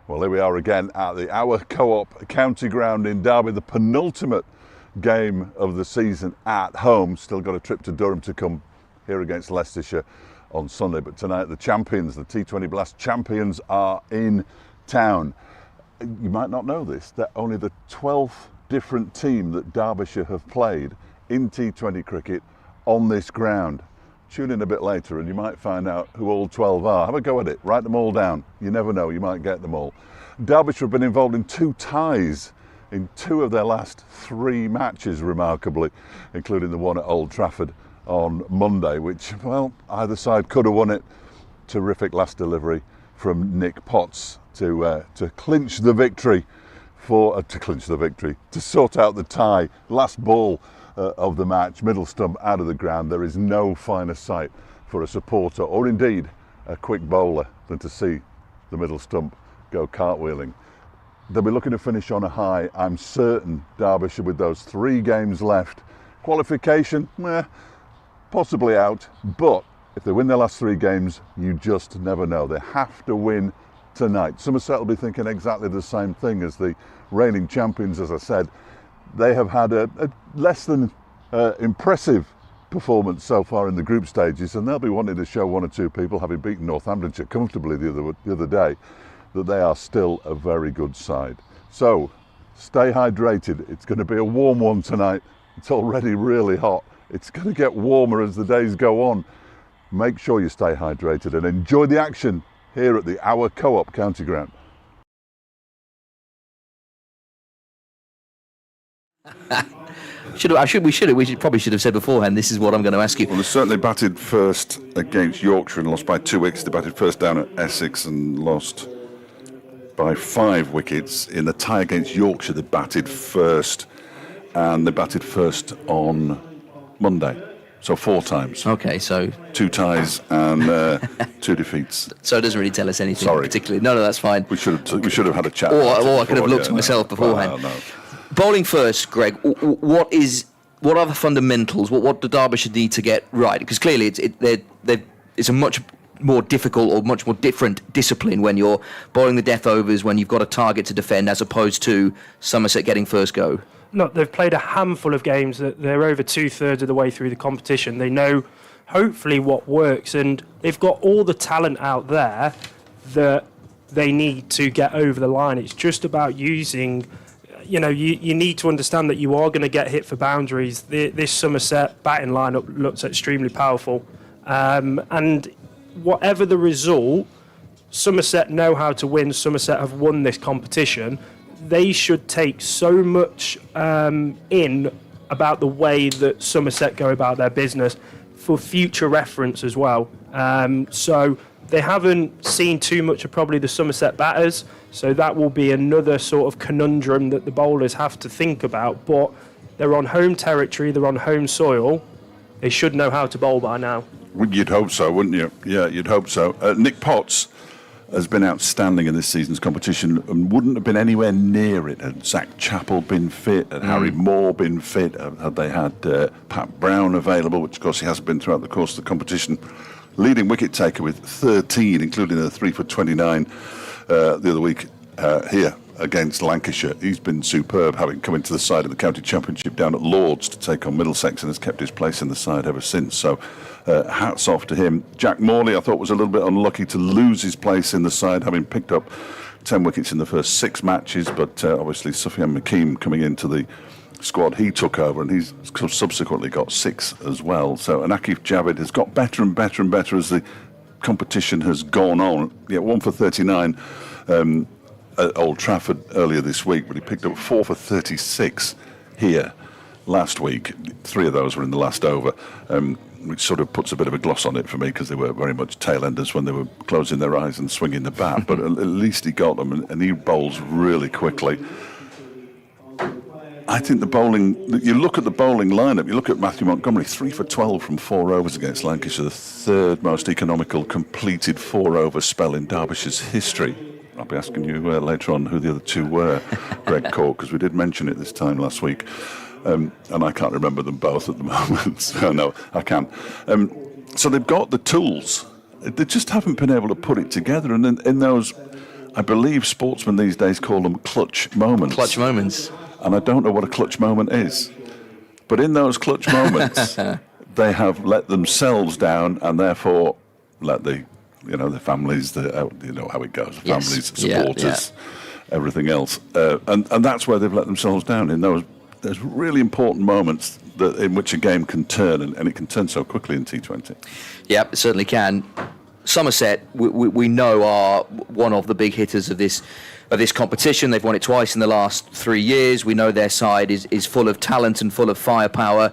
Well, here we are again at the OurCoop County Ground in Derby, the penultimate game of the season at home. Still got a trip to Durham to come here against Leicestershire on Sunday, but tonight the champions, the T20 Blast champions, are in town. You might not know this, they're only the 12th different team that Derbyshire have played in T20 cricket on this ground. Tune in a bit later and you might find out who all 12 are. Have a go at it, write them all down. You never know, you might get them all. Derbyshire have been involved in 2 ties in 2 of their last 3 matches, remarkably, including the one at Old Trafford on Monday, which, well, either side could have won it. Terrific last delivery from Nick Potts to clinch the victory, to sort out the tie. Last ball of the match, middle stump out of the ground. There is no finer sight for a supporter or indeed a quick bowler than to see the middle stump go cartwheeling. They'll be looking to finish on a high, I'm certain, Derbyshire, with those 3 games left. Qualification, possibly out, but if they win their last 3 games, you just never know. They have to win tonight. Somerset will be thinking exactly the same thing as the reigning champions. As I said, they have had a less than impressive performance so far in the group stages, and they'll be wanting to show 1 or 2 people, having beaten Northamptonshire comfortably the other day, that they are still a very good side. So stay hydrated. It's going to be a warm one tonight. It's already really hot. It's going to get warmer as the days go on. Make sure you stay hydrated and enjoy the action here at the OurCoop County Ground. We probably should have said beforehand, this is what I'm going to ask you. Well, they certainly batted first against Yorkshire and lost by 2 wickets. They batted first down at Essex and lost by 5 wickets. In the tie against Yorkshire, they batted first, and they batted first on Monday. So 4 times. Okay, so 2 ties and 2 defeats. So it doesn't really tell us anything Sorry. particularly. No, that's fine. We should have had a chat. Or I could have looked at myself beforehand. Well, no. Bowling first, Greg. What are the fundamentals? What do Derbyshire need to get right? Because clearly it's a much more difficult or much more different discipline when you're bowling the death overs, when you've got a target to defend, as opposed to Somerset getting first go. Look, they've played a handful of games. That they're over 2/3 of the way through the competition. They know, hopefully, what works, and they've got all the talent out there that they need to get over the line. It's just about using. You need to understand that you are going to get hit for boundaries. This Somerset batting lineup looks extremely powerful, and whatever the result, Somerset know how to win. Somerset have won this competition. They should take so much in about the way that Somerset go about their business for future reference as well. So they haven't seen too much of probably the Somerset batters, so that will be another sort of conundrum that the bowlers have to think about. But they're on home territory, they're on home soil. They should know how to bowl by now. You'd hope so, wouldn't you? Yeah, you'd hope so. Nick Potts has been outstanding in this season's competition and wouldn't have been anywhere near it had Zach Chappell been fit, had Harry Moore been fit, had they had Pat Brown available, which of course he hasn't been throughout the course of the competition. Leading wicket taker with 13, including a 3 for 29 the other week here against Lancashire. He's been superb, having come into the side of the county championship down at Lords to take on Middlesex, and has kept his place in the side ever since. So hats off to him. Jack Morley, I thought, was a little bit unlucky to lose his place in the side, having picked up 10 wickets in the first 6 matches, but obviously Sufyan Makeem coming into the squad, he took over, and he's subsequently got 6 as well. So, and Akif Javid has got better and better and better as the competition has gone on. Yeah, 1 for 39 at Old Trafford earlier this week, but he picked up 4 for 36 here last week. 3 of those were in the last over, which sort of puts a bit of a gloss on it for me, because they were very much tail-enders when they were closing their eyes and swinging the bat. But at least he got them, and he bowls really quickly. I think the bowling, you look at the bowling lineup, you look at Matthew Montgomery, 3 for 12 from 4 overs against Lancashire, the 3rd most economical completed 4-over spell in Derbyshire's history. I'll be asking you later on who the other 2 were, Greg Cork, because we did mention it this time last week, and I can't remember them both at the moment. So no, I can. So they've got the tools. They just haven't been able to put it together, and in those I believe sportsmen these days call them clutch moments. Clutch moments. And I don't know what a clutch moment is. But in those clutch moments, they have let themselves down and therefore let the families, you know how it goes, Yes. families, supporters, everything else. And that's where they've let themselves down, in those really important moments in which a game can turn, and it can turn so quickly in T20. Yeah, it certainly can. Somerset, we know, are one of the big hitters of this competition. They've won it twice in the last 3 years. We know their side is full of talent and full of firepower.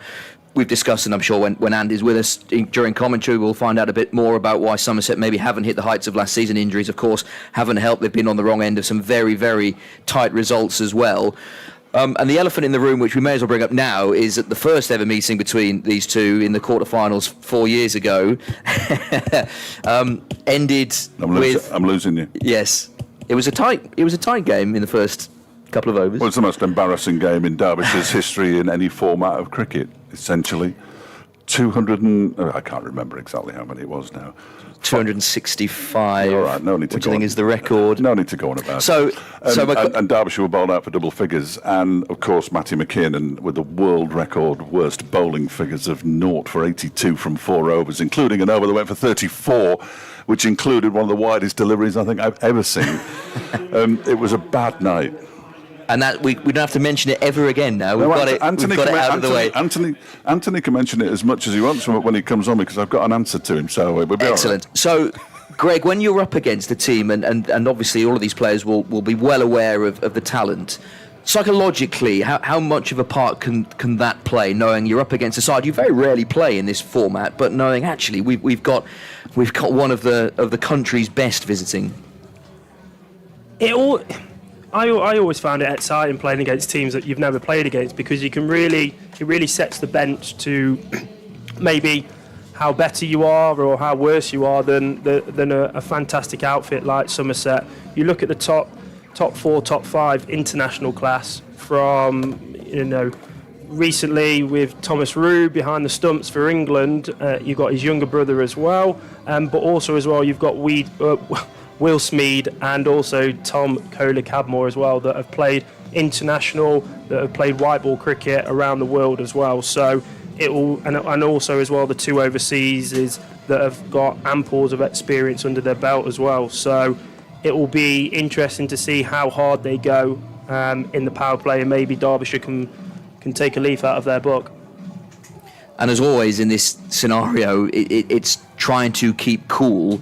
We've discussed, and I'm sure when Andy's with us during commentary, we'll find out a bit more about why Somerset maybe haven't hit the heights of last season. Injuries, of course, haven't helped. They've been on the wrong end of some very, very tight results as well. And the elephant in the room, which we may as well bring up now, is that the first ever meeting between these two in the quarterfinals 4 years ago ended with... I'm losing you. Yes. It was a tight game in the first couple of overs. Well, it's the most embarrassing game in Derbyshire's history in any format of cricket, essentially. 200 I can't remember exactly how many it was now. 265. All right, no need to which go I think on. is the record. No need to go on about So, it. so And Derbyshire were bowled out for double figures, and of course Matty McKinnon with the world record worst bowling figures of 0 for 82 from 4 overs, including an over that went for 34, which included one of the widest deliveries I think I've ever seen. It was a bad night. And that we don't have to mention it ever again now. We've got it out of the way. Anthony can mention it as much as he wants when he comes on, because I've got an answer to him, so we'll be excellent. All right. So, Greg, when you're up against a team, and obviously all of these players will be well aware of the talent, psychologically, how much of a part can that play, knowing you're up against a side you very rarely play in this format, but knowing actually we've got one of the country's best visiting? I always found it exciting playing against teams that you've never played against, because it really sets the bench to maybe how better you are or how worse you are than a fantastic outfit like Somerset. You look at the top 4, top 5 international class from, recently with Thomas Rue behind the stumps for England. You've got his younger brother as well, but also as well you've got Will Smead and also Tom Kohler-Cadmore as well, that have played international, that have played white ball cricket around the world as well. So it will, and also as well the 2 overseas that have got amples of experience under their belt as well. So it will be interesting to see how hard they go in the power play, and maybe Derbyshire can take a leaf out of their book. And as always in this scenario, it's trying to keep cool.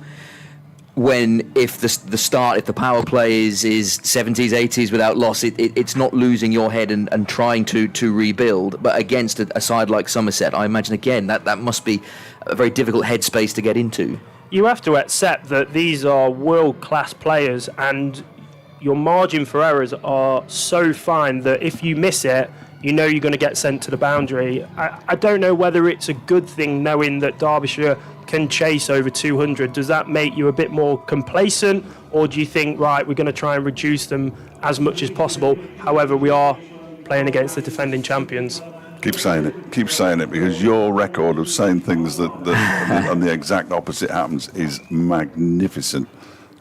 If the power play is 70s, 80s without loss, it's not losing your head and trying to rebuild. But against a side like Somerset, I imagine again that must be a very difficult headspace to get into. You have to accept that these are world-class players, and your margin for errors are so fine that if you miss it, you know you're going to get sent to the boundary. I don't know whether it's a good thing knowing that Derbyshire can chase over 200. Does that make you a bit more complacent, or do you think, right, we're going to try and reduce them as much as possible? However, we are playing against the defending champions. Keep saying it, because your record of saying things that and the exact opposite happens is magnificent,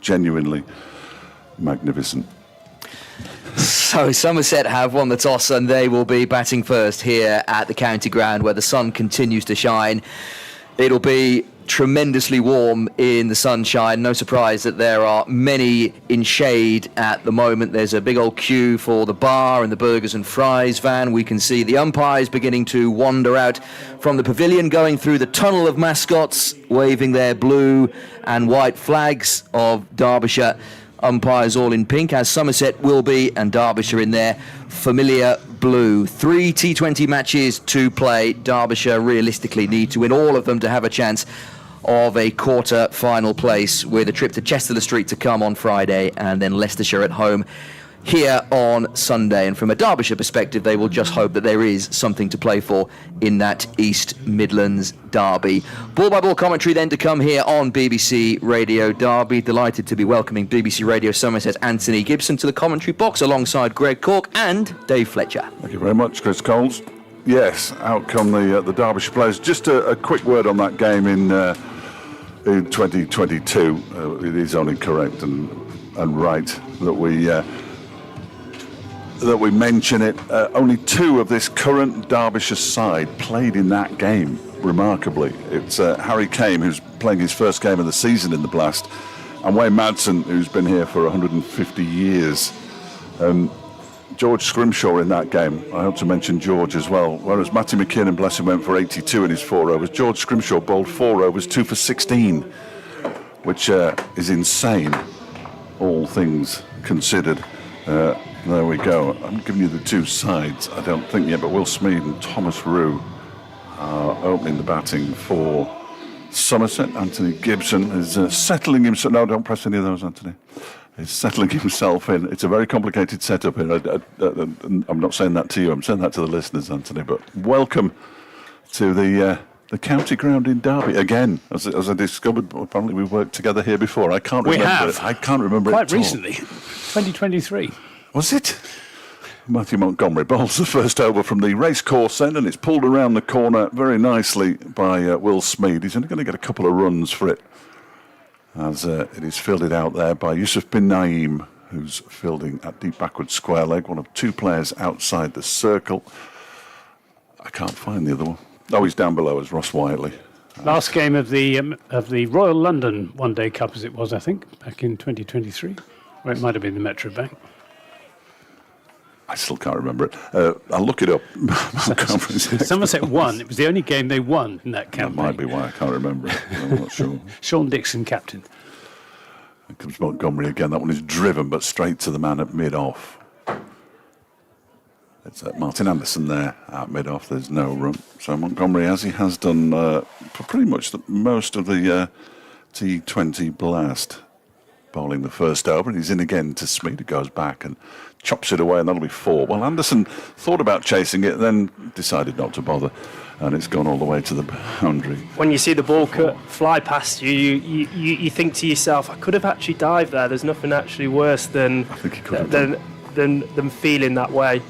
genuinely magnificent. So Somerset have won the toss, and they will be batting first here at the county ground, where the sun continues to shine. It'll be tremendously warm in the sunshine. No surprise that there are many in shade at the moment. There's a big old queue for the bar and the burgers and fries van. We can see the umpires beginning to wander out from the pavilion, going through the tunnel of mascots, waving their blue and white flags of Derbyshire. Umpires all in pink, as Somerset will be, and Derbyshire in their familiar blue. 3 T20 matches to play. Derbyshire realistically need to win all of them to have a chance of a quarter-final place, with a trip to Chester Street to come on Friday, and then Leicestershire at home here on Sunday. And from a Derbyshire perspective, they will just hope that there is something to play for in that East Midlands derby. Ball-by-ball commentary then to come here on BBC Radio Derby. Delighted to be welcoming BBC Radio Somerset's Anthony Gibson to the commentary box alongside Greg Cork and Dave Fletcher. Thank you very much, Chris Coles. Yes, out come the Derbyshire players. Just a quick word on that game in 2022. It is only correct, and and right that we mention it. Only 2 of this current Derbyshire side played in that game, remarkably. It's Harry Kame, who's playing his first game of the season in the Blast, and Wayne Madsen, who's been here for 150 years. George Scrimshaw in that game, I hope to mention George as well, whereas Matty McKinnon, bless him, went for 82 in his 4 overs. George Scrimshaw bowled 4 overs, 2 for 16, which is insane, all things considered. There we go. I'm giving you the 2 sides, I don't think yet, but Will Smead and Thomas Rue are opening the batting for Somerset. Anthony Gibson is settling himself. No, don't press any of those, Anthony. He's settling himself in. It's a very complicated setup here. I'm not saying that to you. I'm saying that to the listeners, Anthony. But welcome to the county ground in Derby again. As I discovered, apparently we worked together here before. I can't remember it. I can't remember quite it recently, 2023. Was it? Matthew Montgomery bowls the first over from the racecourse end, and it's pulled around the corner very nicely by Will Smead. He's only going to get a couple of runs for it, as it is fielded out there by Yusuf bin Naeem, who's fielding at deep backward square leg, one of 2 players outside the circle. I can't find the other one. Oh, he's down below as Ross Whiteley. Last game of the Royal London One Day Cup, as it was, I think, back in 2023, or it might have been the Metro Bank. I still can't remember it. I'll look it up. Somerset won. It was the only game they won in that campaign. That might be why I can't remember it. I'm not sure. Sean Dixon, captain. Here comes Montgomery again. That one is driven, but straight to the man at mid-off. It's Martin Anderson there at mid-off. There's no room. So Montgomery, as he has done for pretty much most of the T20 Blast, bowling the first over, and he's in again to Smead, who goes back and chops it away, and that'll be 4. Well, Anderson thought about chasing it, then decided not to bother, and it's gone all the way to the boundary. When you see the ball fly past you, you think to yourself, I could have actually dived there. There's nothing actually worse than I think he could have than feeling that way.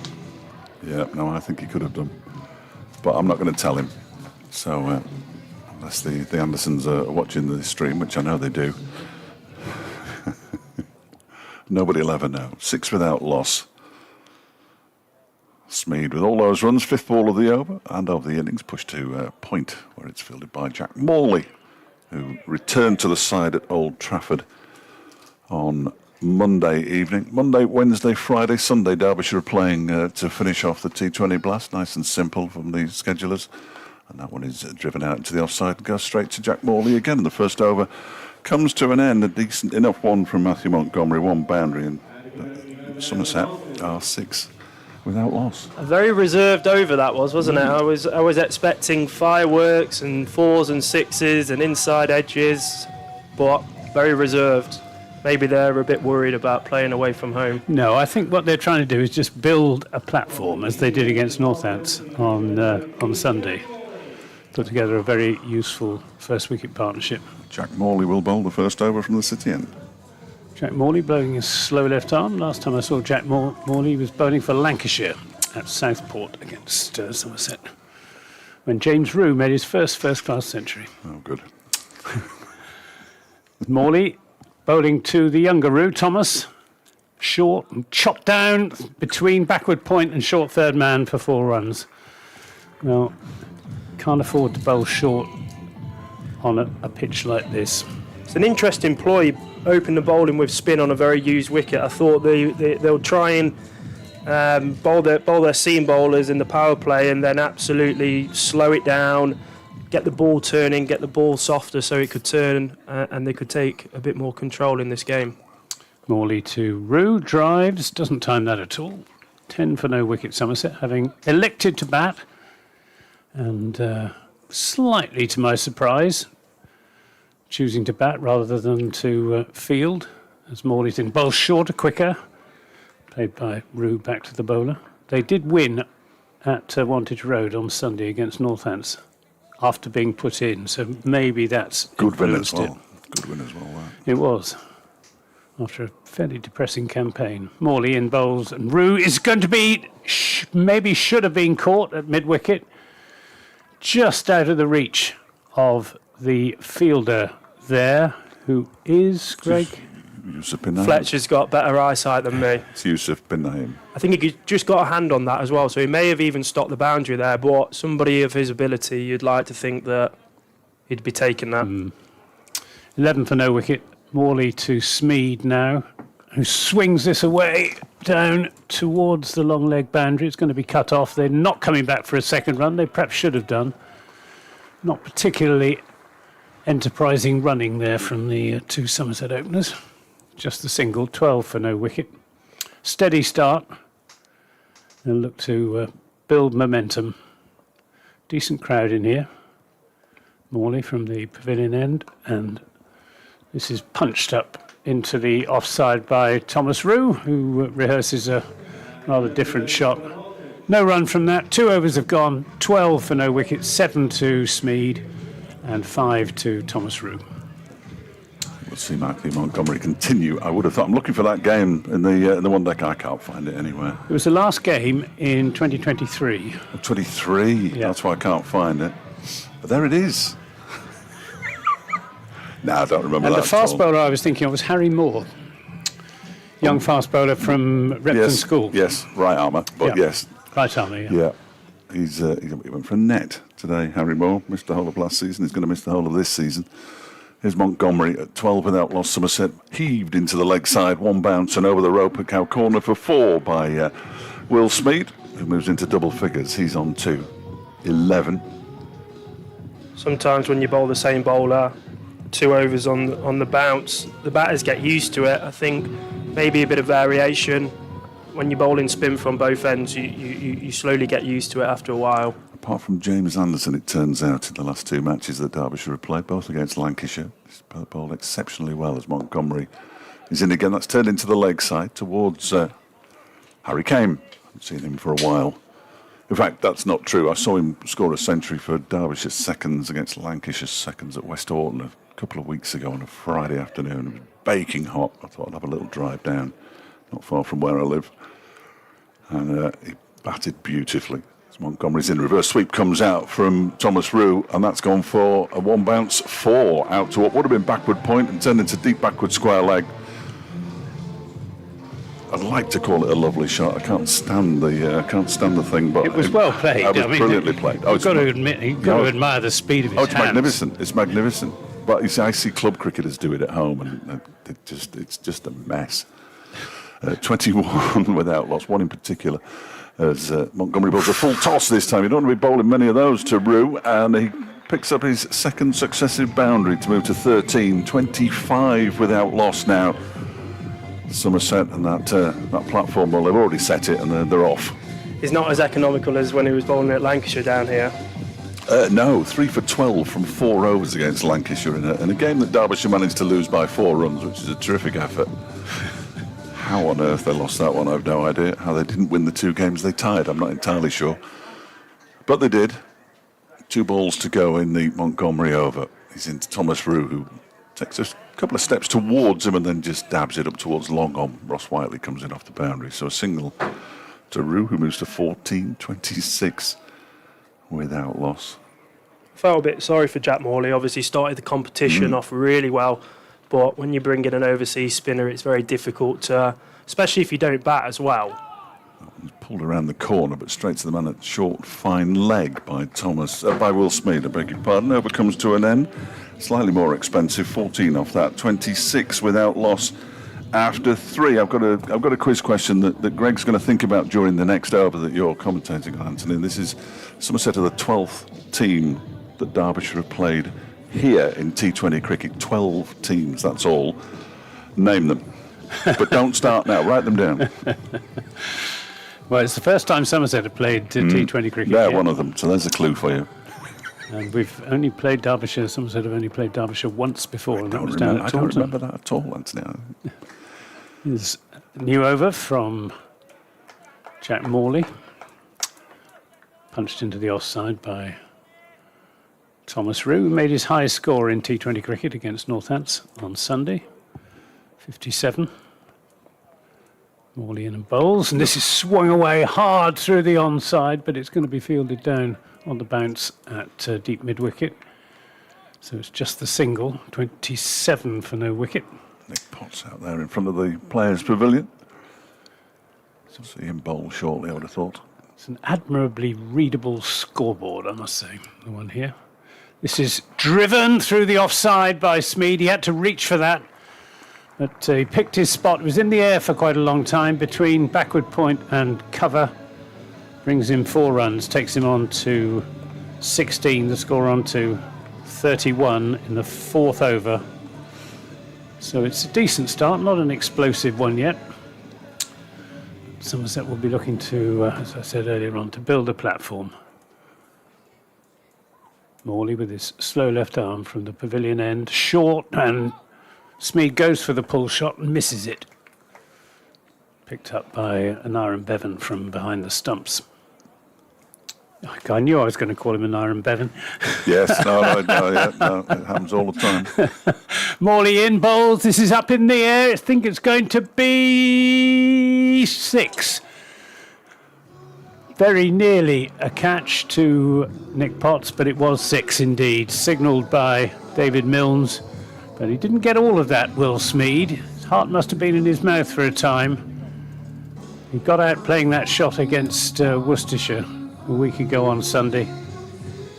Yeah, no, I think he could have done, but I'm not going to tell him. So unless the Andersons are watching the stream, which I know they do, nobody will ever know. 6 without loss. Smead with all those runs, 5th ball of the over and of the innings, pushed to point, where it's fielded by Jack Morley, who returned to the side at Old Trafford on Monday evening. Monday, Wednesday, Friday, Sunday, Derbyshire are playing to finish off the T20 Blast. Nice and simple from the schedulers. And that one is driven out into the offside and goes straight to Jack Morley again. And the first over comes to an end. A decent enough one from Matthew Montgomery, 1 boundary, and Somerset are 6 without loss. A very reserved over that wasn't it? I was expecting fireworks and 4s and 6s and inside edges, but very reserved. Maybe they're a bit worried about playing away from home. No, I think what they're trying to do is just build a platform, as they did against Northants on Sunday. Put together a very useful first wicket partnership. Jack Morley will bowl the first over from the City end. Jack Morley bowling a slow left arm. Last time I saw Jack Morley was bowling for Lancashire at Southport against Somerset, when James Rue made his first-class century. Oh, good. Morley bowling to the younger Rue, Thomas. Short and chopped down between backward point and short third man for 4 runs. Well, can't afford to bowl short on a pitch like this. It's an interesting ploy, open the bowling with spin on a very used wicket. I thought they'll try and bowl their seam bowlers in the power play and then absolutely slow it down, get the ball turning, get the ball softer so it could turn and they could take a bit more control in this game. Morley to Rue, drives, doesn't time that at all. 10 for no wicket, Somerset, having elected to bat. And slightly to my surprise, choosing to bat rather than to field, as Morley's in bowl shorter, quicker. Played by Rue back to the bowler. They did win at Wantage Road on Sunday against Northants after being put in, so maybe that's good win as influenced well. it. Good win as well. It was, after a fairly depressing campaign. Morley in bowls, and Rue is going to be, maybe should have been caught at mid-wicket, just out of the reach of the fielder there, who is, Greg? Yusuf bin Naim. Fletcher's got better eyesight than me. It's Yusuf bin Naim. I think he just got a hand on that as well, so he may have even stopped the boundary there, but somebody of his ability, you'd like to think that he'd be taking that. 11 for no wicket. Morley to Smead now, who swings this away down towards the long leg boundary. It's going to be cut off. They're not coming back for a second run. They perhaps should have done. Not particularly enterprising running there from the two Somerset openers. Just the single, 12 for no wicket. Steady start. They'll look to build momentum. Decent crowd in here. Morley from the pavilion end, and this is punched up into the offside by Thomas Rue, who rehearses a rather different shot. No run from that. 2 overs have gone. 12 for no wicket. 7 to Smead and 5 to Thomas Rue. We'll see Matthew Montgomery continue. I would have thought. I'm looking for that game in the one deck. I can't find it anywhere. It was the last game in 2023. 23. Yeah. That's why I can't find it. But there it is. No, I don't remember And that. the fast at all. bowler I was thinking of was Harry Moore, young fast bowler from Repton Yes, School. yes, right armour, but Yeah. yes, Right armour, yeah. yeah. He went for a net today, Harry Moore. Missed the whole of last season. He's going to miss the whole of this season. Here's Montgomery at 12 without loss. Somerset heaved into the leg side, 1 bounce and over the rope at Cow Corner for 4 by Will Smead, who moves into double figures. He's on 2. 11. Sometimes when you bowl the same bowler, 2 overs on the bounce, the batters get used to it. I think maybe a bit of variation. When you're bowling spin from both ends, you slowly get used to it after a while. Apart from James Anderson, it turns out, in the last 2 matches that Derbyshire have played, both against Lancashire, he's bowled exceptionally well as Montgomery is in again. That's turned into the leg side towards Harry Kane. I haven't seen him for a while. In fact, that's not true. I saw him score a century for Derbyshire seconds against Lancashire seconds at West Orton a couple of weeks ago on a Friday afternoon. It was baking hot. I thought I'd have a little drive down, not far from where I live. And he batted beautifully. As Montgomery's in reverse sweep comes out from Thomas Rue, and that's gone for a 1 bounce 4 out to what would have been backward point and turned into deep backward square leg. I'd like to call it a lovely shot. I can't stand the thing, but It was well played. It was brilliantly played. You've got to admit, you've got to admire the speed of his it's hands. magnificent. It's magnificent. But you see, I see club cricketers do it at home, and it's just a mess. 21 without loss, 1 in particular, as Montgomery bowls a full toss this time. You don't want to be bowling many of those to Rue, and he picks up his 2nd successive boundary to move to 13. 25 without loss now. Somerset and that platform, well, they've already set it and they're off. He's not as economical as when he was bowling at Lancashire down here. No, 3 for 12 from 4 overs against Lancashire in a game that Derbyshire managed to lose by 4 runs, which is a terrific effort. How on earth they lost that one, I've no idea. How they didn't win the 2 games they tied, I'm not entirely sure. But they did. 2 balls to go in the Montgomery over. He's into Thomas Rue, who takes a couple of steps towards him and then just dabs it up towards long on. Ross Whiteley comes in off the boundary. So a single to Rue, who moves to 14-26 without loss. Felt a bit sorry for Jack Morley. Obviously started the competition off really well, but when you bring in an overseas spinner, it's very difficult to, especially if you don't bat as well. He's pulled around the corner, but straight to the man at short, fine leg by Will Smead. I beg your pardon. Over comes to an end. Slightly more expensive. 14 off that. 26 without loss after 3. I've got a quiz question that Greg's going to think about during the next over that you're commentating on, Anthony. This is Somerset are the 12th team that Derbyshire have played here in T20 cricket. 12 teams. That's all. Name them, but don't start now. Write them down. Well, it's the first time Somerset have played T20 cricket. They're yet. one of them. So there's a clue for you. And we've only played Derbyshire. Somerset have only played Derbyshire once before, and that was down at I don't Taunton. remember that at all, Anthony. Here's a new over from Jack Morley. Punched into the offside by Thomas Rue, who made his highest score in T20 cricket against Northants on Sunday, 57. Morley in and bowls, and this is swung away hard through the onside, but it's going to be fielded down on the bounce at deep mid-wicket. So it's just the single, 27 for no wicket. Nick Potts out there in front of the players' pavilion. See him bowl shortly, I would have thought. It's an admirably readable scoreboard, I must say, the one here. This is driven through the offside by Smead. He had to reach for that, but he picked his spot. It was in the air for quite a long time between backward point and cover. Brings him 4 runs, takes him on to 16, the score on to 31 in the 4th over. So it's a decent start, not an explosive one yet. Somerset will be looking to, as I said earlier on, to build a platform. Morley with his slow left arm from the pavilion end, short, and Smead goes for the pull shot and misses it. Picked up by Anaran Bevan from behind the stumps. I knew I was going to call him Anaran Bevan. Yes, it happens all the time. Morley in, bowls. This is up in the air. I think it's going to be 6. Very nearly a catch to Nick Potts, but it was 6 indeed. Signalled by David Milnes, but he didn't get all of that, Will Smead. His heart must have been in his mouth for a time. He got out playing that shot against Worcestershire a week ago on Sunday.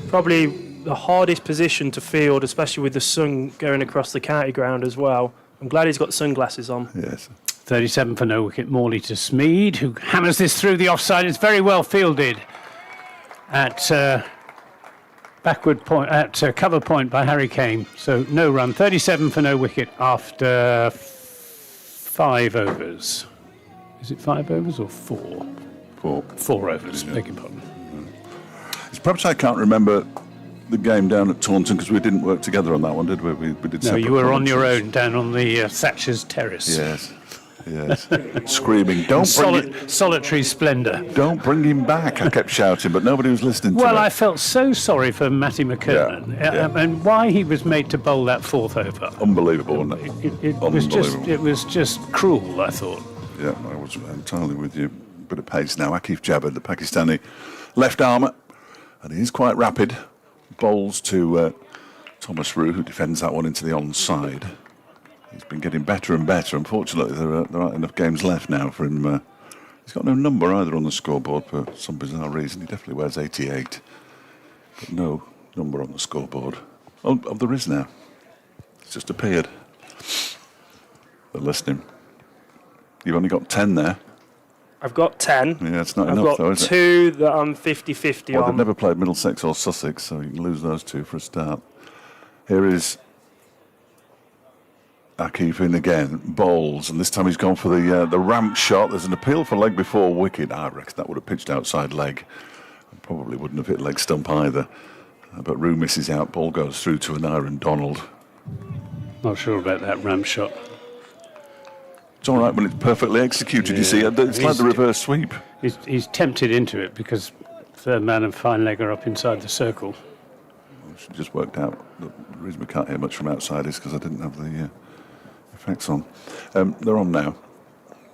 Probably the hardest position to field, especially with the sun going across the county ground as well. I'm glad he's got sunglasses on. Yes. 37 for no wicket. Morley to Smead, who hammers this through the offside. It's very well fielded at backward point, at cover point by Harry Kane. So no run. 37 for no wicket after 5 overs. Is it 5 overs or 4? 4 overs. Yeah. Beg your pardon. It's perhaps I can't remember the game down at Taunton because we didn't work together on that one, did we? We did. No, separate you were on your commentaries. own down on the Thatcher's Terrace. Yes, screaming, Solitary splendour. don't bring him back, I kept shouting, but nobody was listening to Well, me. I felt so sorry for Matty McKernan and why he was made to bowl that 4th over. Unbelievable, wasn't it? It was just cruel, I thought. Yeah, I was entirely with you. Bit of pace now. Akif Jabbar, the Pakistani left armour, and he is quite rapid. Bowls to Thomas Rue, who defends that one into the onside. He's been getting better and better. Unfortunately, there aren't enough games left now for him. He's got no number either on the scoreboard for some bizarre reason. He definitely wears 88, but no number on the scoreboard. Oh, there is now. It's just appeared. They're listening. You've only got 10 there. I've got 10. Yeah, it's not I've enough got though, is it? 2 that I'm 50-50 Well, on. they've never played Middlesex or Sussex, so you can lose those 2 for a start. Here is Akif in again, bowls, and this time he's gone for the ramp shot. There's an appeal for leg before wicket. I reckon that would have pitched outside leg. Probably wouldn't have hit leg stump either. But Rue misses out, ball goes through to an Aaron Donald. Not sure about that ramp shot. It's all right when it's perfectly executed, you see. It's like the reverse sweep. He's tempted into it because third man and fine leg are up inside the circle. It just worked out. The reason we can't hear much from outside is because I didn't have the effects on. They're on now.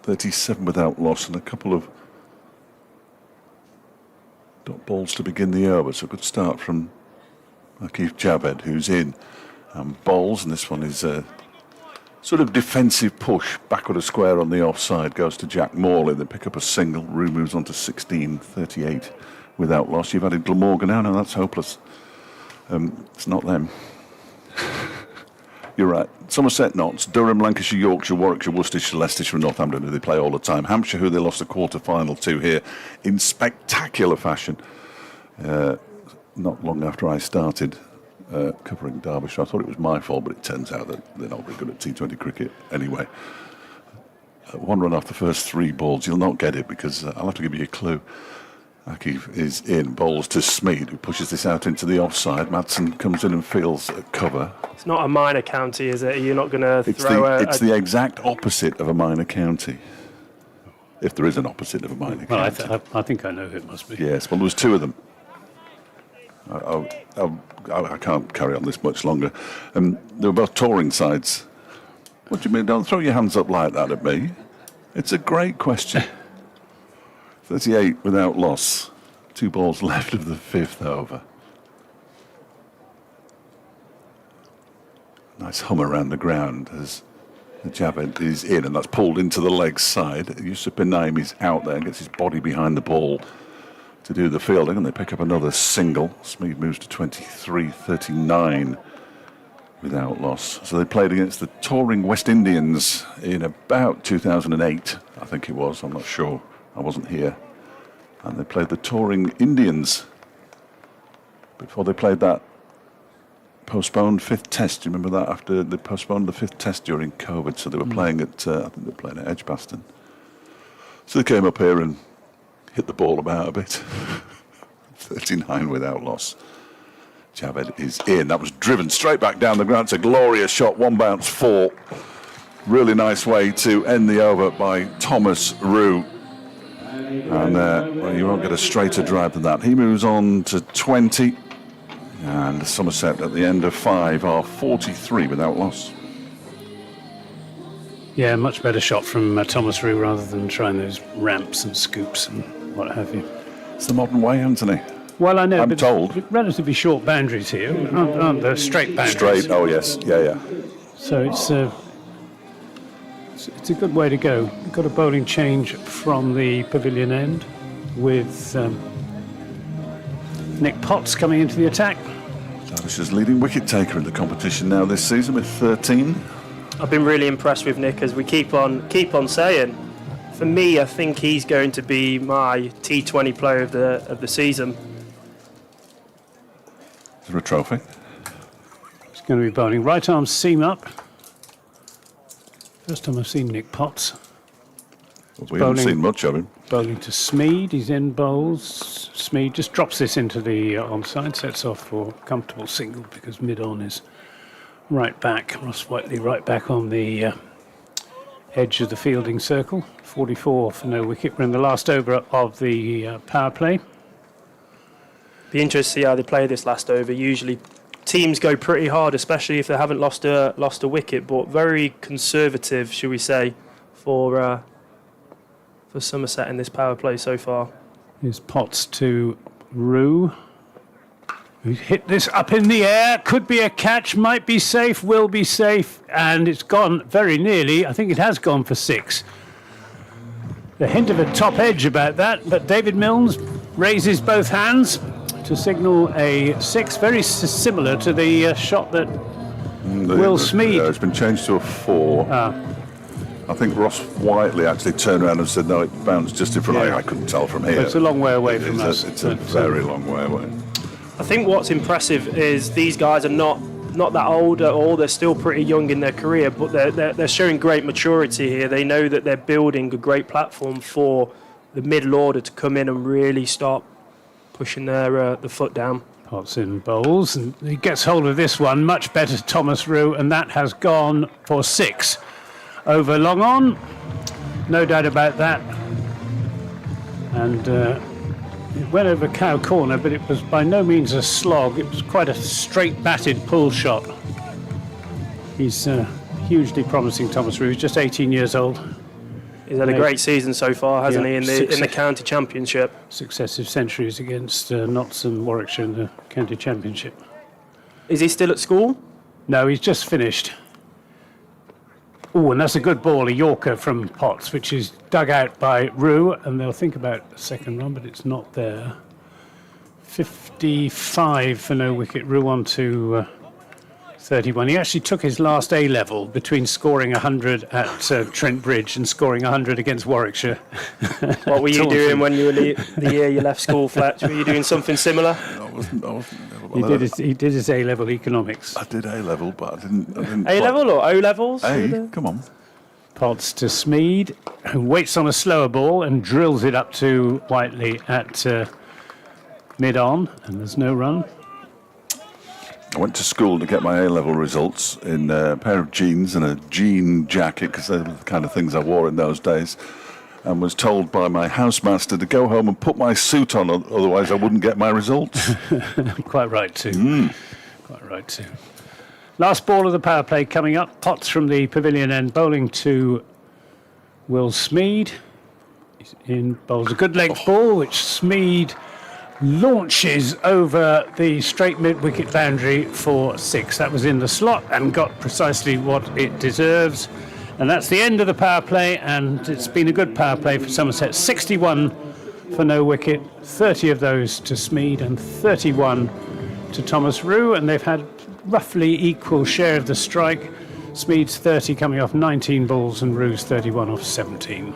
37 without loss and a couple of dot balls to begin the over. So a good start from Akif Jabbar, who's in and bowls. And this one is a sort of defensive push backward a square on the offside. Goes to Jack Morley. They pick up a single. Rue moves on to 16, 38 without loss. You've added Glamorgan now. No, that's hopeless. It's not them. You're right. Somerset, Notts, Durham, Lancashire, Yorkshire, Warwickshire, Worcestershire, Leicestershire and Northampton, who they play all the time. Hampshire, who they lost a quarter-final to here in spectacular fashion. Not long after I started covering Derbyshire. I thought it was my fault, but it turns out that they're not very good at T20 cricket anyway. 1 run off the first 3 balls. You'll not get it because I'll have to give you a clue. Akif is in, bowls to Smead, who pushes this out into the offside. Madsen comes in and feels a cover. It's not a minor county, is it? You're not going to throw It's the exact opposite of a minor county. If there is an opposite of a minor county. Well, I think I know who it must be. Yes, well, there was 2 of them. I can't carry on this much longer. They were both touring sides. What do you mean? Don't throw your hands up like that at me. It's a great question. 38 without loss. 2 balls left of the 5th over. Nice hum around the ground as The jab is in, and that's pulled into the leg side. Yusuf Benaim is out there and gets his body behind the ball to do the fielding, and they pick up another single. Smeed moves to 23-39 without loss. So they played against the touring West Indians in about 2008, I think it was. I'm not sure. I wasn't here. And they played the touring Indians before they played that postponed fifth test. Do you remember that? After they postponed the fifth test during COVID, so they were playing at I think they were playing at Edgbaston. So they came up here and hit the ball about a bit. 39 without loss. Javed is in. That was driven straight back down the ground. It's a glorious shot. One bounce, four. Really nice way to end the over by Thomas Rue. And well, you won't get a straighter drive than that. He moves on to 20. And Somerset at the end of 5 are 43 without loss. Yeah, much better shot from Thomas Rue rather than trying those ramps and scoops and what have you. It's the modern way, Anthony. Well, I know, I'm but told. Relatively short boundaries here, aren't there? Straight boundaries. Straight, oh yes, yeah. So it's a good way to go. We've got a bowling change from the pavilion end with Nick Potts coming into the attack. Derbyshire's leading wicket taker in the competition now this season with 13. I've been really impressed with Nick, as we keep on saying. For me, I think he's going to be my T20 player of the season. Is there a trophy? He's going to be bowling right arm seam up. First time I've seen Nick Potts. Well, we haven't seen much of him. Bowling to Smeed, he's in bowls. Smeed just drops this into the onside, sets off for a comfortable single because mid-on is right back. Ross Whiteley right back on the edge of the fielding circle. 44 for no wicket. We're in the last over of the power play. Be interested to see how they play this last over. Usually teams go pretty hard, especially if they haven't lost a wicket, but very conservative, should we say, for Somerset in this power play so far. Here's Potts to Rue. Who hit this up in the air. Could be a catch, might be safe, will be safe, and it's gone very nearly. I think it has gone for 6. The hint of a top edge about that, but David Milnes raises both hands to signal a 6, very similar to the shot that Will Smeed. Yeah, it's been changed to a 4. I think Ross Whiteley actually turned around and said, no, it bounced just in front. I couldn't tell from here. But it's a long way away from us. It's a very long way away. I think what's impressive is these guys are not that old at all. They're still pretty young in their career, but they're showing great maturity here. They know that they're building a great platform for the middle order to come in and really start pushing the foot down. Potts in bowls, and he gets hold of this one. Much better, Thomas Rue, and that has gone for 6. Over long on, no doubt about that. And it went over cow corner, but it was by no means a slog. It was quite a straight batted pull shot. He's hugely promising, Thomas Rue. He's just 18 years old. He's had a great season so far, hasn't he, in the county championship? Successive centuries against Notts and Warwickshire in the county championship. Is he still at school? No, he's just finished. Oh, and that's a good ball, a Yorker from Potts, which is dug out by Rue, and they'll think about a second run, but it's not there. 55 for no wicket. Rue on to 31. He actually took his last A-level between scoring 100 at Trent Bridge and scoring 100 against Warwickshire. What were you doing when you were the year you left school, Fletch? Were you doing something similar? I wasn't He did his A-level economics. I did A-level, but I didn't A-level or O-levels? Come on. Potts to Smeed, who waits on a slower ball and drills it up to Whiteley at mid-on, and there's no run. I went to school to get my A-level results in a pair of jeans and a jean jacket, because they were the kind of things I wore in those days, and was told by my housemaster to go home and put my suit on, otherwise I wouldn't get my results. Quite right too. Quite right too. Last ball of the power play coming up. Potts from the pavilion end bowling to Will Smeed. He's in, bowls a good length ball, which Smeed launches over the straight mid-wicket boundary for 6. That was in the slot and got precisely what it deserves. And that's the end of the power play, and it's been a good power play for Somerset. 61 for no wicket, 30 of those to Smead and 31 to Thomas Rue, and they've had roughly equal share of the strike. Smead's 30 coming off 19 balls and Rue's 31 off 17.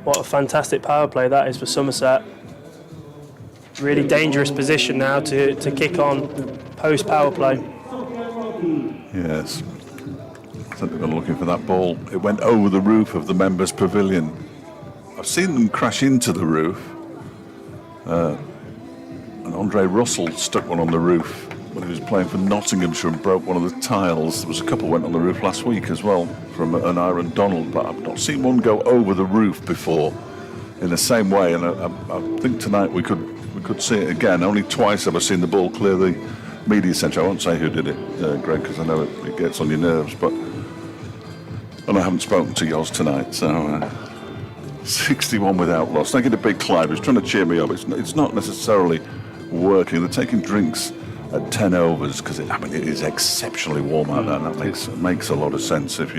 What a fantastic power play that is for Somerset. Really dangerous position now to kick on post power play. Yes. I think they've been looking for that ball. It went over the roof of the members' pavilion. I've seen them crash into the roof. And Andre Russell stuck one on the roof when he was playing for Nottinghamshire and broke one of the tiles. There was a couple went on the roof last week as well from an Aaron Donald, but I've not seen one go over the roof before in the same way. And I think tonight we could see it again. Only twice have I seen the ball clear the media centre. I won't say who did it, Greg, because I know it gets on your nerves. And I haven't spoken to yours tonight, so 61 without loss. Thank you to Big Clive, who's trying to cheer me up. It's not necessarily working. They're taking drinks at 10 overs because it is exceptionally warm out there, and that makes a lot of sense. If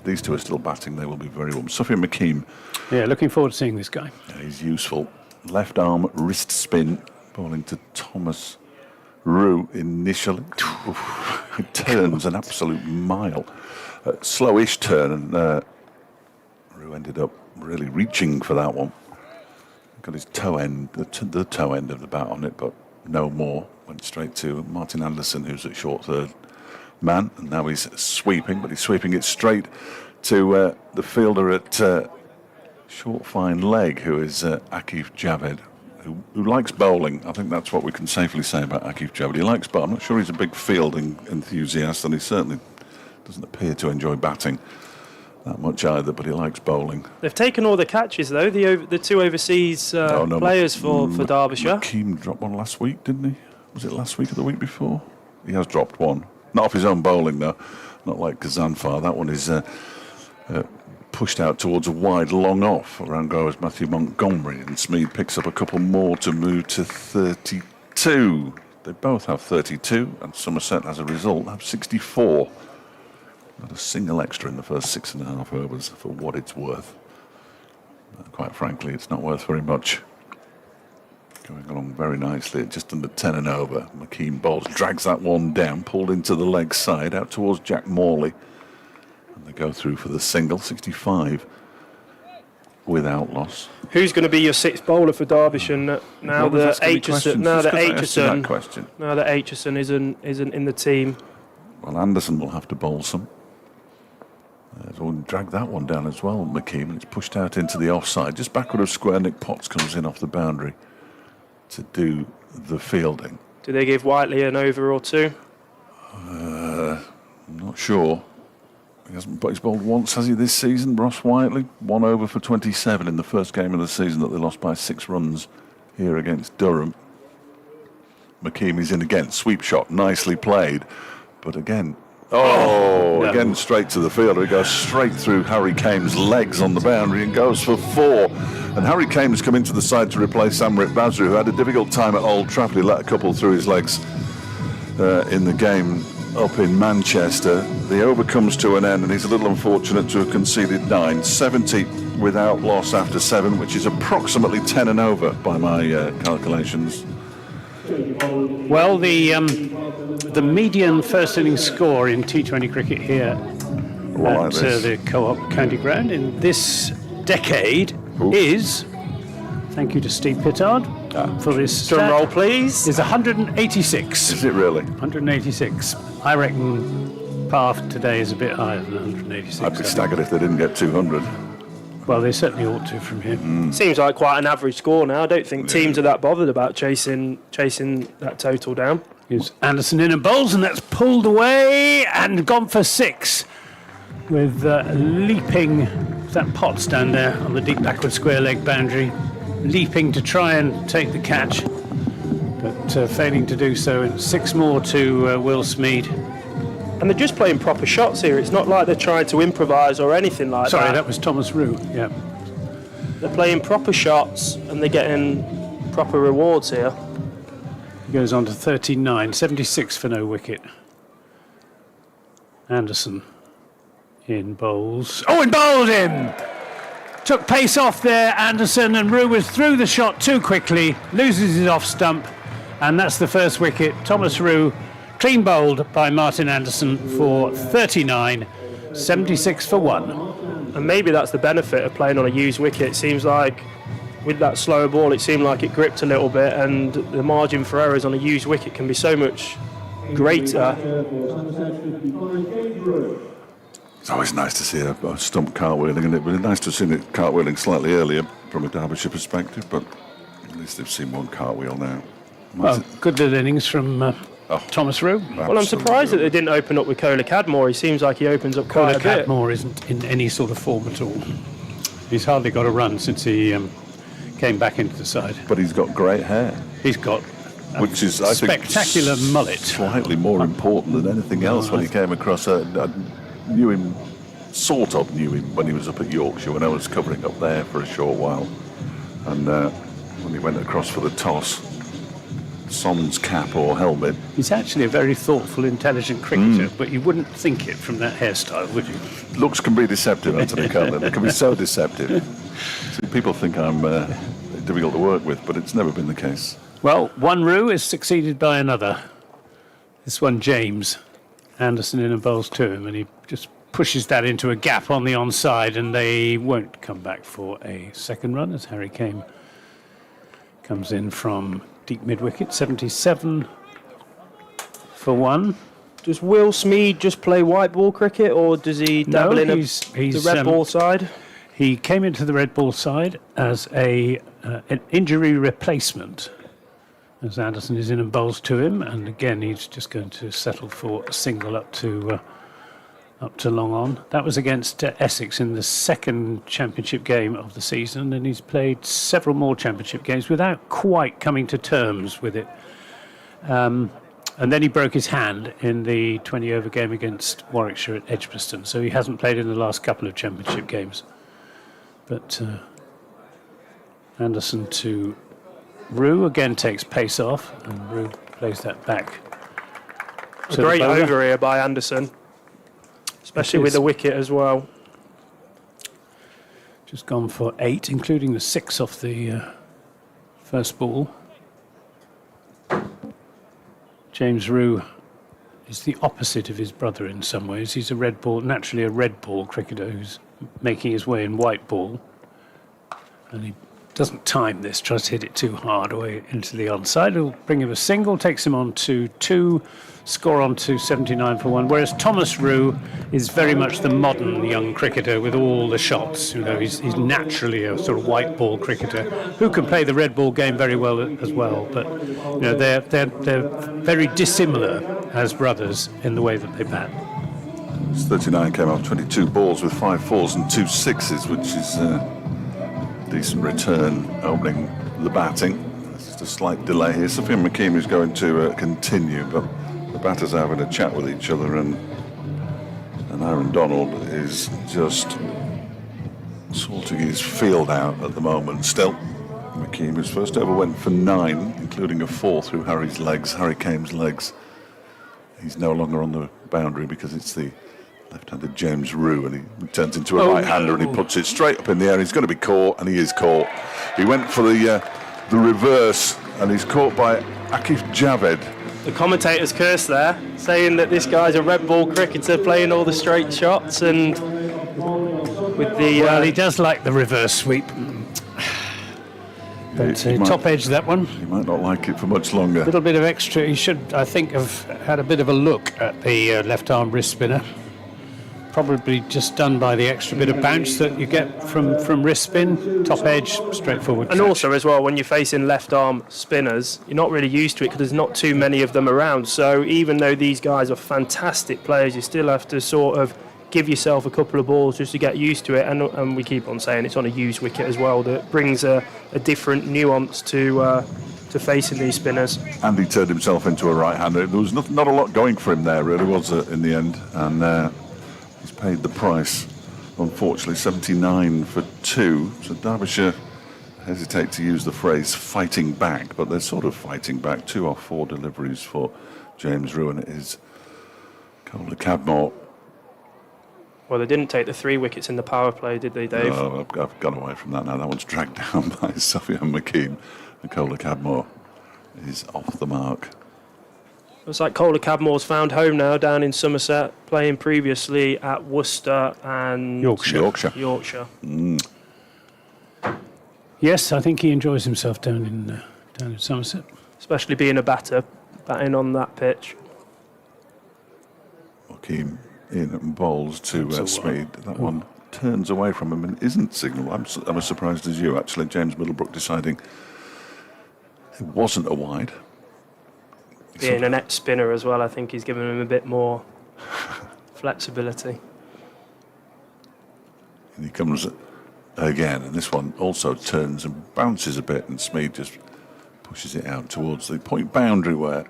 these two are still batting, they will be very warm. Sufyan McKeem. Yeah, looking forward to seeing this guy. Yeah, he's useful. Left arm wrist spin, bowling to Thomas Rue initially. It turns an absolute mile. Slowish turn, and Rue ended up really reaching for that one. Got his toe end, the toe end of the bat on it, but no more. Went straight to Martin Anderson, who's at short third man, and now he's sweeping, but he's sweeping it straight to the fielder at short fine leg, who is Akif Javed, who likes bowling. I think that's what we can safely say about Akif Javed. He likes bowling. I'm not sure he's a big fielding enthusiast, and he certainly doesn't appear to enjoy batting that much either, but he likes bowling. They've taken all the catches, though, the two overseas players for Derbyshire. McKeem dropped one last week, didn't he? Was it last week or the week before? He has dropped one. Not off his own bowling, though. Not like Kazanfar. That one is pushed out towards a wide long off. Around goes Matthew Montgomery, and Smead picks up a couple more to move to 32. They both have 32, and Somerset, as a result, have 64. Not a single extra in the first 6.5 overs for what it's worth. Quite frankly, it's not worth very much. Going along very nicely at just under 10 and over. McKeem bowls, drags that one down, pulled into the leg side, out towards Jack Morley. And they go through for the single, 65 without loss. Who's going to be your sixth bowler for Derbyshire now that Aitchison isn't in the team? Well, Anderson will have to bowl some. Drag that one down as well, McKeem, and it's pushed out into the offside. Just backward of square, Nick Potts comes in off the boundary to do the fielding. Do they give Whiteley an over or two? I'm not sure. He's bowled once, has he, this season, Ross Whiteley? 1 over for 27 in the first game of the season that they lost by 6 runs here against Durham. McKeem is in again, sweep shot, nicely played, but again... Again straight to the fielder. He goes straight through Harry Kame's legs on the boundary and goes for 4. And Harry Kame has come into the side to replace Amrit Basri, who had a difficult time at Old Trafford. He let a couple through his legs in the game up in Manchester. The over comes to an end, and he's a little unfortunate to have conceded 9. 70 without loss after 7, which is approximately 10 and over by my calculations. Well, the median first innings score in T20 cricket here at the OurCoop County Ground in this decade is, thank you to Steve Pittard for this drum roll, please, is 186. Is it really? 186. I reckon par today is a bit higher than 186. I'd be staggered if they didn't get 200. Well, they certainly ought to from here. Seems like quite an average score now. I don't think teams are that bothered about chasing that total down. Here's Anderson in and bowls, and that's pulled away and gone for 6 with leaping. That Potts down there on the deep backward square leg boundary, leaping to try and take the catch, but failing to do so. And 6 more to Will Smead. And they're just playing proper shots here. It's not like they're trying to improvise or anything like that. Sorry, that was Thomas Rue. Yeah. They're playing proper shots and they're getting proper rewards here. He goes on to 39, 76 for no wicket. Anderson in bowls. Oh, and bowled him! Took pace off there, Anderson, and Rue was through the shot too quickly, loses his off stump, and that's the first wicket. Thomas Rue, clean bowled by Martin Anderson for 39, 76 for 1. And maybe that's the benefit of playing on a used wicket. It seems like with that slower ball, it seemed like it gripped a little bit, and the margin for errors on a used wicket can be so much greater. It's always nice to see a stump cartwheeling, and it would be nice to have seen it cartwheeling slightly earlier from a Derbyshire perspective, but at least they've seen one cartwheel now. Well, good little innings from Thomas Rue. Well, I'm surprised that they didn't open up with Kohler Cadmore. He seems like he opens up quite a bit. Cadmore isn't in any sort of form at all. He's hardly got a run since he came back into the side. But he's got great hair. He's got which is, I think, spectacular mullet. Slightly more important than anything else when he came across. I knew him, sort of knew him when he was up at Yorkshire when I was covering up there for a short while. And when he went across for the toss, Son's cap or helmet. He's actually a very thoughtful, intelligent cricketer, but you wouldn't think it from that hairstyle, would you? Looks can be deceptive, Anthony, can't they? They can be so deceptive. See, people think I'm difficult to work with, but it's never been the case. Well, one Rue is succeeded by another. This one, James Anderson, in and bowls to him, and he just pushes that into a gap on the onside, and they won't come back for a second run as Harry Kane comes in from deep mid-wicket, 77 for 1. Does Will Smead just play white ball cricket, or does he dabble in the red ball side? He came into the red ball side as an injury replacement, as Anderson is in and bowls to him, and again he's just going to settle for a single up to long on. That was against Essex in the second championship game of the season, and he's played several more championship games without quite coming to terms with it. And then he broke his hand in the 20-over game against Warwickshire at Edgbaston, so he hasn't played in the last couple of championship games. But Anderson to Rue again takes pace off, and Rue plays that back. A great over here by Anderson, especially with the wicket as well. Just gone for 8, including the 6 off the first ball. James Rue is the opposite of his brother in some ways. He's naturally a red ball cricketer who's making his way in white ball. And he doesn't time this, tries to hit it too hard away into the onside. It'll bring him a single, takes him on to 2, score on to 79 for 1. Whereas Thomas Rue is very much the modern young cricketer with all the shots. You know, he's naturally a sort of white ball cricketer who can play the red ball game very well as well. But you know, they're very dissimilar as brothers in the way that they bat. 39 came off 22 balls with 5 fours and 2 sixes, which is decent return opening the batting. There's just a slight delay here. Sophia McKean is going to continue, but the batters are having a chat with each other, and Aaron Donald is just sorting his field out at the moment still. McKean, whose first over went for 9, including a 4 through Harry Kane's legs. He's no longer on the boundary because it's the left-handed James Rue, and he turns into a right-hander and he puts it straight up in the air. He's going to be caught, and he is caught. He went for the reverse, and he's caught by Akif Javed. The commentator's curse there, saying that this guy's a red ball cricketer playing all the straight shots, and with the well, he does like the reverse sweep. But top edge that one. He might not like it for much longer. A little bit of extra. He should, I think, have had a bit of a look at the left-arm wrist spinner. Probably just done by the extra bit of bounce that you get from wrist spin. Top edge, straightforward. And also as well, when you're facing left-arm spinners, you're not really used to it because there's not too many of them around. So even though these guys are fantastic players, you still have to sort of give yourself a couple of balls just to get used to it. And we keep on saying it's on a used wicket as well that brings a different nuance to facing these spinners. And he turned himself into a right-hander. There was not a lot going for him there, really, was it, in the end? And he's paid the price, unfortunately, 79 for 2. So Derbyshire hesitate to use the phrase fighting back, but they're sort of fighting back. 2 off 4 deliveries for James Rue, and it is Kohler Cadmore Well, they didn't take the 3 wickets in the power play, did they, Dave? Oh, I've gone away from that now. That one's dragged down by Sofian McKean. And Cola Cadmore is off the mark. Looks like Cola Cadmore's found home now down in Somerset, playing previously at Worcester and Yorkshire. Yes, I think he enjoys himself down in Somerset. Especially being a batter, batting on that pitch. McKean in and bowls to Smeed. That one turns away from him and isn't signalled. I'm as surprised as you, actually. James Middlebrook deciding it wasn't a wide. Being a net spinner as well, I think he's given him a bit more flexibility. And he comes again, and this one also turns and bounces a bit, and Smeed just pushes it out towards the point boundary where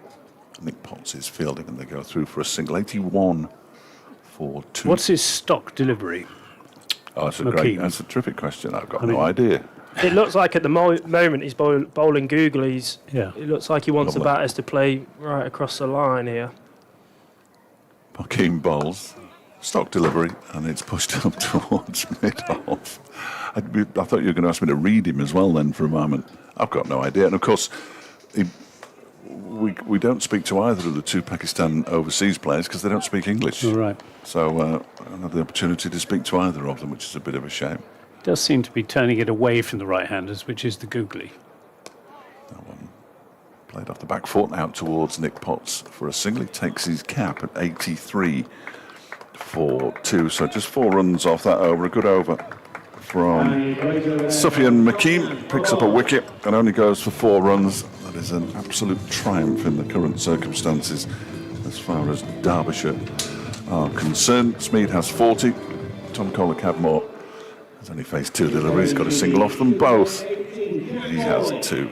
Nick Potts is fielding, and they go through for a single. 81 for 2. What's his stock delivery? Oh, that's McKean? that's a terrific question. I've got no idea. It looks like at the moment he's bowling googlies. Yeah. It looks like he wants the batters to play right across the line here. McKean bowls, stock delivery, and it's pushed up towards mid-off. I thought you were going to ask me to read him as well then for a moment. I've got no idea. And of course, we don't speak to either of the 2 Pakistan overseas players because they don't speak English. All right. So I don't have the opportunity to speak to either of them, which is a bit of a shame. Does seem to be turning it away from the right-handers, which is the googly. That one played off the back foot out towards Nick Potts for a single. He takes his cap at 83 for 2. So just 4 runs off that over. A good over from Sofian McKean. Picks up a wicket and only goes for 4 runs. That is an absolute triumph in the current circumstances as far as Derbyshire are concerned. Smeed has 40. Tom Cola Cadmore has only faced 2 deliveries, got a single off them both. He has 2.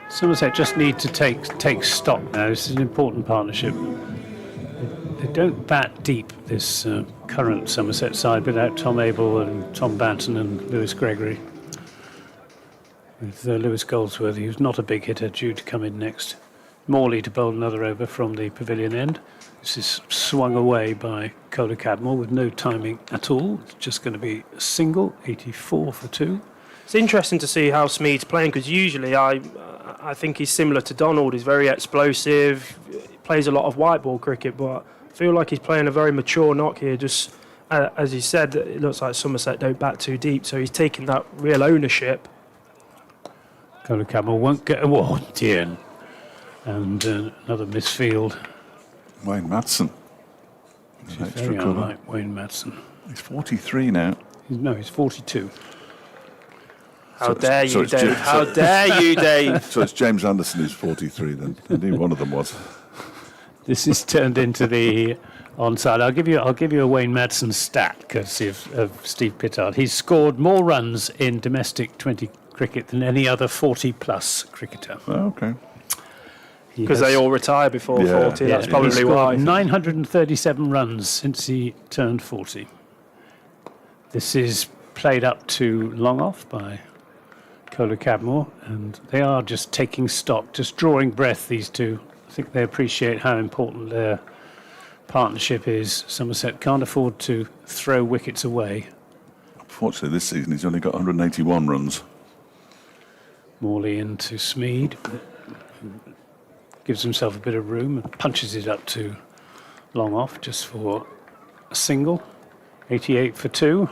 Somerset just need to take stock now. This is an important partnership. They don't bat deep, this current Somerset side, without Tom Abel and Tom Banton and Lewis Gregory. With Lewis Goldsworthy, who's not a big hitter, due to come in next. Morley to bowl another over from the pavilion end. This is swung away by Cola Cadmore with no timing at all. It's just going to be a single, 84 for 2. It's interesting to see how Smeed's playing because usually I think he's similar to Donald. He's very explosive, plays a lot of white ball cricket, but I feel like he's playing a very mature knock here. Just as he said, it looks like Somerset don't bat too deep, so he's taking that real ownership. Cola Cadmore won't get a wall, dear. And another misfield. Wayne Madsen. Very unlike Wayne Madsen. He's 43 now. He's 42. How dare you, Dave? How dare you, Dave? So it's James Anderson who's 43 then. I knew one of them was. This is turned into the onside. I'll give you a Wayne Madsen stat, courtesy of Steve Pittard. He's scored more runs in domestic 20 cricket than any other 40-plus cricketer. Oh, okay. Because they all retire before 40. That's He's probably scored why. 937 runs since he turned 40. This is played up to long off by Cola Cadmore, and they are just taking stock, just drawing breath, these two. I think they appreciate how important their partnership is. Somerset can't afford to throw wickets away. Unfortunately, this season he's only got 181 runs. Morley into Smeed. Gives himself a bit of room and punches it up to long off just for a single. 88 for 2.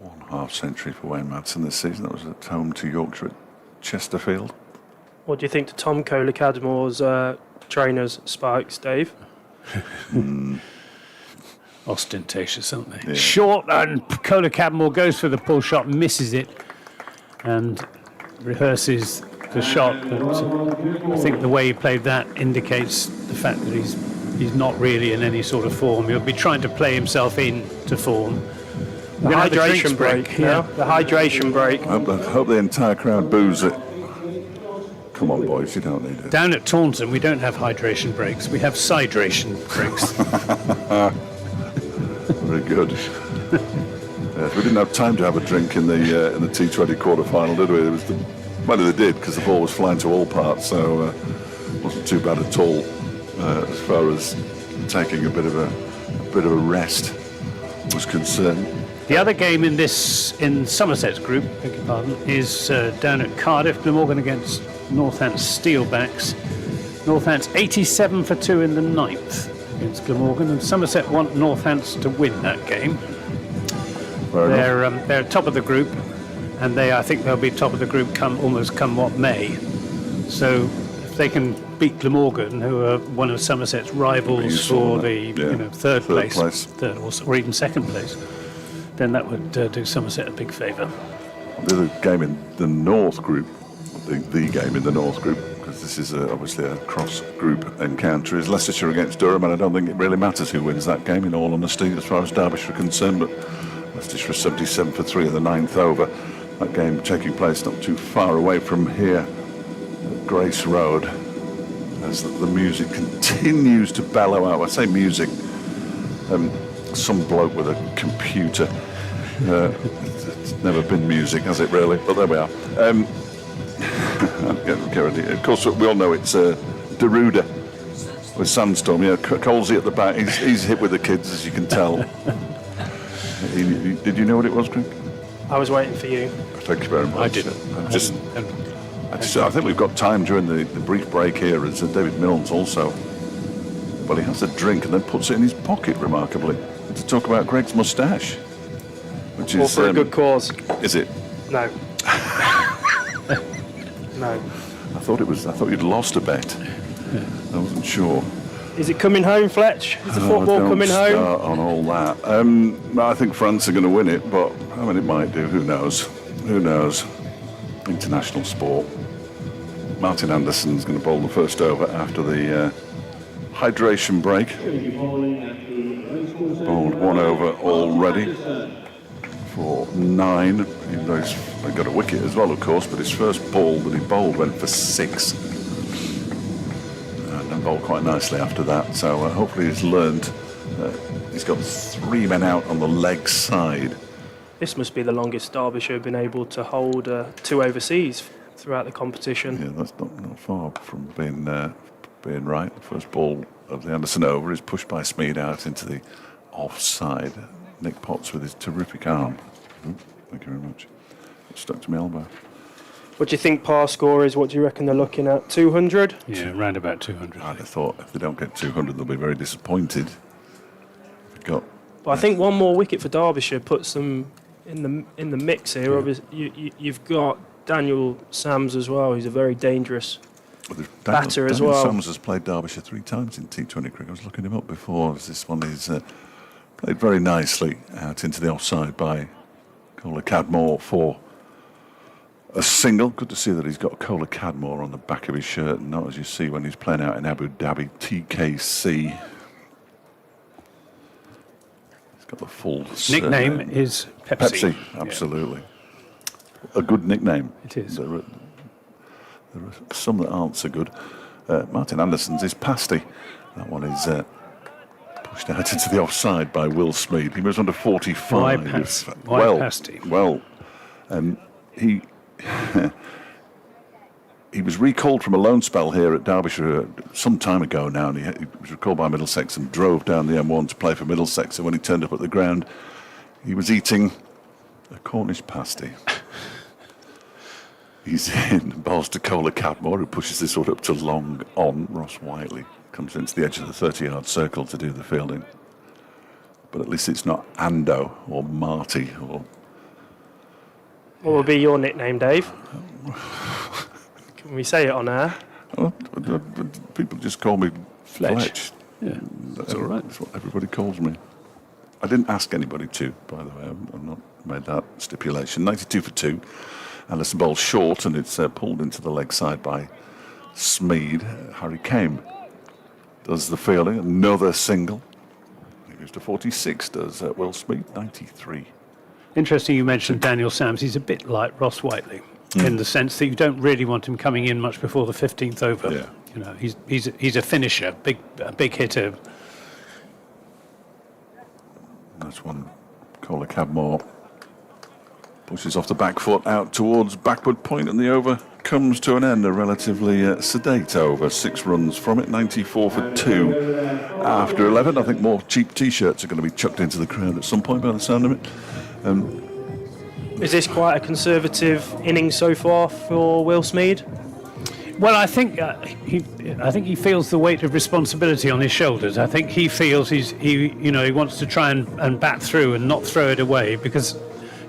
1.5 century for Wayne Madsen this season. That was at home to Yorkshire at Chesterfield. What do you think to Tom Cola Cadmore's trainers' spikes, Dave? Ostentatious, aren't they? Yeah. Short, and Cola Cadmore goes for the pull shot, misses it, and rehearses the shot. But I think the way he played that indicates the fact that he's not really in any sort of form. He'll be trying to play himself into form. The hydration break. Yeah, the hydration break. I hope the entire crowd boos it. Come on, boys, you don't need it. Down at Taunton, we don't have hydration breaks. We have sidration breaks. Very good. Yes, we didn't have time to have a drink in the T20 quarter-final, did we? Well, they did, because the ball was flying to all parts, so it wasn't too bad at all as far as taking a bit of a rest was concerned. The other game in Somerset's group, beg your pardon, is down at Cardiff. Glamorgan against Northants Steelbacks. Northants 87 for 2 in the 9th against Glamorgan, and Somerset want Northants to win that game. They're top of the group, and I think they'll be top of the group come what may. So if they can beat Glamorgan, who are one of Somerset's rivals for the third place. Or even second place, then that would do Somerset a big favour. The other game in the North group, the game in the North group, because this is obviously a cross-group encounter, is Leicestershire against Durham, and I don't think it really matters who wins that game, in all honesty, as far as Derbyshire are concerned, but Leicestershire 77 for 3 in the 9th over. That game taking place not too far away from here at Grace Road, as the music continues to bellow out. I say music, some bloke with a computer. It's never been music, has it really? But there we are. Of course, we all know it's Deruda with Sandstorm. Yeah, Colsey at the back. He's hit with the kids, as you can tell. Did you know what it was, Greg? I was waiting for you. Thank you very much. I didn't. I think we've got time during the brief break here, as David Milnes also. Well, he has a drink and then puts it in his pocket, remarkably, to talk about Greg's moustache. Which All is for a good cause. Is it? No. No. I thought you'd lost a bet. I wasn't sure. Is it coming home, Fletch? Is the football don't coming home? Start on all that. I think France are going to win it, but I mean, it might do. Who knows? Who knows? International sport. Martin Anderson's going to bowl the first over after the hydration break. Bowled 1 over already for 9. Even though he's got a wicket as well, of course, but his first ball that he bowled went for 6. And then bowled quite nicely after that. So hopefully he's learned. He's got 3 men out on the leg side. This must be the longest Derbyshire have been able to hold 2 overseas throughout the competition. Yeah, that's not far from being right. The first ball of the Anderson over is pushed by Smead out into the offside. Nick Potts with his terrific arm. Thank you very much. Stuck to my elbow. What do you think par score is? What do you reckon they're looking at? 200? Yeah, around about 200. I'd have thought if they don't get 200, they'll be very disappointed. But I think one more wicket for Derbyshire puts them in the mix here. Yeah. Obviously, you've got Daniel Sams as well. He's a very dangerous batter as well. Sams has played Derbyshire 3 times in T20 cricket. I was looking him up before. This one is played very nicely out into the offside by Cola Cadmore for a single. Good to see that he's got Cola Cadmore on the back of his shirt, and not as you see when he's playing out in Abu Dhabi, TKC. He's got the full Nickname is Pepsi. Absolutely. A good nickname. It is. There are some that aren't so good. Martin Anderson's is Pasty. That one is pushed out into the offside by Will Smead. He moves on to 45. Why Pasty? Well, he he was recalled from a loan spell here at Derbyshire some time ago now, and he was recalled by Middlesex and drove down the M1 to play for Middlesex. And when he turned up at the ground, he was eating a Cornish pasty. He's in, bowls to Cola Cadmore, who pushes this one up to long on. Ross Whiteley comes into the edge of the 30-yard circle to do the fielding. But at least it's not Ando or Marty or... What would be your nickname, Dave? Can we say it on air? Oh, people just call me Fletch. Yeah, that's all right. That's what everybody calls me. I didn't ask anybody to, by the way. I've not made that stipulation. 92 for 2. Anderson bowls short, and it's pulled into the leg side by Smead. Harry Kame does the fielding. Another single. He goes to 46, does Will Smead, 93. Interesting you mentioned Daniel Sams. He's a bit like Ross Whiteley in the sense that you don't really want him coming in much before the 15th over. Yeah. You know, he's a finisher, a big hitter. That's one. Cola Cadmore Pushes off the back foot out towards backward point, and the over comes to an end. A relatively sedate over. 6 runs from it, 94 for 2 after 11. I think more cheap T-shirts are going to be chucked into the crowd at some point by the sound of it. Is this quite a conservative inning so far for Will Smead? Well, I think he feels the weight of responsibility on his shoulders. I think he feels he wants to try and bat through and not throw it away, because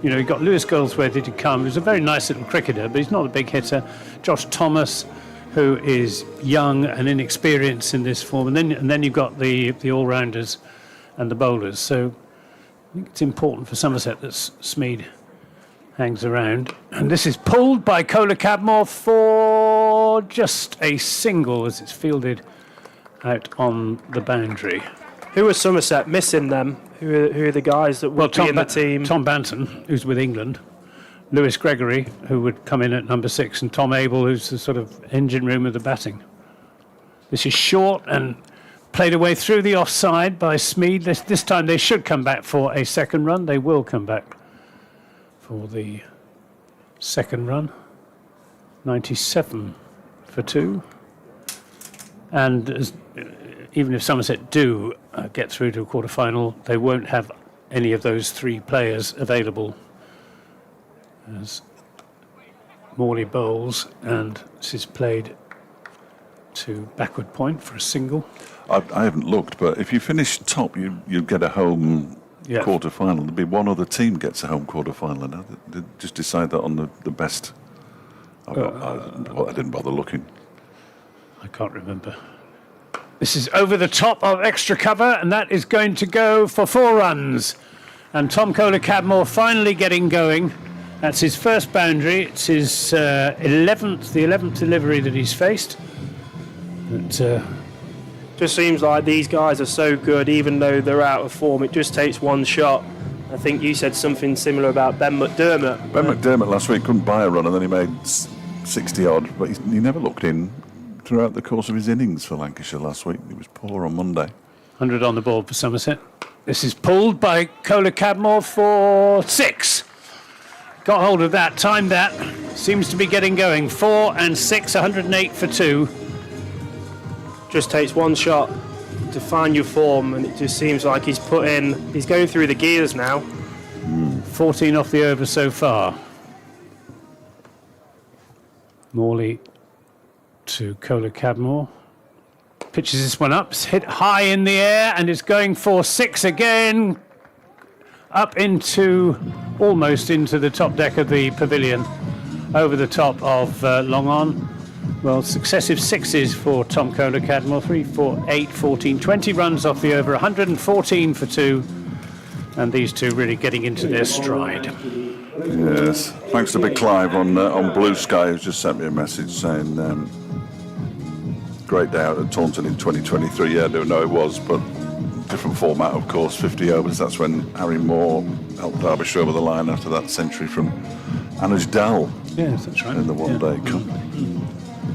you've got Lewis Goldsworthy to come, who's a very nice little cricketer, but he's not a big hitter. Josh Thomas, who is young and inexperienced in this form, and then you've got the all-rounders and the bowlers. So I think it's important for Somerset that Smead hangs around. And this is pulled by Kohler Cadmore for just a single as it's fielded out on the boundary. Who are Somerset missing them? Who are the guys that would be in the team? Tom Banton, who's with England. Lewis Gregory, who would come in at number 6, and Tom Abel, who's the sort of engine room of the batting. This is short and played away through the offside by Smead. This time they should come back for a second run. They will come back for the second run. 97 for 2. And even if Somerset do get through to a quarter-final, they won't have any of those 3 players available as Morley bowls, and this is played to backward point for a single. I haven't looked, but if you finish top, you get a home quarter-final. There'll be one other team gets a home quarter-final. Now, they just decide that on the best. I didn't bother looking. I can't remember. This is over the top of extra cover, and that is going to go for 4 runs. And Tom Kohler Cadmore finally getting going. That's his first boundary. It's his 11th delivery that he's faced. But, just seems like these guys are so good, even though they're out of form. It just takes one shot. I think you said something similar about Ben McDermott. Ben McDermott last week couldn't buy a run, and then he made 60-odd, but he never looked in throughout the course of his innings for Lancashire last week. He was poor on Monday. 100 on the board for Somerset. This is pulled by Kohler Cadmore for 6. Got hold of that, timed that. Seems to be getting going. 4 and 6, 108 for 2. Just takes one shot to find your form, and it just seems like he's going through the gears now. 14 off the over so far. Morley to Kohler Cadmore. Pitches this one up, it's hit high in the air, and it's going for 6 again. Up almost into the top deck of the pavilion, over the top of long on. Well, successive 6s for Tom Kohler Cadmore. 3, 4, 8, 14, 20 runs off the over, 114 for 2. And these two really getting into their stride. Yes. Thanks to Big Clive on Blue Sky, who's just sent me a message saying great day out at Taunton in 2023. Yeah, I don't know it was, but different format, of course, 50 overs. That's when Harry Moore helped Derbyshire over the line after that century from Anuj Dal. Yes, that's right. In the one-day cup.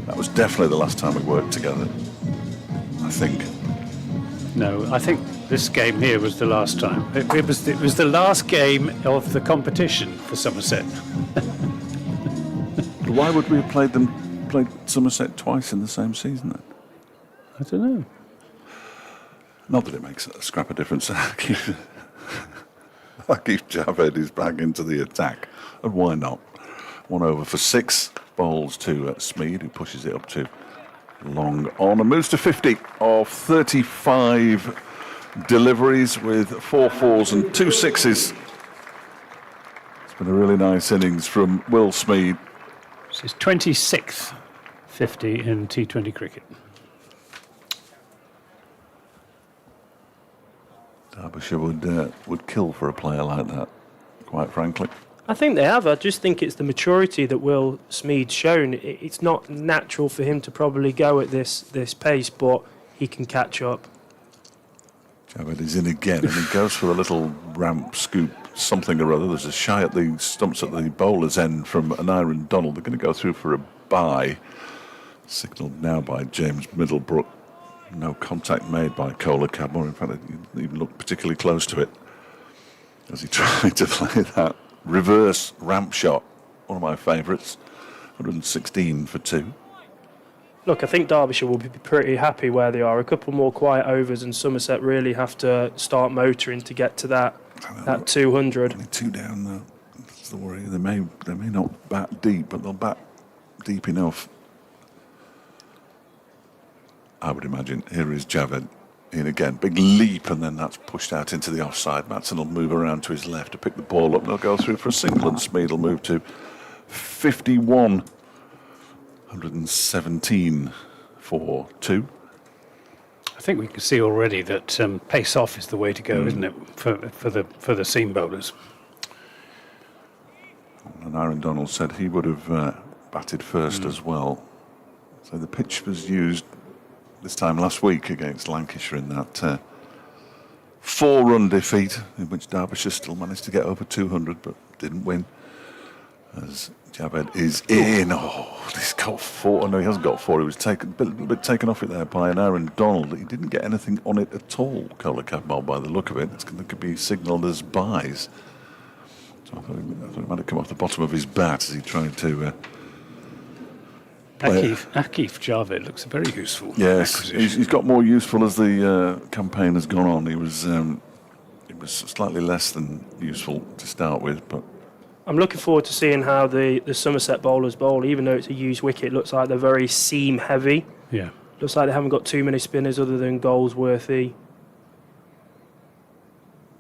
That was definitely the last time we worked together, I think. No, I think this game here was the last time. It was the last game of the competition for Somerset. Why would we have played Somerset twice in the same season then? I don't know. Not that it makes a scrap of difference. Akif Javed is back into the attack, and why not? 1 over for 6. Bowls to Smead, who pushes it up to long on and moves to 50 of 35 deliveries with 4 4s and 2 6s. It's been a really nice innings from Will Smead. This is 26th 50 in T20 cricket. Derbyshire would kill for a player like that, quite frankly. I think they have. I just think it's the maturity that Will Smead's shown. It's not natural for him to probably go at this pace, but he can catch up. Javed is in again, and he goes for a little ramp scoop, something or other. There's a shy at the stumps at the bowler's end from Aniran Donald. They're going to go through for a bye. Signalled now by James Middlebrook. No contact made by Kohler Cadmore. In fact, he didn't even look particularly close to it as he tried to play that reverse ramp shot, one of my favourites, 116 for 2. Look, I think Derbyshire will be pretty happy where they are. A couple more quiet overs and Somerset really have to start motoring to get to that 200. Only 2 down, though. That's the worry. They may not bat deep, but they'll bat deep enough. I would imagine. Here is Javed. In again, big leap, and then that's pushed out into the offside. Matson will move around to his left to pick the ball up. They'll go through for a single, and Smead will move to 51. 117 for 2. I think we can see already that pace off is the way to go, isn't it, for the seam bowlers? And Aaron Donald said he would have batted first as well. So the pitch was used this time last week against Lancashire in that 4-run defeat, in which Derbyshire still managed to get over 200 but didn't win. As Javed is in. Oh, he's got 4. No, he hasn't got 4. He was a little bit taken off it there by an Aaron Donald. He didn't get anything on it at all, Kola Cadmore, by the look of it. It could be signalled as buys. So I thought he might have come off the bottom of his bat as he tried to... Akif Javed looks very useful. Yes, he's got more useful as the campaign has gone on. He was slightly less than useful to start with, but... I'm looking forward to seeing how the Somerset bowlers bowl. Even though it's a used wicket, it looks like they're very seam heavy. Yeah. Looks like they haven't got too many spinners other than Goldsworthy.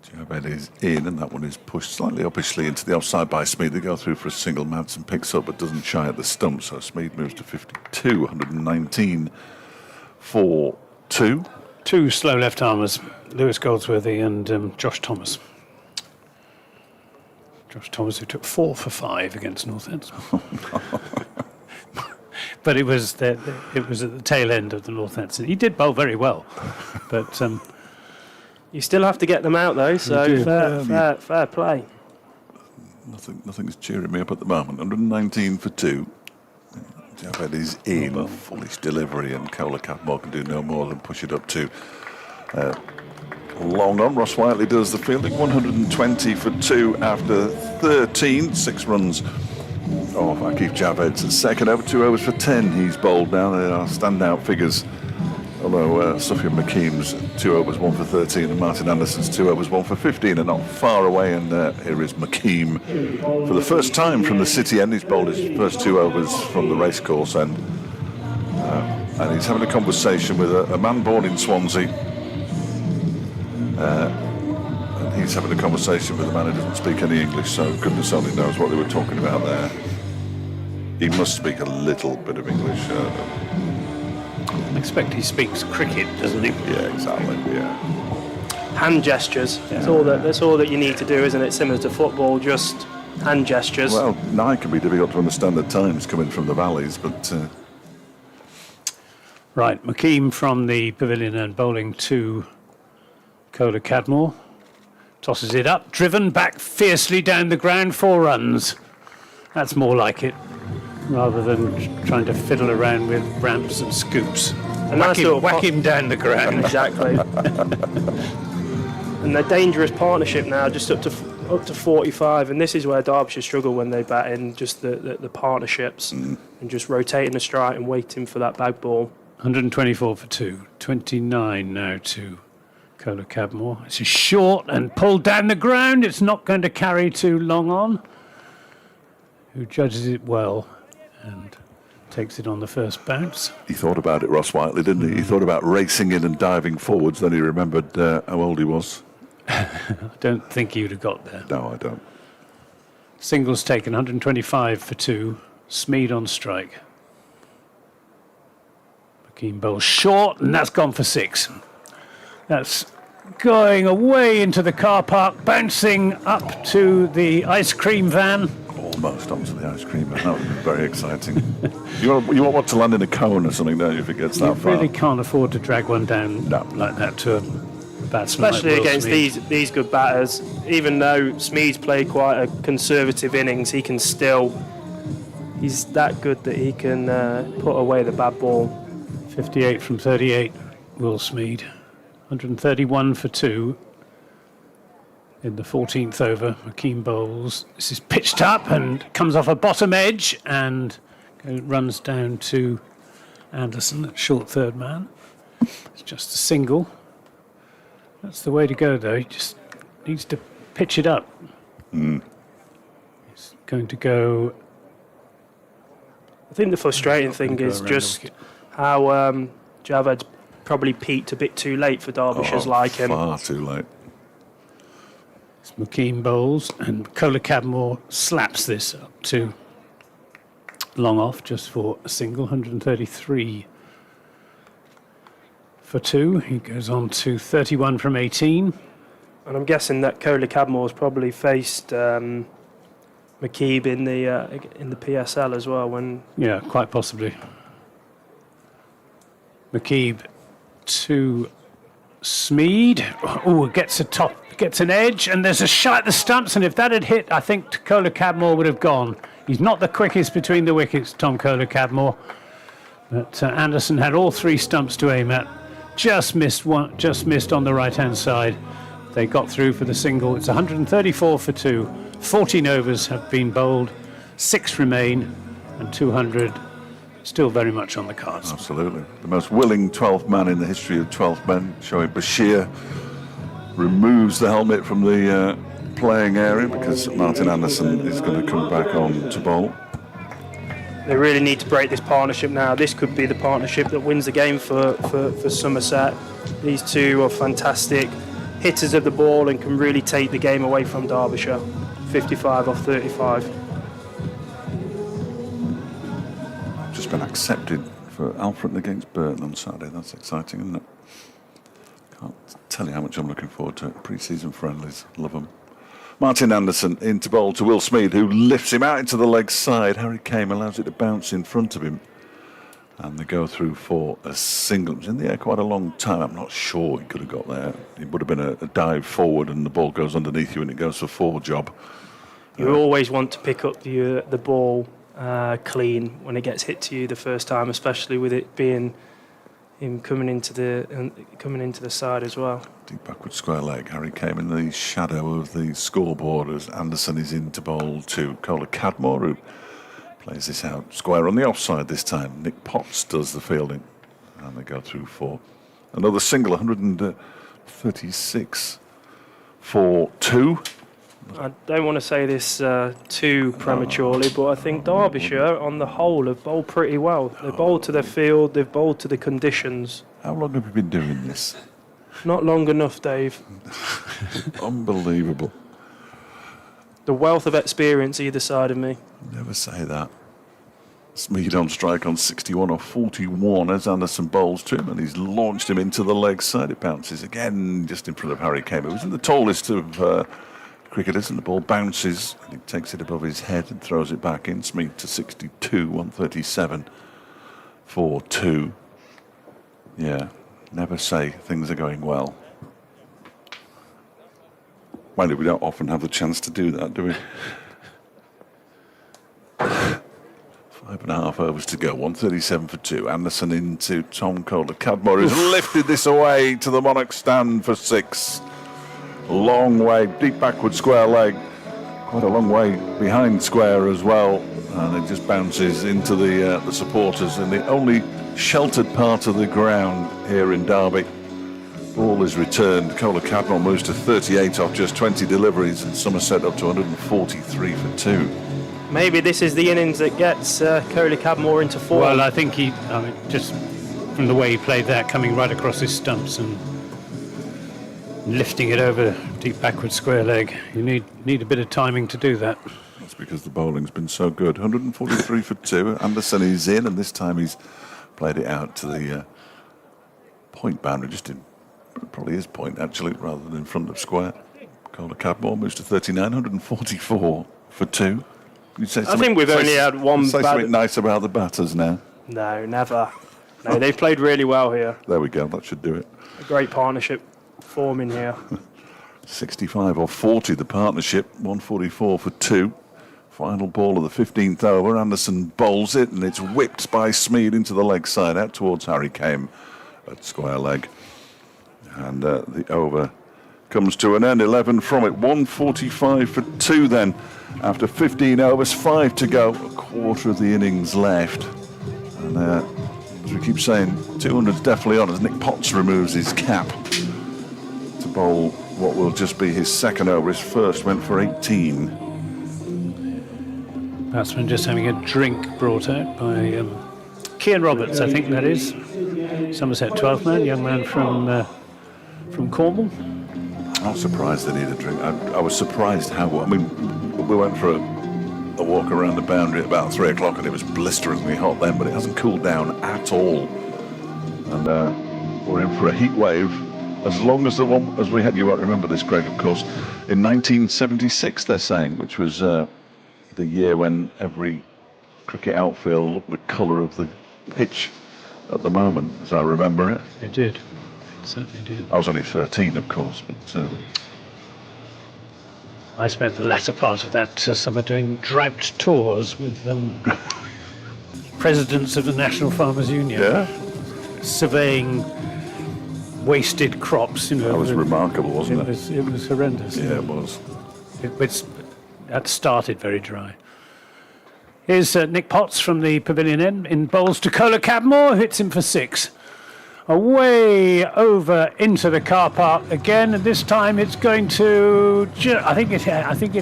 Javed is in, and that one is pushed slightly uppishly into the offside by Smead. They go through for a single. Madsen picks up but doesn't shy at the stump, so Smead moves to 52, 119 for 2. 2 slow left-armers, Lewis Goldsworthy and Josh Thomas. Josh Thomas, who took 4 for 5 against Northants. But it was at the tail end of the Northants. He did bowl very well, but you still have to get them out though. So fair play. Nothing's cheering me up at the moment. 119 for 2. Javed is in, foolish delivery, and Kola Cadmore can do no more than push it up to. Long on. Ross Whiteley does the fielding. 120 for 2 after 13. 6 runs off Akif Javed's second over. 2 overs for 10 he's bowled now. They are standout figures. Although Sufyan Makeem's 2 overs 1 for 13 and Martin Anderson's 2 overs 1 for 15 are not far away. And here is Makeem for the first time from the City end. He's bowled his first 2 overs from the racecourse end. And he's having a conversation with a man born in Swansea. And he's having a conversation with a man who doesn't speak any English, so goodness only knows what they were talking about there. He must speak a little bit of English. I expect he speaks cricket, doesn't he? Yeah, exactly, yeah. Hand gestures. Yeah. That's all that you need to do, isn't it? Similar to football, just hand gestures. Well, now it can be difficult to understand at times coming from the valleys, but... Right, Makeem from the pavilion and bowling to Kola Cadmore. Tosses it up, driven back fiercely down the ground, 4 runs. That's more like it, rather than trying to fiddle around with ramps and scoops. And whack him down the ground. Exactly. And they're dangerous partnership now, just up to 45, and this is where Derbyshire struggle when they bat in, just the partnerships and just rotating the strike and waiting for that bag ball. 124 for 2, 29 now to Kola Cadmore. It's a short and pulled down the ground. It's not going to carry too long on. Who judges it well and takes it on the first bounce. He thought about it, Ross Whiteley, didn't he? He thought about racing in and diving forwards, then he remembered how old he was. I don't think you'd have got there. No, I don't. Singles taken, 125 for 2. Smead on strike. Makeem bowls short, and that's gone for 6. That's going away into the car park, bouncing up to the ice cream van. Almost onto the ice cream van. That would be very exciting. You want what to land in a cone or something, don't you, if it gets that far? You really can't afford to drag one down like that to a batsman. Especially like against these good batters. Even though Smead's played quite a conservative innings, he can still... He's that good that he can put away the bad ball. 58 from 38, Will Smead. 131 for 2. in the 14th over. McKean bowls. This is pitched up and comes off a bottom edge and runs down to Anderson, short third man. It's just a single. That's the way to go, though. He just needs to pitch it up. He's going to go. I think the frustrating thing is just how Javad's probably peaked a bit too late for Derbyshire's liking. Far too late. It's McKean bowls, and Kohler Cadmore slaps this up to long off just for a single, 133 for 2. He goes on to 31 from 18. And I'm guessing that Kohler Cadmore's probably faced McKeeb in the PSL as well. Yeah, quite possibly. McKeeb to Smeed. Oh, gets a top, gets an edge, and there's a shot at the stumps. And if that had hit, I think Kohler Cadmore would have gone. He's not the quickest between the wickets, Tom Kohler Cadmore. But Anderson had all 3 stumps to aim at. Just missed one. Just missed on the right-hand side. They got through for the single. It's 134 for 2. 14 overs have been bowled. 6 remain, and 200 still very much on the cards. Absolutely. The most willing 12th man in the history of 12th men. Shoaib Bashir removes the helmet from the playing area because Martin Anderson is going to come back on to bowl. They really need to break this partnership now. This could be the partnership that wins the game for Somerset. These two are fantastic hitters of the ball and can really take the game away from Derbyshire. 55 off 35. Just been accepted for Alfred against Burton on Saturday. That's exciting, isn't it? Can't tell you how much I'm looking forward to it. Pre-season friendlies, love them. Martin Anderson into bowl to Will Smeed, who lifts him out into the leg side. Harry Kame allows it to bounce in front of him. And they go through for a single. It was in the air quite a long time. I'm not sure he could have got there. It would have been a dive forward and the ball goes underneath you and it goes for 4 job. You always want to pick up the ball clean when it gets hit to you the first time, especially with it being him coming into the side as well. Deep backward square leg. Harry came in the shadow of the scoreboard as Anderson is into bowl to Kohler Cadmore, who plays this out square on the offside this time. Nick Potts does the fielding, and they go through for another single. 136 for 2. I don't want to say this too prematurely, but I think Derbyshire, on the whole, have bowled pretty well. They've bowled to their field, they've bowled to the conditions. How long have you been doing this? Not long enough, Dave. Unbelievable. The wealth of experience either side of me. Never say that. Smeed on strike on 61 or 41 as Anderson bowls to him, and he's launched him into the leg side. It bounces again just in front of Harry Kame. It was in the tallest of cricketers, and the ball bounces and he takes it above his head and throws it back in. Smeed to 62, 137 for 2. Yeah, never say things are going well. Mind you, we don't often have the chance to do that, do we? 5.5 overs to go, 137 for 2. Anderson into Tom Kohler Cadmore, who's lifted this away to the Monarch stand for 6. Long way, deep backward square leg, quite a long way behind square as well, and it just bounces into the supporters in the only sheltered part of the ground here in Derby. Ball is returned. Kohler Cadmore moves to 38 off just 20 deliveries, and Somerset up to 143 for 2. Maybe this is the innings that gets Kohler Cadmore into form. Well, I think just from the way he played that, coming right across his stumps and lifting it over deep backward square leg. You need a bit of timing to do that. That's because the bowling's been so good. 143 for 2. Anderson is in, and this time he's played it out to the point boundary, just in probably his point actually, rather than in front of square. Kohler Cadmore moves to 39, 144 for 2. I think we've only had one say something nice about the batters now. No, never. No, they've played really well here. There we go, that should do it. A great partnership forming here. 65 or 40 the partnership, 144 for 2. Final ball of the 15th over. Anderson bowls it, and it's whipped by Smeed into the leg side, out towards Harry Kame at square leg. And the over comes to an end. 11 from it. 145 for 2 then. After 15 overs, 5 to go. A quarter of the innings left. And as we keep saying, 200's definitely on as Nick Potts removes his cap to bowl what will just be his second over. His first went for 18. Batsman just having a drink brought out by Cian Roberts, I think that is. Somerset 12th man, young man from Cornwall. I'm not surprised they need a drink. I was surprised how... I mean, we went for a walk around the boundary at about 3 o'clock and it was blisteringly hot then, but it hasn't cooled down at all. And we're in for a heat wave as long as the one as we had. You won't remember this, Greg, of course, in 1976, they're saying, which was the year when every cricket outfield looked the colour of the pitch at the moment, as I remember it. It did. It certainly did. I was only 13, of course, but... I spent the latter part of that summer doing drought tours with presidents of the National Farmers Union. Yeah? Surveying wasted crops, you know. That was remarkable, wasn't it? It was horrendous. Yeah, it was. That started very dry. Here's Nick Potts from the pavilion end in bowls to Kola Cadmore, hits him for 6. Away over into the car park again, and this time it's going to... I think it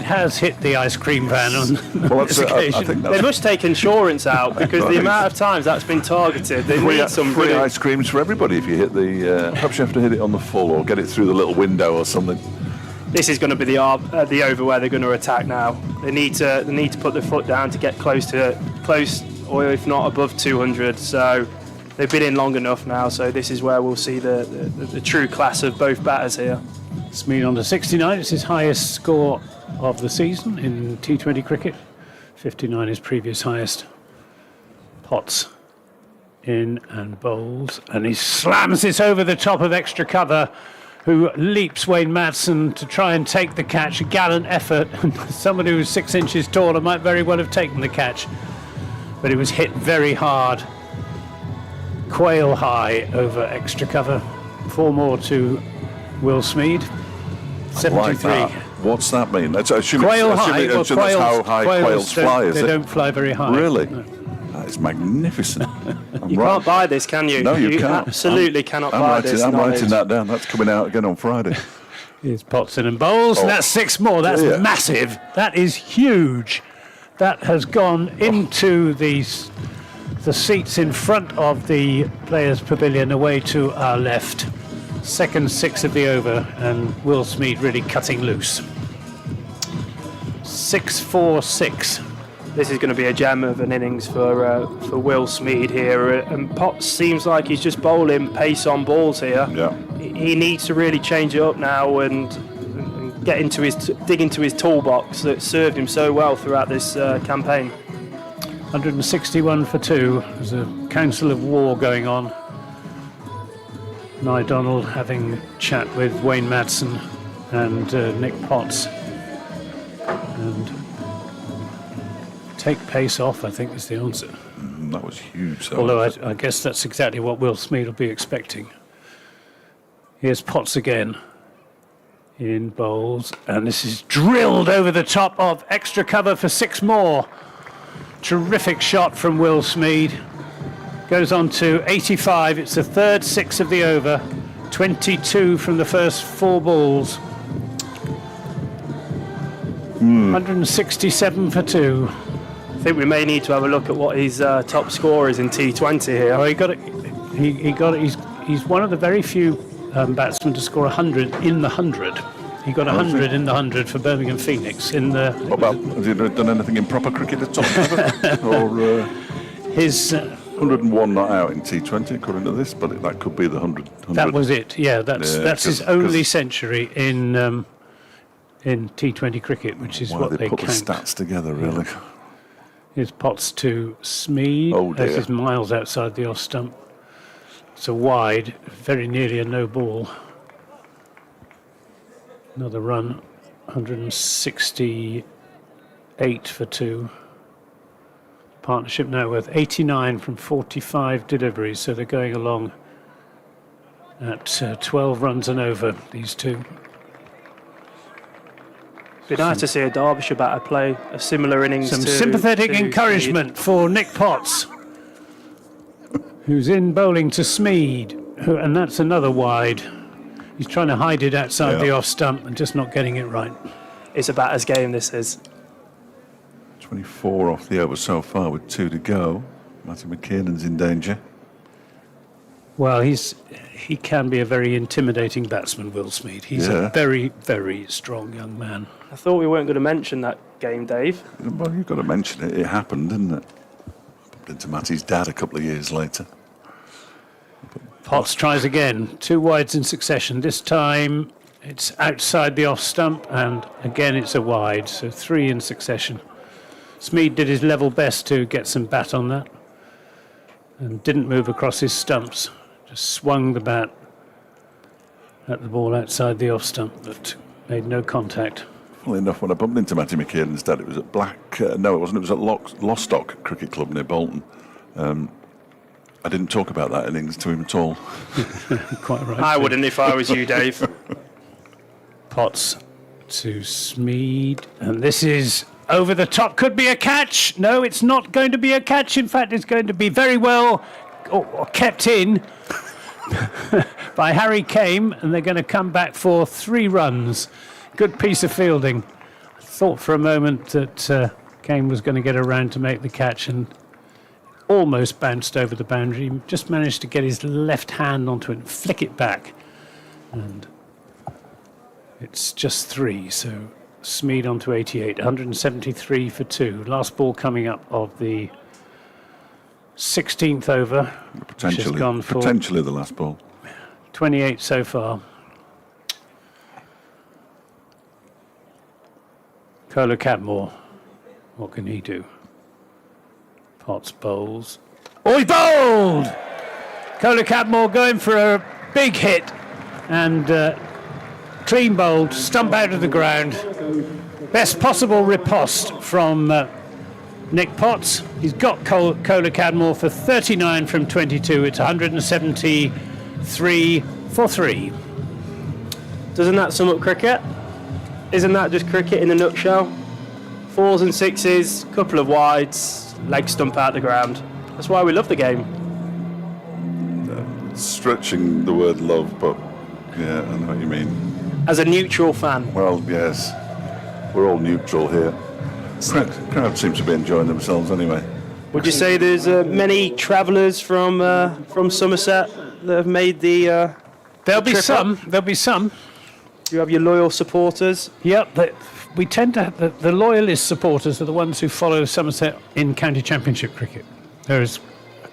has hit the ice cream van on this occasion. I think they must take insurance out because the amount of times that's been targeted. They need some free ice creams for everybody if you hit the... perhaps you have to hit it on the full or get it through the little window or something. This is going to be the over where they're going to attack now. They need to put their foot down to get close, or if not above 200. So they've been in long enough now. So this is where we'll see the true class of both batters here. Smeed on to 69. It's his highest score of the season in T20 cricket. 59 his previous highest. Potts in and bowls, and he slams this over the top of extra cover, who leaps Wayne Madsen to try and take the catch. A gallant effort. Someone who was 6 inches taller might very well have taken the catch, but it was hit very hard. Quail high over extra cover. 4 more to Will Smeed. 73. Like that. What's that mean? That's quail high. That's how high quails fly, is it? They don't fly very high. Really? No. That is magnificent. You can't buy this, can you? No, you can't. Absolutely cannot buy this. I'm writing that down. That's coming out again on Friday. Here's Potts in and bowls, and that's 6 more. That's massive. That is huge. That has gone into the seats in front of the players' pavilion away to our left. Second 6 of the over, and Will Smeed really cutting loose. 6-4-6. This is going to be a gem of an innings for Will Smeed here, and Potts seems like he's just bowling pace on balls here. Yeah. He needs to really change it up now and dig into his toolbox that served him so well throughout this campaign. 161 for 2. There's a council of war going on. Nye Donald having a chat with Wayne Madsen and Nick Potts. And take pace off, I think, is the answer. That was huge. Although I guess that's exactly what Will Smeed will be expecting. Here's Potts again in bowls, and this is drilled over the top of extra cover for 6 more. Terrific shot from Will Smeed. Goes on to 85. It's the third 6 of the over. 22 from the first 4 balls. 167 for 2. I think we may need to have a look at what his top score is in T20 here. Oh, he got it. He got it. He's one of the very few batsmen to score 100 in the 100. He got 100 in the 100 for Birmingham Phoenix in the. What about? Has he done anything in proper cricket at all? Or his 101 not out in T20 according to this, but that could be the 100. That was it. Yeah, that's his only century in T20 cricket, which is what they put count. the stats together, really. Yeah. Here's Potts to Smeed. Oh dear. This is miles outside the off stump. It's a wide, very nearly a no ball. Another run, 168 for 2. Partnership now worth 89 from 45 deliveries, so they're going along at 12 runs and over, these two. Be nice to see a Derbyshire batter play a similar innings. Some to sympathetic to encouragement for Nick Potts, who's in bowling to Smeed, and that's another wide. He's trying to hide it outside the off stump and just not getting it right. It's a batter's game, this is. 24 off the over so far with 2 to go. Matty McKiernan's in danger. Well, he can be a very intimidating batsman, Will Smeed. He's a very, very strong young man. I thought we weren't going to mention that game, Dave. Well, you've got to mention it. It happened, didn't it? Bumped into Matty's dad a couple of years later. Potts tries again. 2 wides in succession. This time it's outside the off stump, and again it's a wide. So 3 in succession. Smeed did his level best to get some bat on that and didn't move across his stumps. Just swung the bat at the ball outside the off stump, but made no contact. Funnily enough, when I bumped into Matty McKiernan's dad, it was at no, it wasn't. It was at Lostock Cricket Club near Bolton. I didn't talk about that innings to him at all. Quite right. I wouldn't if I was you, Dave. Potts to Smeed, and this is over the top. Could be a catch. No, it's not going to be a catch. In fact, it's going to be very well or kept in by Harry Kame, and they're going to come back for 3 runs. Good piece of fielding. I thought for a moment that Kame was going to get around to make the catch and almost bounced over the boundary. Just managed to get his left hand onto it and flick it back. And it's just 3, so Smeed on to 88, 173 for 2. Last ball coming up of the 16th over, which has gone for Potentially the last ball. 28 so far. Kohler Cadmore, what can he do? Potts bowls. Oh, he bowled! Kohler Cadmore going for a big hit and clean bowled, stump out of the ground. Best possible riposte from Nick Potts. He's got Kohler Cadmore for 39 from 22. It's 173 for 3. Doesn't that sum up cricket? Isn't that just cricket in a nutshell? 4s and 6s, couple of wides, leg stump out the ground. That's why we love the game. Stretching the word love, but yeah, I know what you mean. As a neutral fan. Well, yes, we're all neutral here. Crowd seems to be enjoying themselves anyway. Would you say there's many travellers from Somerset that have made the There'll be trip some. up? There'll be some. You have your loyal supporters. Yep, we tend to have the loyalist supporters are the ones who follow Somerset in county championship cricket. There is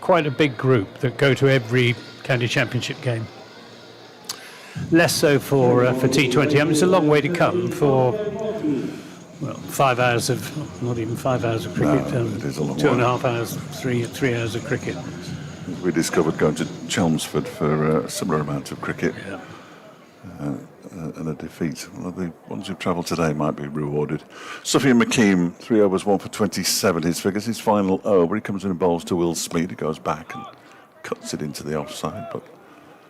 quite a big group that go to every county championship game. Less so for T20. I mean, it's a long way to come for 5 hours of, not even 5 hours of cricket. No, it is a long 2.5 hours, 3 hours of cricket. We discovered going to Chelmsford for a similar amount of cricket. Yeah. And a defeat. Well, the ones who've travelled today might be rewarded. Sufyan McKeem, 3 overs, 1 for 27. His figures, his final over. He comes in and bowls to Will Smeed. He goes back and cuts it into the offside, but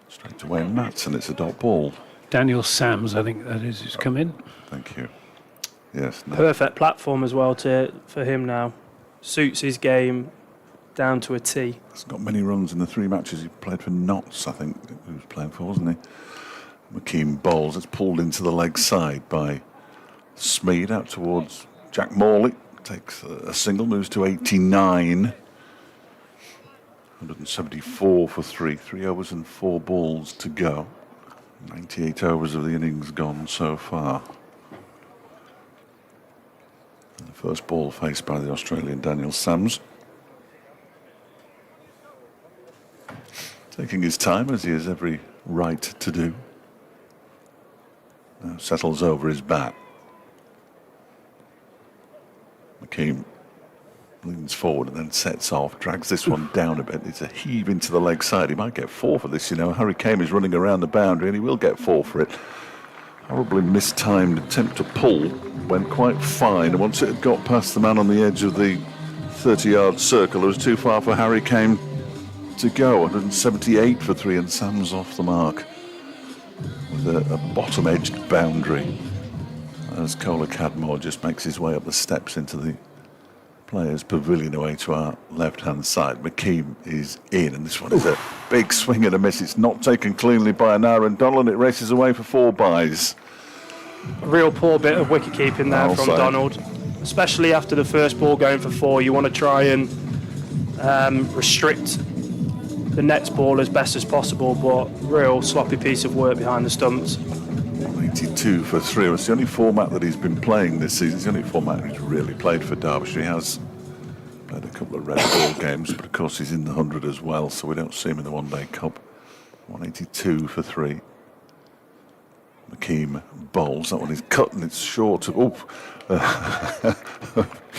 straight away Mats, and it's a dot ball. Daniel Sams, I think that is, who's come in. Thank you. Yes. No. Perfect platform as well for him now. Suits his game down to a T. He's got many runs in the 3 matches he played for Notts, I think, he was playing for, wasn't he? McKeem bowls. It's pulled into the leg side by Smeed out towards Jack Morley. Takes a single, moves to 89. 174 for 3. 3 overs and 4 balls to go. 98 overs of the innings gone so far. And the first ball faced by the Australian Daniel Sams. Taking his time, as he has every right to do. Now settles over his bat. McKeem leans forward and then sets off, drags this one down a bit. It's a heave into the leg side. He might get 4 for this, you know. Harry Kame is running around the boundary and he will get 4 for it. Horribly mistimed attempt to pull, went quite fine. And once it had got past the man on the edge of the 30-yard circle, it was too far for Harry Kame to go. 178 for 3 and Sam's off the mark with a bottom-edged boundary. as Cola Cadmore just makes his way up the steps into the players' pavilion away to our left-hand side. McKeem is in, and this one is a big swing and a miss. It's not taken cleanly by Aaron Donald, and it races away for 4 byes. A real poor bit of wicket keeping there I'll from say. Donald, especially after the first ball going for 4. You want to try and restrict the next ball as best as possible, but real sloppy piece of work behind the stumps. 82 for 3. It's the only format that he's been playing this season. It's the only format he's really played for Derbyshire. He has played a couple of red ball games, but of course he's in the 100 as well, so we don't see him in the one-day cup. 182 for 3. McKeem bowls. That one is cut and it's short.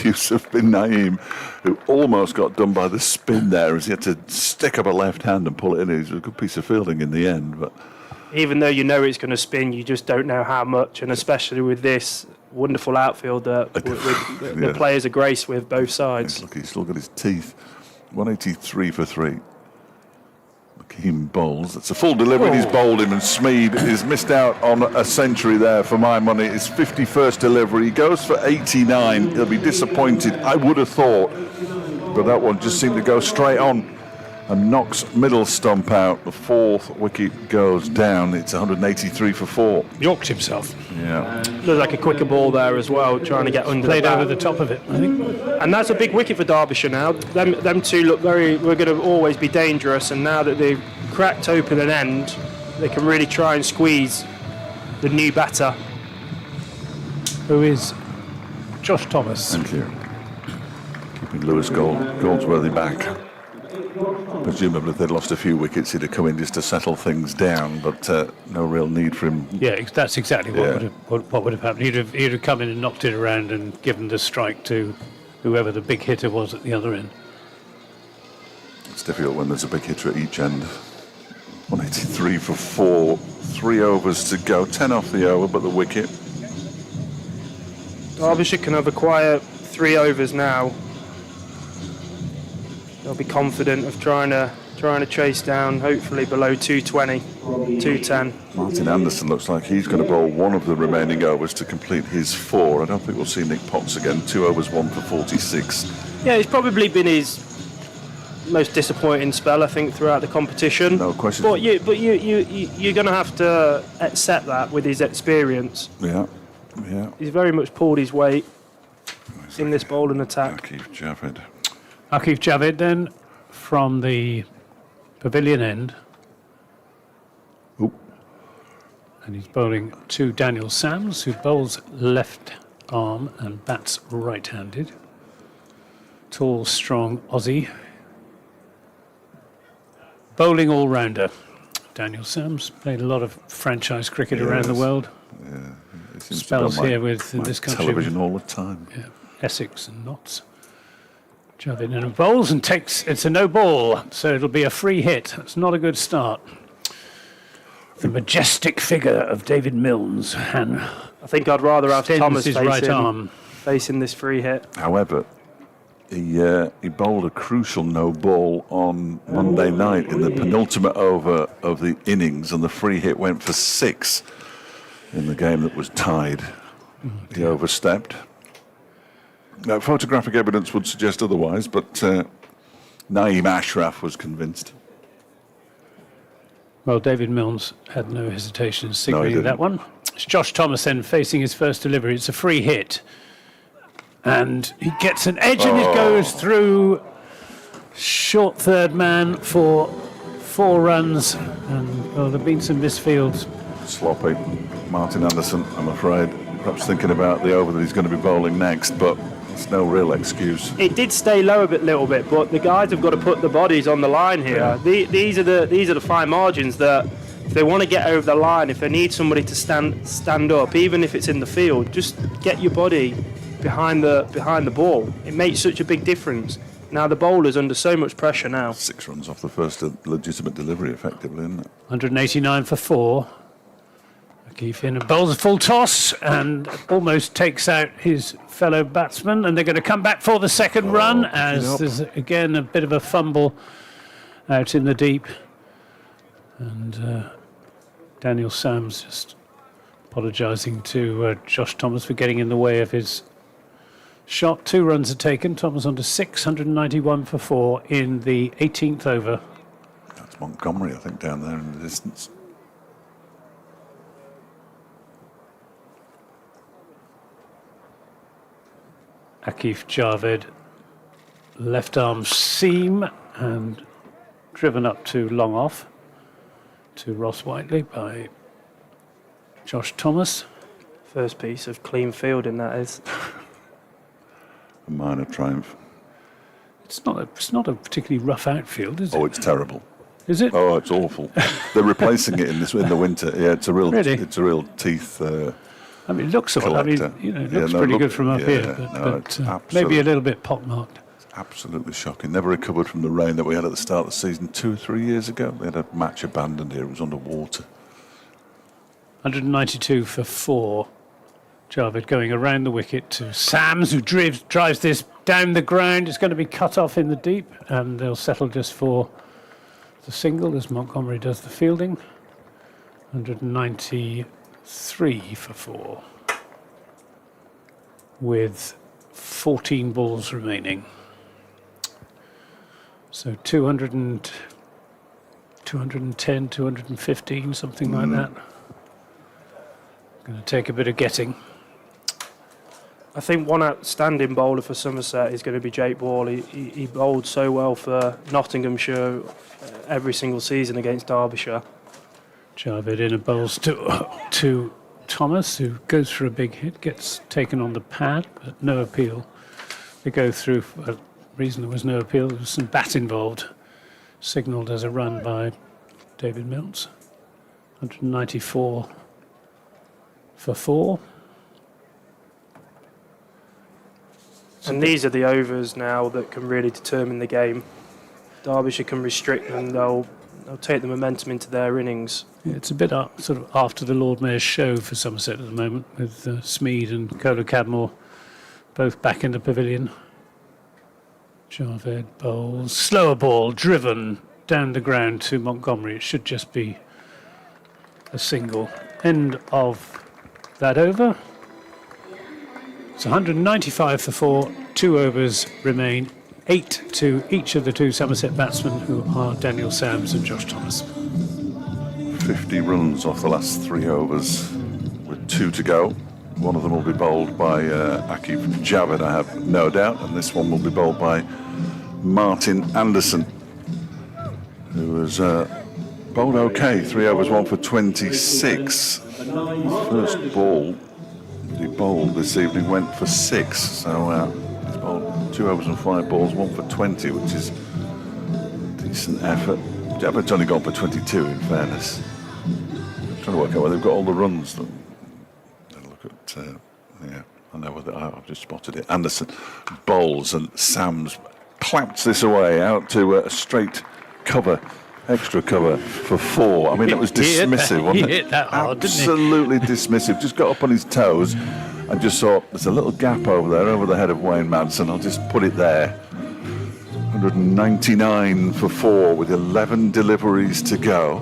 Yusuf bin Naeem, who almost got done by the spin there, as he had to stick up a left hand and pull it in. It was a good piece of fielding in the end, but Even though you know it's going to spin, you just don't know how much, and especially with this wonderful outfield that the players are graced with both sides. Look, he's still got his teeth. 183 for 3. McKeem bowls. It's a full delivery, and he's bowled him, and Smead is missed out on a century there for my money. It's 51st delivery. He goes for 89. He'll be disappointed, I would have thought, but that one just seemed to go straight on and knocks middle stump out. The 4th wicket goes down. It's 183 for 4. Yorked himself. Yeah. Looks like a quicker ball there as well, trying to get under Played the bat. over the top of it, I think. And that's a big wicket for Derbyshire now. Them two look we're going to always be dangerous, and now that they've cracked open an end, they can really try and squeeze the new batter. Who is Josh Thomas. Thank you. Keeping Lewis Goldsworthy back. Presumably, if they'd lost a few wickets, he'd have come in just to settle things down, but no real need for him. Yeah, that's exactly what would have happened. He'd have come in and knocked it around and given the strike to whoever the big hitter was at the other end. It's difficult when there's a big hitter at each end. 183 for 4. 3 overs to go. 10 off the over, but the wicket. Derbyshire can have a quiet 3 overs now. They'll be confident of trying to chase down, hopefully below 220, 210. Martin Anderson looks like he's going to bowl one of the remaining overs to complete his 4. I don't think we'll see Nick Potts again. 2 overs, 1 for 46. Yeah, it's probably been his most disappointing spell, I think, throughout the competition. No question. But you're going to have to accept that with his experience. Yeah. He's very much pulled his weight in this bowling attack. Akif Javid. Akif Javid then from the pavilion end. Oop. And he's bowling to Daniel Sams, who bowls left arm and bats right-handed. Tall, strong Aussie. Bowling all-rounder. Daniel Sams played a lot of franchise cricket around the world. Yeah. It seems Spells to be on here with in this country. television all the time. Yeah, Essex and Notts. Javid and bowls and takes. It's a no ball, so it'll be a free hit. That's not a good start. The majestic figure of David Milnes. And I think I'd rather have Thomas his right arm. facing this free hit. However, he bowled a crucial no ball on Monday night in the penultimate over of the innings, and the free hit went for 6 in the game that was tied. He overstepped. Now, photographic evidence would suggest otherwise, but Naeem Ashraf was convinced. Well, David Milnes had no hesitation in signalling that one. It's Josh Thomas then facing his first delivery. It's a free hit. And he gets an edge and it goes through. Short third man for 4 runs. And well, there have been some misfields. Sloppy. Martin Anderson, I'm afraid, perhaps thinking about the over that he's going to be bowling next, but it's no real excuse. It did stay low a little bit, but the guys have got to put the bodies on the line here. Yeah. These are the fine margins that if they want to get over the line, if they need somebody to stand up, even if it's in the field, just get your body behind the ball. It makes such a big difference. Now the bowler's under so much pressure now. 6 runs off the first legitimate delivery, effectively, isn't it? 189 for 4. Akif in bowls a full toss and almost takes out his fellow batsman, and they're going to come back for the second run as there's again a bit of a fumble out in the deep, and Daniel Sams just Apologising to Josh Thomas for getting in the way of his shot. 2 runs are taken. Thomas on to 691 for 4 in the 18th over. That's Montgomery, I think, down there in the distance. Akif Javed, left arm seam and driven up to long off to Ross Whiteley by Josh Thomas. First piece of clean fielding, that is. A minor triumph. It's not a particularly rough outfield, is it? Oh, it's terrible. Is it? Oh, it's awful. They're replacing it in the winter. Yeah, it's a real teeth. I mean, it looks all. I mean, it looks pretty good from up here, but maybe a little bit pockmarked. Absolutely shocking. Never recovered from the rain that we had at the start of the season 2 or 3 years ago. They had a match abandoned here. It was underwater. 192 for 4. Javed going around the wicket to Sams, who drives this down the ground. It's going to be cut off in the deep, and they'll settle just for the single as Montgomery does the fielding. 193 for 4 with 14 balls remaining. So 210, 215, something like that. Going to take a bit of getting. I think one outstanding bowler for Somerset is going to be Jake Ball. He bowled so well for Nottinghamshire every single season against Derbyshire. Javed in a bowls to Thomas, who goes for a big hit, gets taken on the pad, but no appeal. They go through for a reason there was no appeal. There was some bat involved, signalled as a run by David Mills. 194 for 4. And these are the overs now that can really determine the game. Derbyshire can restrict them. They'll take the momentum into their innings. Yeah, it's a bit sort of after the Lord Mayor's show for Somerset at the moment, with Smead and Cola Cadmore both back in the pavilion. Javed bowls, slower ball driven down the ground to Montgomery. It should just be a single. End of that over. It's 195 for 4, 2 overs remain, 8 to each of the 2 Somerset batsmen, who are Daniel Sams and Josh Thomas. 50 runs off the last 3 overs with 2 to go. One of them will be bowled by Akif Javed, I have no doubt, and this one will be bowled by Martin Anderson, who has bowled okay. 3 overs, 1 for 26. First ball he bowled this evening went for 6, so he's bowled 2 overs and 5 balls, 1 for 20, which is a decent effort. Javed's only gone for 22, in fairness. I'm trying to work out where they've got all the runs. Look at, I know whether I've just spotted it. Anderson bowls and Sams claps this away out to a straight cover. Extra cover for 4. I mean, it was dismissive, wasn't it? He hit that hard, didn't he? Absolutely dismissive. Just got up on his toes and just thought, there's a little gap over there, over the head of Wayne Madsen. I'll just put it there. 199 for 4 with 11 deliveries to go.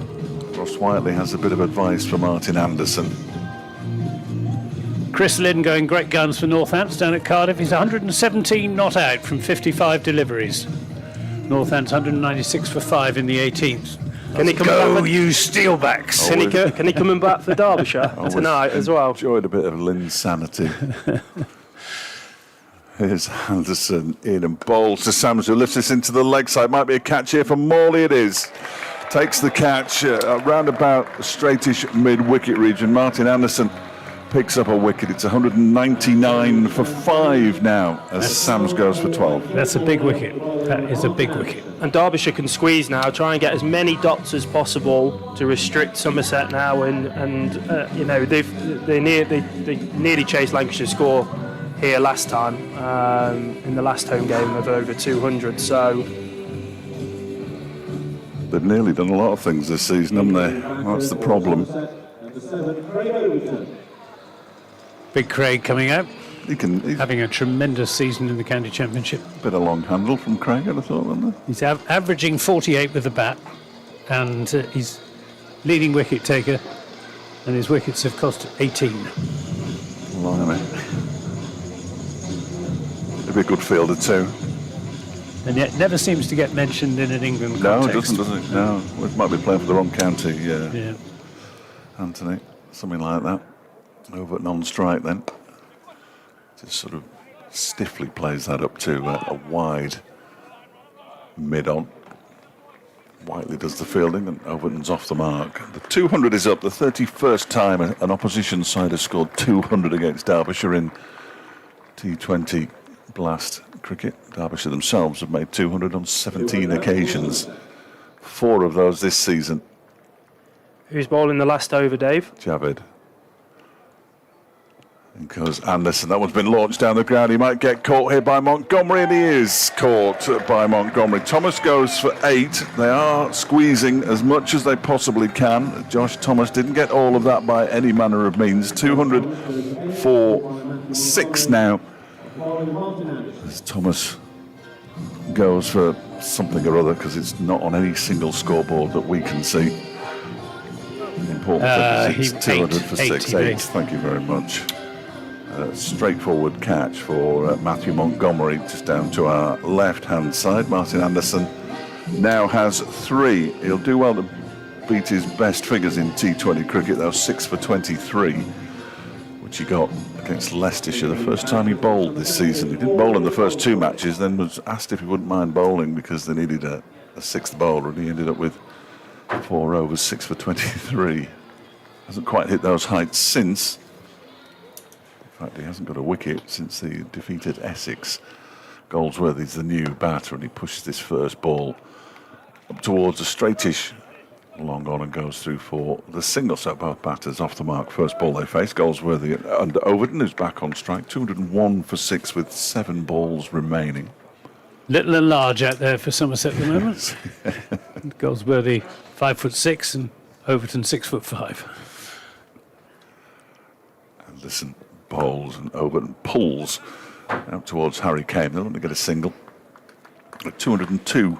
Ross Whiteley has a bit of advice for Martin Anderson. Chris Lynn going great guns for Northants down at Cardiff. He's 117 not out from 55 deliveries. Northants 196 for 5 in the 18th. Can he come Go, back? you steelbacks. Can he come back for Derbyshire tonight as well? Enjoyed a bit of Lynn's sanity. Here's Anderson in and bowls to Sams, who lifts this into the leg side. Might be a catch here for Morley. It is. Takes the catch around about the straightish mid-wicket region. Martin Anderson picks up a wicket. It's 199 for 5 now as Sams goes for 12. That's a big wicket. That is a big wicket. And Derbyshire can squeeze now, try and get as many dots as possible to restrict Somerset now, and they nearly chased Lancashire's score here last time in the last home game of over 200. So they've nearly done a lot of things this season, haven't they? That's the problem. Big Craig coming out. He's having a tremendous season in the county championship. Bit of long handle from Craig, I'd have thought, wasn't there? He's averaging 48 with the bat, and he's leading wicket taker And his wickets have cost 18. Blimey. He'd be a good fielder too. And yet never seems to get mentioned in an England No, context. it doesn't it? No. Well, it might be playing for the wrong county, Yeah. Anthony. Something like that. Over at non-strike then. Just sort of stiffly plays that up to a wide mid-on. Whiteley does the fielding and Overton's off the mark. The 200 is up, the 31st time an opposition side has scored 200 against Derbyshire in T20 Blast cricket. Derbyshire themselves have made 200 on 17 occasions. 4 of those this season. Who's bowling the last over, Dave? Javed. And goes Anderson. That one's been launched down the ground. He might get caught here by Montgomery, and he is caught by Montgomery. Thomas goes for 8. They are squeezing as much as they possibly can. Josh Thomas didn't get all of that by any manner of means. 200 for 6 now. As Thomas goes for something or other, because it's not on any single scoreboard that we can see. The important thing is it's 200 for 6. 8. Thank you very much. Straightforward catch for Matthew Montgomery, just down to our left-hand side. Martin Anderson now has 3. He'll do well to beat his best figures in T20 cricket. That was 6 for 23, which he got against Leicestershire the first time he bowled this season. He didn't bowl in the first 2 matches, then was asked if he wouldn't mind bowling because they needed a 6th bowler, and he ended up with 4 overs, 6 for 23. Hasn't quite hit those heights since. In fact, he hasn't got a wicket since he defeated Essex. Goldsworthy's the new batter, and he pushes this first ball up towards a straightish long on and goes through for the single. So both batters off the mark. First ball they face. Goldsworthy and Overton, who's back on strike. 201 for 6 with 7 balls remaining. Little and large out there for Somerset at the moment. Goldsworthy 5'6" and Overton 6'5". And listen. Bowls and Overton pulls out towards Harry Kane. They'll only get a single. 202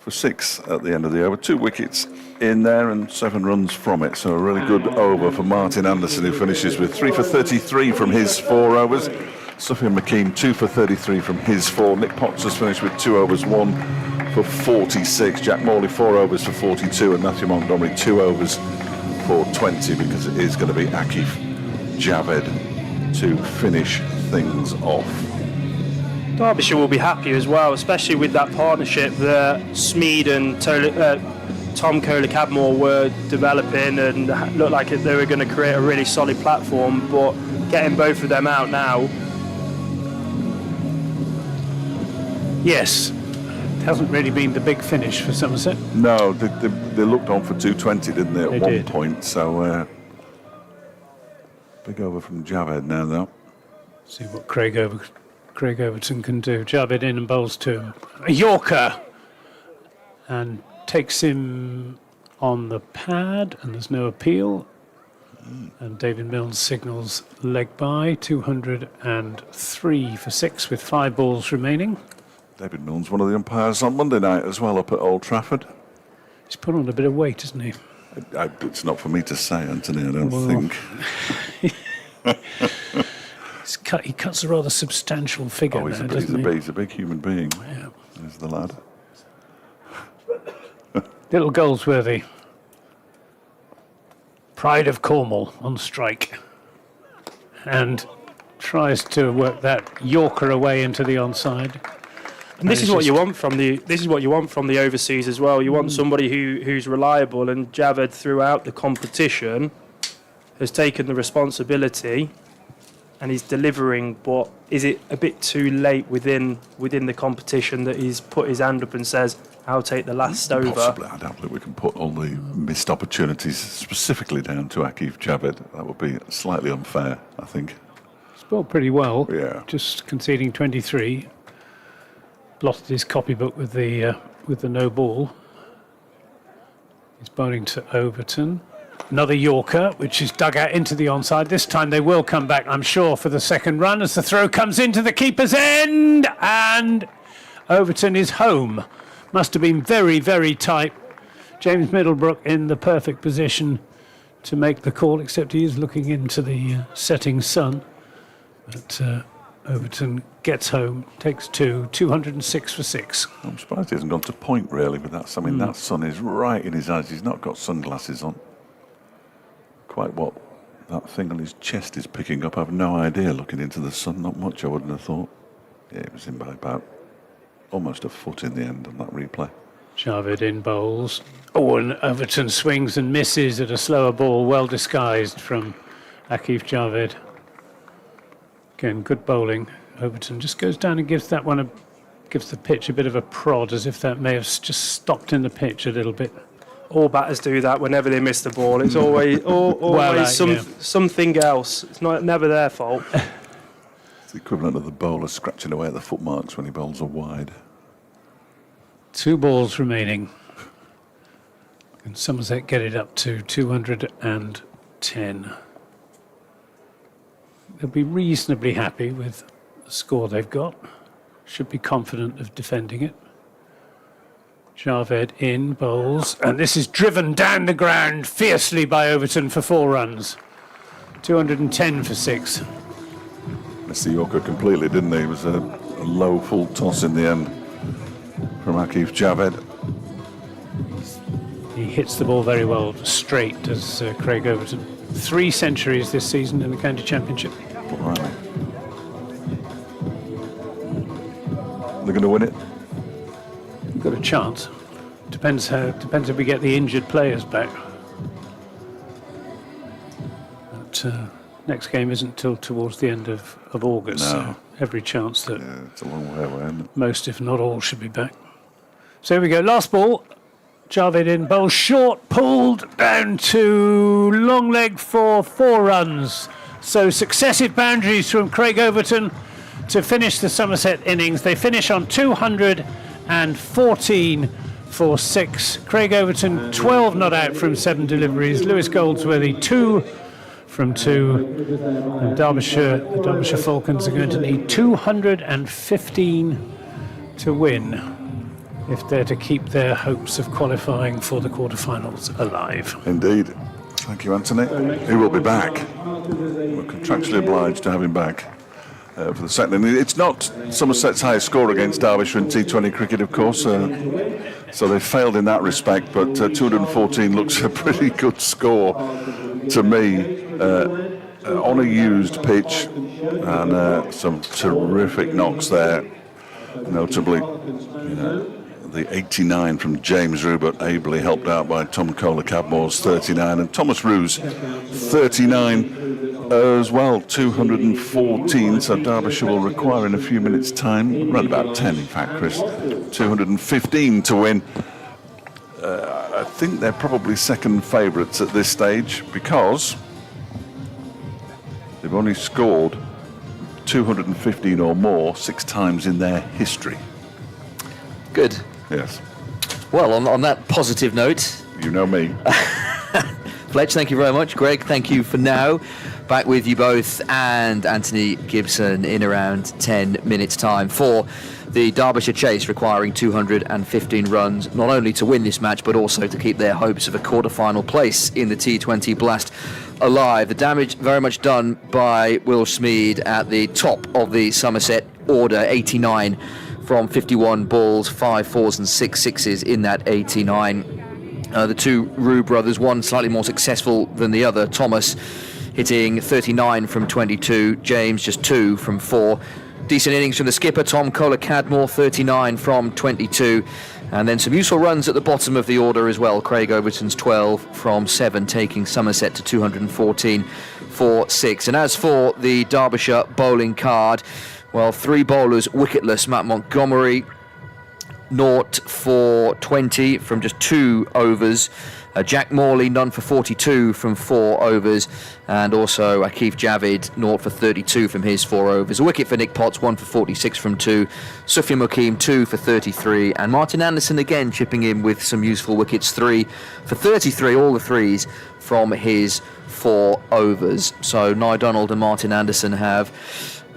for 6 at the end of the over. 2 wickets in there and 7 runs from it. So a really good over for Martin Anderson, who finishes with 3 for 33 from his 4 overs. Sufyan McKean 2 for 33 from his 4. Nick Potts has finished with 2 overs, 1 for 46. Jack Morley 4 overs for 42, and Matthew Montgomery 2 overs for 20, because it is going to be Akif Javed to finish things off. Derbyshire will be happy as well, especially with that partnership that Smead and Tom Kohler-Cadmore were developing, and looked like they were going to create a really solid platform, but getting both of them out now. Yes, it hasn't really been the big finish for Somerset. No, they looked on for 220, didn't they, at one point? So big over from Javed now, though. See what Craig Overton can do. Javed in and bowls to him. A Yorker! And takes him on the pad, and there's no appeal. And David Milnes signals leg by. 203 for 6 with 5 balls remaining. David Milnes, one of the umpires on Monday night as well, up at Old Trafford. He's put on a bit of weight, hasn't he? It's not for me to say, Anthony, I don't think. He cuts a rather substantial figure Oh, he's a big human being. Yeah. There's the lad. Little Goldsworthy. Pride of Cornwall on strike. And tries to work that Yorker away into the onside. And this is what you want from the overseas as well. You want somebody who's reliable, and Javed throughout the competition has taken the responsibility and he's delivering. But is it a bit too late within the competition that he's put his hand up and says, "I'll take the last over"? Possibly. I don't think we can put all the missed opportunities specifically down to Akif Javed. That would be slightly unfair, I think. He's bowled pretty well. Yeah. Just conceding 23. Blotted his copybook with the no ball. He's bowling to Overton. Another Yorker, which is dug out into the onside. This time they will come back, I'm sure, for the second run as the throw comes into the keeper's end. And Overton is home. Must have been very, very tight. James Middlebrook in the perfect position to make the call, except he is looking into the setting sun. But Overton gets home, takes 206 for 6. I'm surprised he hasn't gone to point, really, with that. I mean, that sun is right in his eyes. He's not got sunglasses on. Quite what that thing on his chest is picking up, I've no idea. Looking into the sun, not much, I wouldn't have thought. Yeah, it was in by about almost a foot in the end on that replay. Javed in bowls. Oh, and Overton swings and misses at a slower ball, well disguised from Akif Javed. Again, good bowling. Overton just goes down and gives the pitch a bit of a prod, as if that may have just stopped in the pitch a little bit. All batters do that whenever they miss the ball. It's always something else. It's never their fault. It's the equivalent of the bowler scratching away at the footmarks when he bowls a wide. 2 balls remaining. Can Somerset get it up to 210? They'll be reasonably happy with the score they've got. Should be confident of defending it. Javed in, bowls, and this is driven down the ground fiercely by Overton for 4 runs. 210 for 6. Missed the Yorker completely, didn't he? It was a low full toss in the end from Akif Javed. He hits the ball very well straight, does Craig Overton. 3 centuries this season in the county championship. Blimey. They're going to win it. We've got a chance. Depends if we get the injured players back. But next game isn't till towards the end of August. No. So every chance that It's a long way away, isn't it? most, if not all, should be back. So here we go. Last ball. Javed in, bowl short, pulled down to long leg for 4 runs. So successive boundaries from Craig Overton to finish the Somerset innings. They finish on 214 for 6. Craig Overton 12 not out from 7 deliveries. Lewis Goldsworthy 2 from 2. And the Derbyshire Falcons are going to need 215 to win if they're to keep their hopes of qualifying for the quarterfinals alive. Indeed. Thank you, Anthony. He will be back. We're contractually obliged to have him back for the second. And it's not Somerset's highest score against Derbyshire in T20 cricket, of course, so they failed in that respect, but 214 looks a pretty good score to me on a used pitch, and some terrific knocks there, notably the 89 from James Rubert, ably helped out by Tom Kohler-Cadmore's 39, and Thomas Ruse 39 as well, 214. So Derbyshire will require in a few minutes' time, around about 10 in fact, Chris, 215 to win. I think they're probably second favourites at this stage because they've only scored 215 or more 6 times in their history. Good. Yes. Well, on that positive note, You know me. Fletch, thank you very much. Greg, thank you for now. Back with you both and Anthony Gibson in around 10 minutes' time for the Derbyshire chase, requiring 215 runs, not only to win this match, but also to keep their hopes of a quarter-final place in the T20 Blast alive. The damage very much done by Will Smead at the top of the Somerset order, 89 from 51 balls, 5 fours and 6 sixes in that 89. The 2 Rue brothers, one slightly more successful than the other. Thomas hitting 39 from 22, James just 2 from 4. Decent innings from the skipper, Tom Kohler-Cadmore, 39 from 22. And then some useful runs at the bottom of the order as well. Craig Overton's 12 from 7, taking Somerset to 214 for 6. And as for the Derbyshire bowling card, well, 3 bowlers wicketless. Matt Montgomery, 0 for 20 from just 2 overs. Jack Morley, none for 42 from 4 overs. And also Akif Javed, 0 for 32 from his 4 overs. A wicket for Nick Potts, 1 for 46 from 2. Sufyan Mukim, 2 for 33. And Martin Anderson again chipping in with some useful wickets, 3 for 33, all the 3s from his 4 overs. So Nye Donald and Martin Anderson have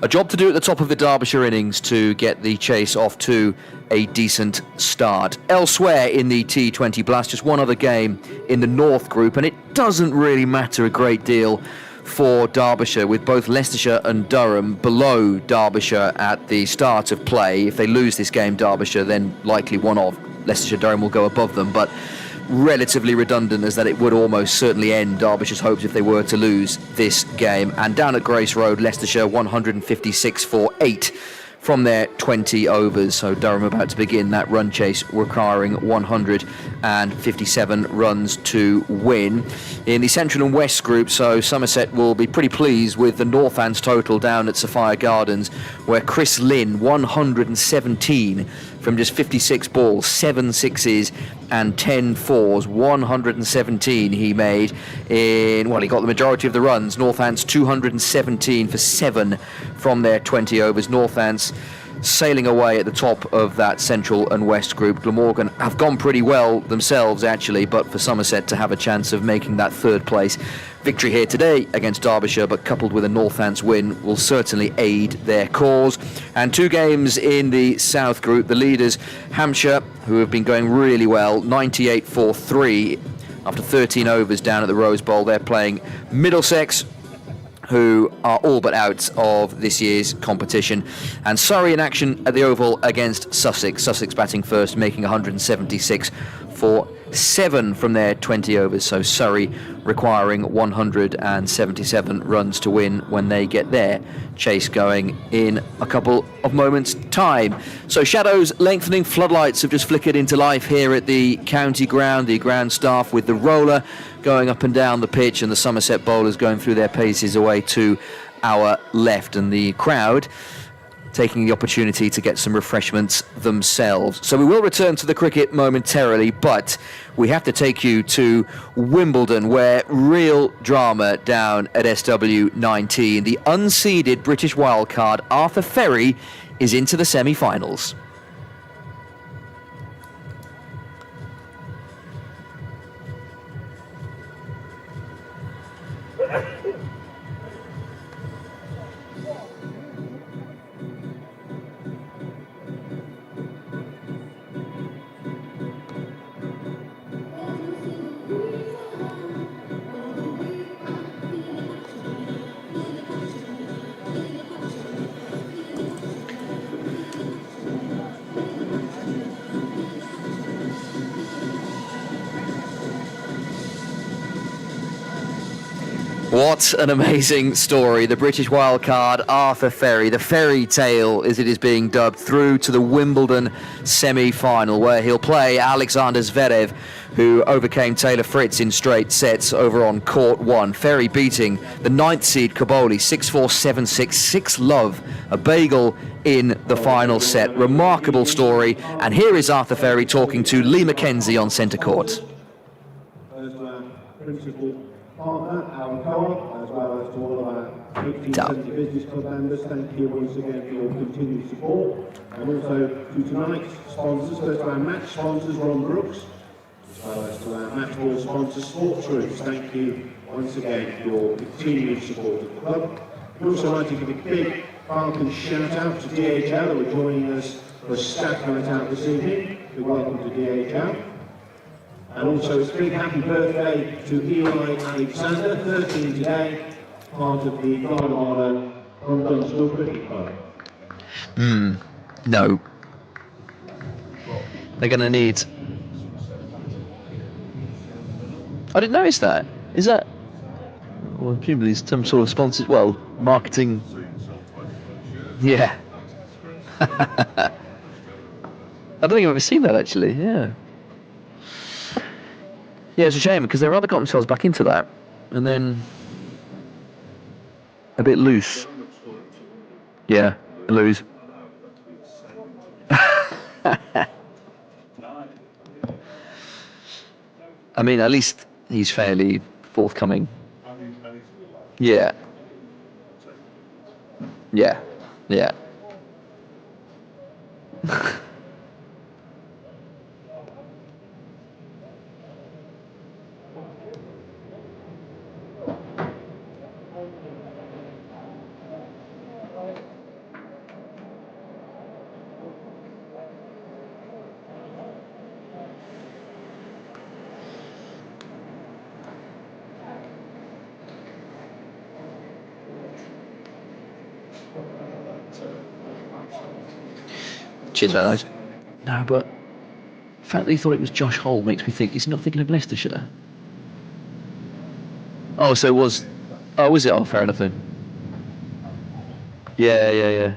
a job to do at the top of the Derbyshire innings to get the chase off to a decent start. Elsewhere in the T20 Blast, just one other game in the North Group, and it doesn't really matter a great deal for Derbyshire, with both Leicestershire and Durham below Derbyshire at the start of play. If they lose this game, Derbyshire, then likely one of Leicestershire, Durham will go above them, but relatively redundant as that it would almost certainly end Derbyshire's hopes if they were to lose this game. And down at Grace Road, Leicestershire 156 for 8 from their 20 overs. So Durham about to begin that run chase, requiring 157 runs to win. In the Central and West group, so Somerset will be pretty pleased with the Northants total down at Sophia Gardens, where Chris Lynn 117 from just 56 balls, 7 sixes and 10 fours. 117 he made in, well, he got the majority of the runs. Northants 217 for 7 from their 20 overs. Northants sailing away at the top of that Central and West group. Glamorgan have gone pretty well themselves, actually, but for Somerset to have a chance of making that third place victory here today against Derbyshire, but coupled with a Northants win, will certainly aid their cause. And 2 games in the South group, the leaders, Hampshire, who have been going really well, 98 for 3 after 13 overs down at the Rose Bowl. They're playing Middlesex, who are all but out of this year's competition. And Surrey in action at the Oval against Sussex. Sussex batting first, making 176 for 7 from their 20 overs. So Surrey requiring 177 runs to win when they get their chase going in a couple of moments' time. So shadows lengthening, floodlights have just flickered into life here at the county ground. The ground staff with the roller going up and down the pitch, and the Somerset bowlers going through their paces away to our left, and the crowd taking the opportunity to get some refreshments themselves. So we will return to the cricket momentarily, but we have to take you to Wimbledon, where real drama down at SW19. The unseeded British wildcard Arthur Ferry is into the semi-finals. What an amazing story. The British wildcard, Arthur Ferry, the fairy tale as it is being dubbed, through to the Wimbledon semi-final, where he'll play Alexander Zverev, who overcame Taylor Fritz in straight sets over on court 1. Ferry beating the 9th seed Kaboli 6-4, 7-6, 6-love, a bagel in the final set. Remarkable story. And here is Arthur Ferry talking to Lee McKenzie on centre court. Principal partner, our co-op, as well as to all of our 1870 Business Club members, thank you once again for your continued support. And also to tonight's sponsors, first to our match sponsors, Ron Brooks, as well as to our match ball sponsors, Sports Roots. Thank you once again for your continued support of the club. We'd also like to give a big Falcons shout out to DHL, who are joining us for a staff night out this evening. Big welcome to DHL. And also it's a big happy birthday to Eli Alexander, 13 today, part of the Guard of Honour from Dunstall Cricket Club. No. They're going to need... I didn't notice that. Is that... Well, presumably some sort of sponsor... Well, marketing... Yeah. I don't think I've ever seen that, actually. Yeah. Yeah, it's a shame, because they rather got themselves back into that, and then a bit loose. Yeah, lose. I mean, at least he's fairly forthcoming. Yeah. Yeah. Yeah. Cheers, guys. No, but the fact that he thought it was Josh Hole makes me think he's not thinking of Leicestershire. Oh, so it was. Oh, was it? Oh, fair enough then. Yeah.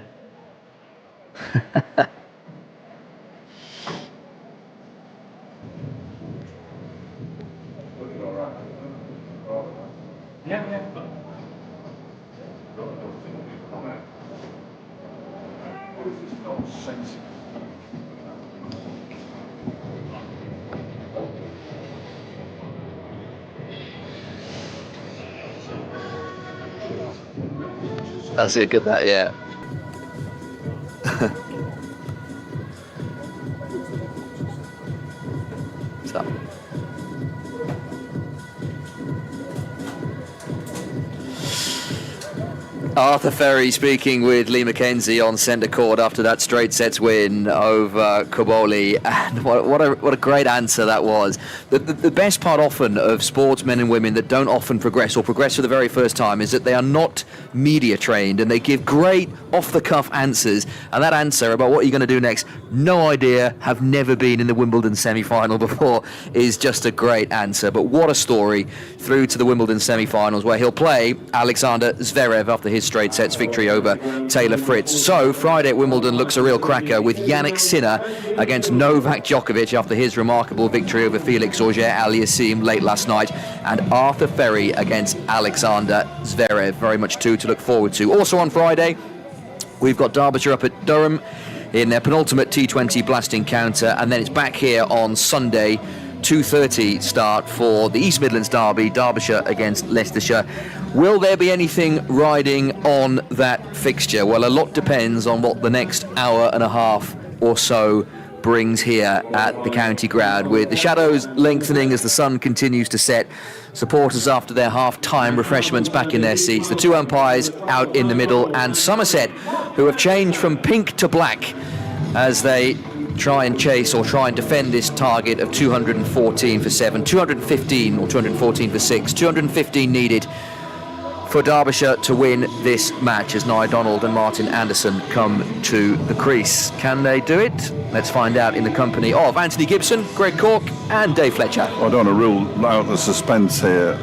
That's it, good that, yeah. So. Arthur Ferry speaking with Lee McKenzie on centre court after that straight sets win over Kaboli, and what a great answer that was. The best part often of sportsmen and women that don't often progress or progress for the very first time is that they are not media trained and they give great off-the-cuff answers, and that answer about what you're going to do next, no idea, have never been in the Wimbledon semi-final before, is just a great answer. But what a story through to the Wimbledon semi-finals where he'll play Alexander Zverev after his straight sets victory over Taylor Fritz. So Friday at Wimbledon looks a real cracker with Yannick Sinner against Novak Djokovic after his remarkable victory over Felix Auger-Aliassime late last night, and Arthur Ferry against Alexander Zverev. Very much two to look forward to. Also on Friday, we've got Derbyshire up at Durham in their penultimate T20 blast encounter, and then it's back here on Sunday, 2:30 start for the East Midlands Derby, Derbyshire against Leicestershire. Will there be anything riding on that fixture? Well, a lot depends on what the next hour and a half or so brings here at the county ground, with the shadows lengthening as the sun continues to set. Supporters after their half-time refreshments back in their seats. The two umpires out in the middle, and Somerset, who have changed from pink to black as they try and chase or try and defend this target of 214 for 7, 215 or 214 for 6, 215 needed for Derbyshire to win this match as Nye Donald and Martin Anderson come to the crease. Can they do it? Let's find out in the company of Anthony Gibson, Greg Cork and Dave Fletcher. I don't want to rule out the suspense here,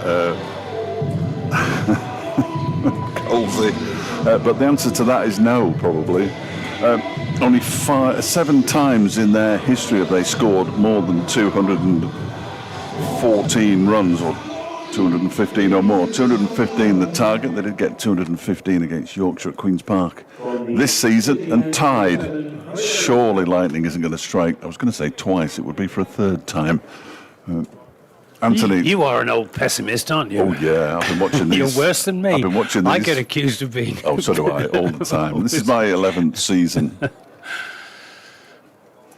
Colsey, but the answer to that is no, probably. Only 7 times in their history have they scored more than 214 runs, or 215 or more. 215 the target. They did get 215 against Yorkshire at Queen's Park this season, and tied. Surely lightning isn't going to strike. I was going to say twice. It would be for a third time. Anthony, you are an old pessimist, aren't you? Oh yeah, I've been watching these. You're worse than me. I've been watching these. I get accused of being. Oh, so do I, all the time. This is my 11th season.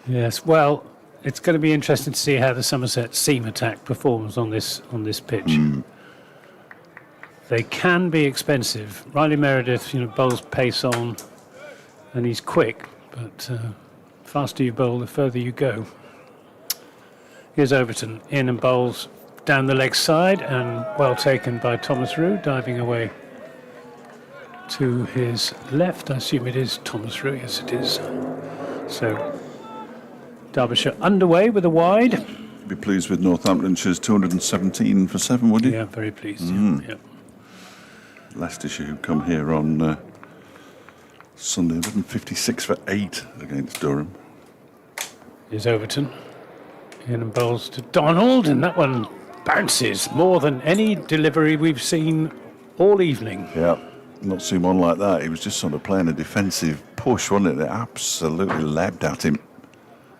Yes, well, it's going to be interesting to see how the Somerset seam attack performs on this pitch. They can be expensive. Riley Meredith, bowls pace on, and he's quick, but faster you bowl, the further you go. Here's Overton in and bowls down the leg side, and well taken by Thomas Rue, diving away to his left. I assume it is Thomas Rue, yes it is. So Derbyshire underway with a wide. Be pleased with Northamptonshire's 217 for 7, would you? Yeah, very pleased. Yeah. Leicestershire, who come here on Sunday, 156 for 8 against Durham. Here's Overton. In and bowls to Donald, and that one bounces more than any delivery we've seen all evening. Yeah, not seen one like that. He was just sort of playing a defensive push, wasn't it? It absolutely leapt at him.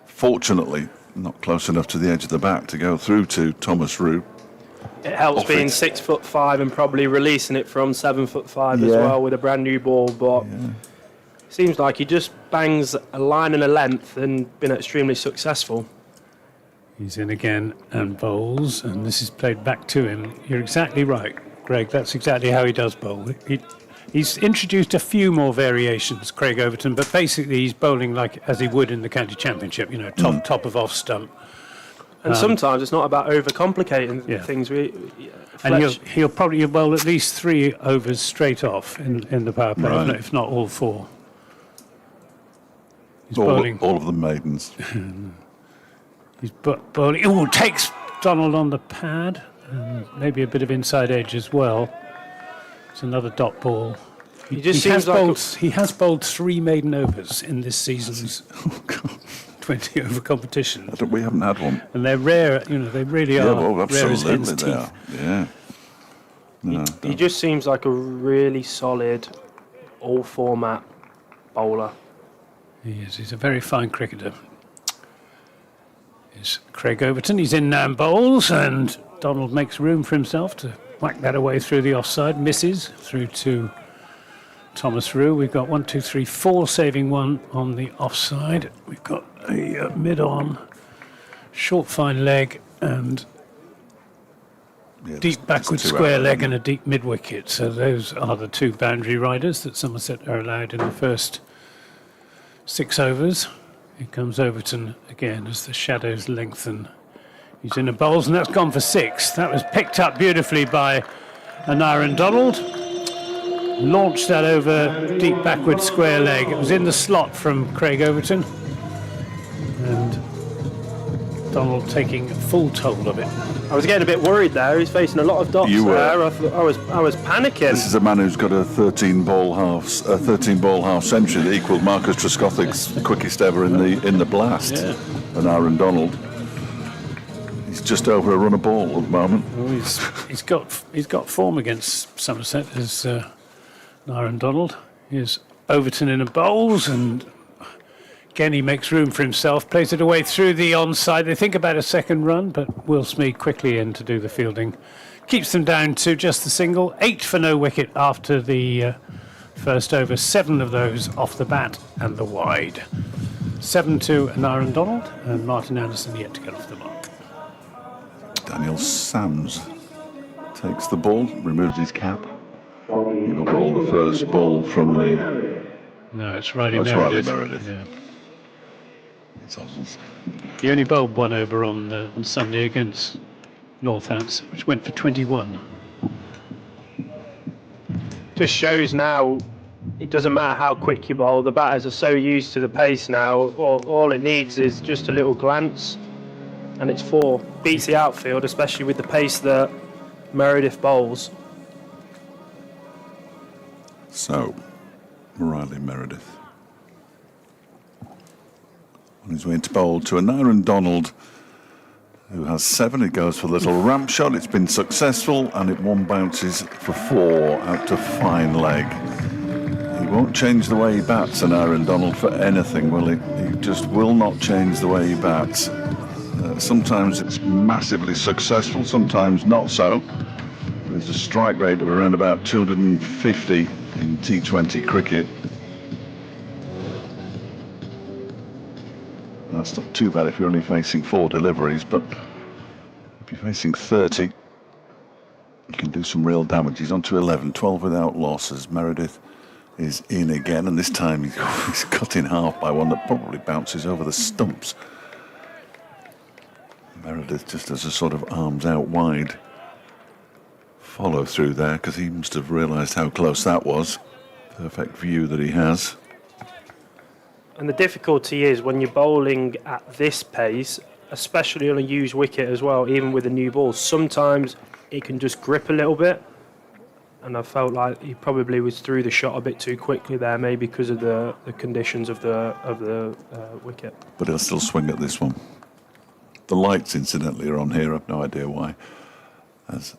Fortunately, not close enough to the edge of the bat to go through to Thomas Rue. It helps being 6'5" and probably releasing it from 7'5" as well with a brand new ball, but seems like he just bangs a line and a length and been extremely successful. He's in again and bowls, and this is played back to him. You're exactly right, Greg. That's exactly how he does bowl. He's introduced a few more variations, Craig Overton, but basically he's bowling like as he would in the county championship. Top of off stump, And sometimes it's not about overcomplicating Yeah. things. And he'll probably bowl at least 3 overs straight off in the power play, Right. if not all 4. He's all bowling. of the maidens. He's bowling. Oh, takes Donald on the pad, and maybe a bit of inside edge as well. It's another dot ball. He just seems like he has bowled 3 maiden overs in this season's 20 over competition, We haven't had one. and they're rare. They really Yeah, are well, rare as absolutely hen's they are. teeth. Yeah. No, he just seems like a really solid, all-format bowler. He is. He's a very fine cricketer. Is Craig Overton. He's in now and bowls, and Donald makes room for himself to whack that away through the offside. Misses through to Thomas Rue. We've got 1, 2, 3, 4 saving one on the offside. We've got a mid-on, short fine leg, and yeah, deep backward there's 2 square out, leg and a deep mid-wicket. So those are the 2 boundary riders that Somerset are allowed in the first 6 overs. Here comes Overton again as the shadows lengthen. He's in the bowls, and that's gone for 6. That was picked up beautifully by Aaron Donald. Launched that over deep backward square leg. It was in the slot from Craig Overton. And Donald taking full toll of it. I was getting a bit worried there. He's facing a lot of dots You were. there. I was panicking. This is a man who's got a 13 ball half century that equalled Marcus Trescothick's quickest ever in the blast. Yeah. And Aaron Donald, he's just over a run of ball at the moment. Well, he's got form against Somerset as Aaron Donald. Here's Overton in the bowls, and again he makes room for himself, plays it away through the onside. They think about a second run, but Will Smead quickly in to do the fielding. Keeps them down to just the single. 8 for no wicket after the first over. 7 of those off the bat and the wide. 7 to Aaron Donald, and Martin Anderson yet to get off the mark. Daniel Sams takes the ball, removes his cap. He will roll the first ball from the... No, it's Riley That's Meredith. Riley Meredith. Yeah. It's Oswald's. He only bowled 1 over on Sunday against Northants, which went for 21. Just shows now it doesn't matter how quick you bowl. The batters are so used to the pace now. All it needs is just a little glance, and it's 4. Beats the outfield, especially with the pace that Meredith bowls. So, Riley Meredith on his way to bowl to an Aaron Donald, who has 7. It goes for the little ramp shot. It's been successful, and it 1 bounces for 4 out to fine leg. He won't change the way he bats, an Aaron Donald, for anything, will he? He just will not change the way he bats. Sometimes it's massively successful, sometimes not so. There's a strike rate of around about 250 in T20 cricket. That's not too bad if you're only facing 4 deliveries, but if you're facing 30, you can do some real damage. He's on to 11, 12 without losses. Meredith is in again, and this time he's cut in half by one that probably bounces over the stumps. Meredith just has a sort of arms out wide follow through there, because he must have realised how close that was. Perfect view that he has. And the difficulty is when you're bowling at this pace, especially on a used wicket as well, even with a new ball, sometimes it can just grip a little bit. And I felt like he probably was through the shot a bit too quickly there, maybe because of the conditions of the wicket. But he'll still swing at this one. The lights, incidentally, are on here. I've no idea why. As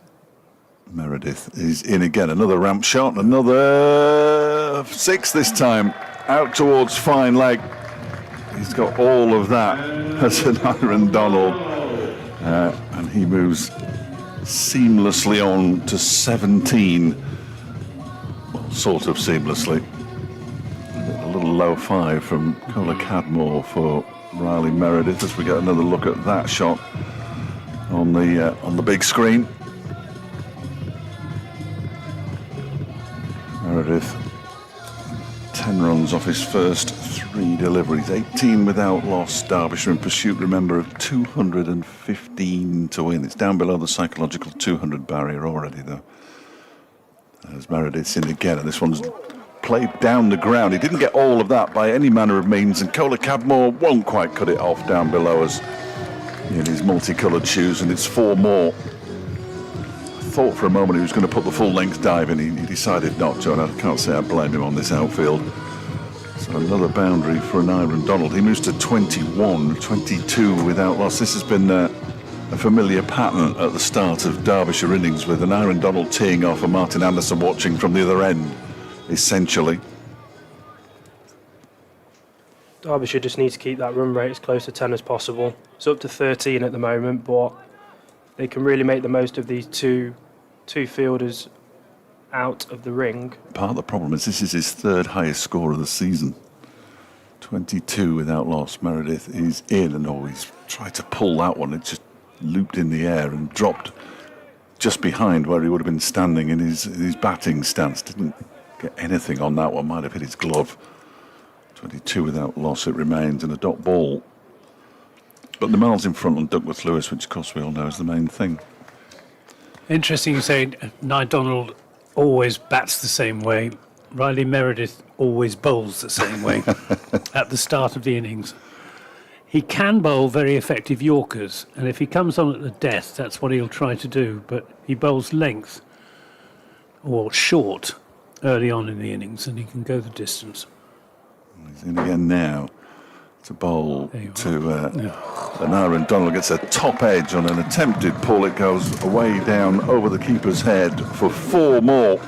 Meredith is in again. Another ramp shot. Another 6 this time. Out towards fine leg. He's got all of that as an Aaron Donald. And he moves seamlessly on to 17. Well, sort of seamlessly. A little low 5 from Cola Cadmore for Riley Meredith as we get another look at that shot on the big screen. Meredith 10 runs off his first 3 deliveries. 18 without loss. Derbyshire in pursuit, remember, of 215 to win. It's down below the psychological 200 barrier already, though. As Meredith's in again, and this one's played down the ground. He didn't get all of that by any manner of means, and Cola Cadmore won't quite cut it off down below us in his multicoloured shoes, and it's 4 more. Thought for a moment he was going to put the full length dive in. He decided not to, and I can't say I blame him on this outfield. So another boundary for an Aaron Donald. He moves to 21, 22 without loss. This has been a familiar pattern at the start of Derbyshire innings, with an Aaron Donald teeing off and Martin Anderson watching from the other end, essentially. Derbyshire just needs to keep that run rate as close to 10 as possible. It's up to 13 at the moment, but they can really make the most of these two fielders out of the ring. Part of the problem is this is his 3rd highest score of the season. 22 without loss. Meredith is in, and he's tried to pull that one. It just looped in the air and dropped just behind where he would have been standing in his batting stance. Didn't get anything on that one. Might have hit his glove. 22 without loss it remains, and a dot ball. But the miles in front on Duckworth Lewis, which of course we all know is the main thing. Interesting you say Nye Donald always bats the same way. Riley Meredith always bowls the same way at the start of the innings. He can bowl very effective Yorkers, and if he comes on at the death, that's what he'll try to do. But he bowls length or short early on in the innings, and he can go the distance. He's in again now to bowl to and Aaron Donald gets a top edge on an attempted pull. It goes away down over the keeper's head for 4 more.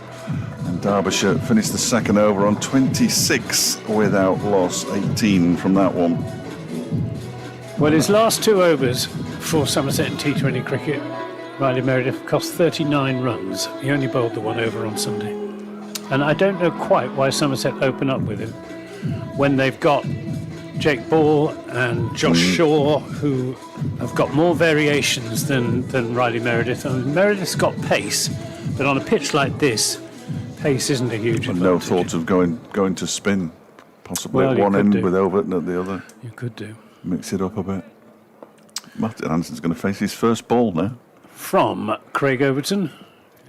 And Derbyshire finished the second over on 26 without loss, 18 from that one. Well, his last 2 overs for Somerset in T20 cricket, Riley Meredith cost 39 runs. He only bowled the 1 over on Sunday. And I don't know quite why Somerset open up with him when they've got Jake Ball and Josh Shaw, who have got more variations than Riley Meredith. And Meredith's got pace, but on a pitch like this, pace isn't a huge advantage. No thought of going to spin, possibly at one end with Overton at the other. You could do. Mix it up a bit. Martin Anderson's going to face his first ball now. From Craig Overton,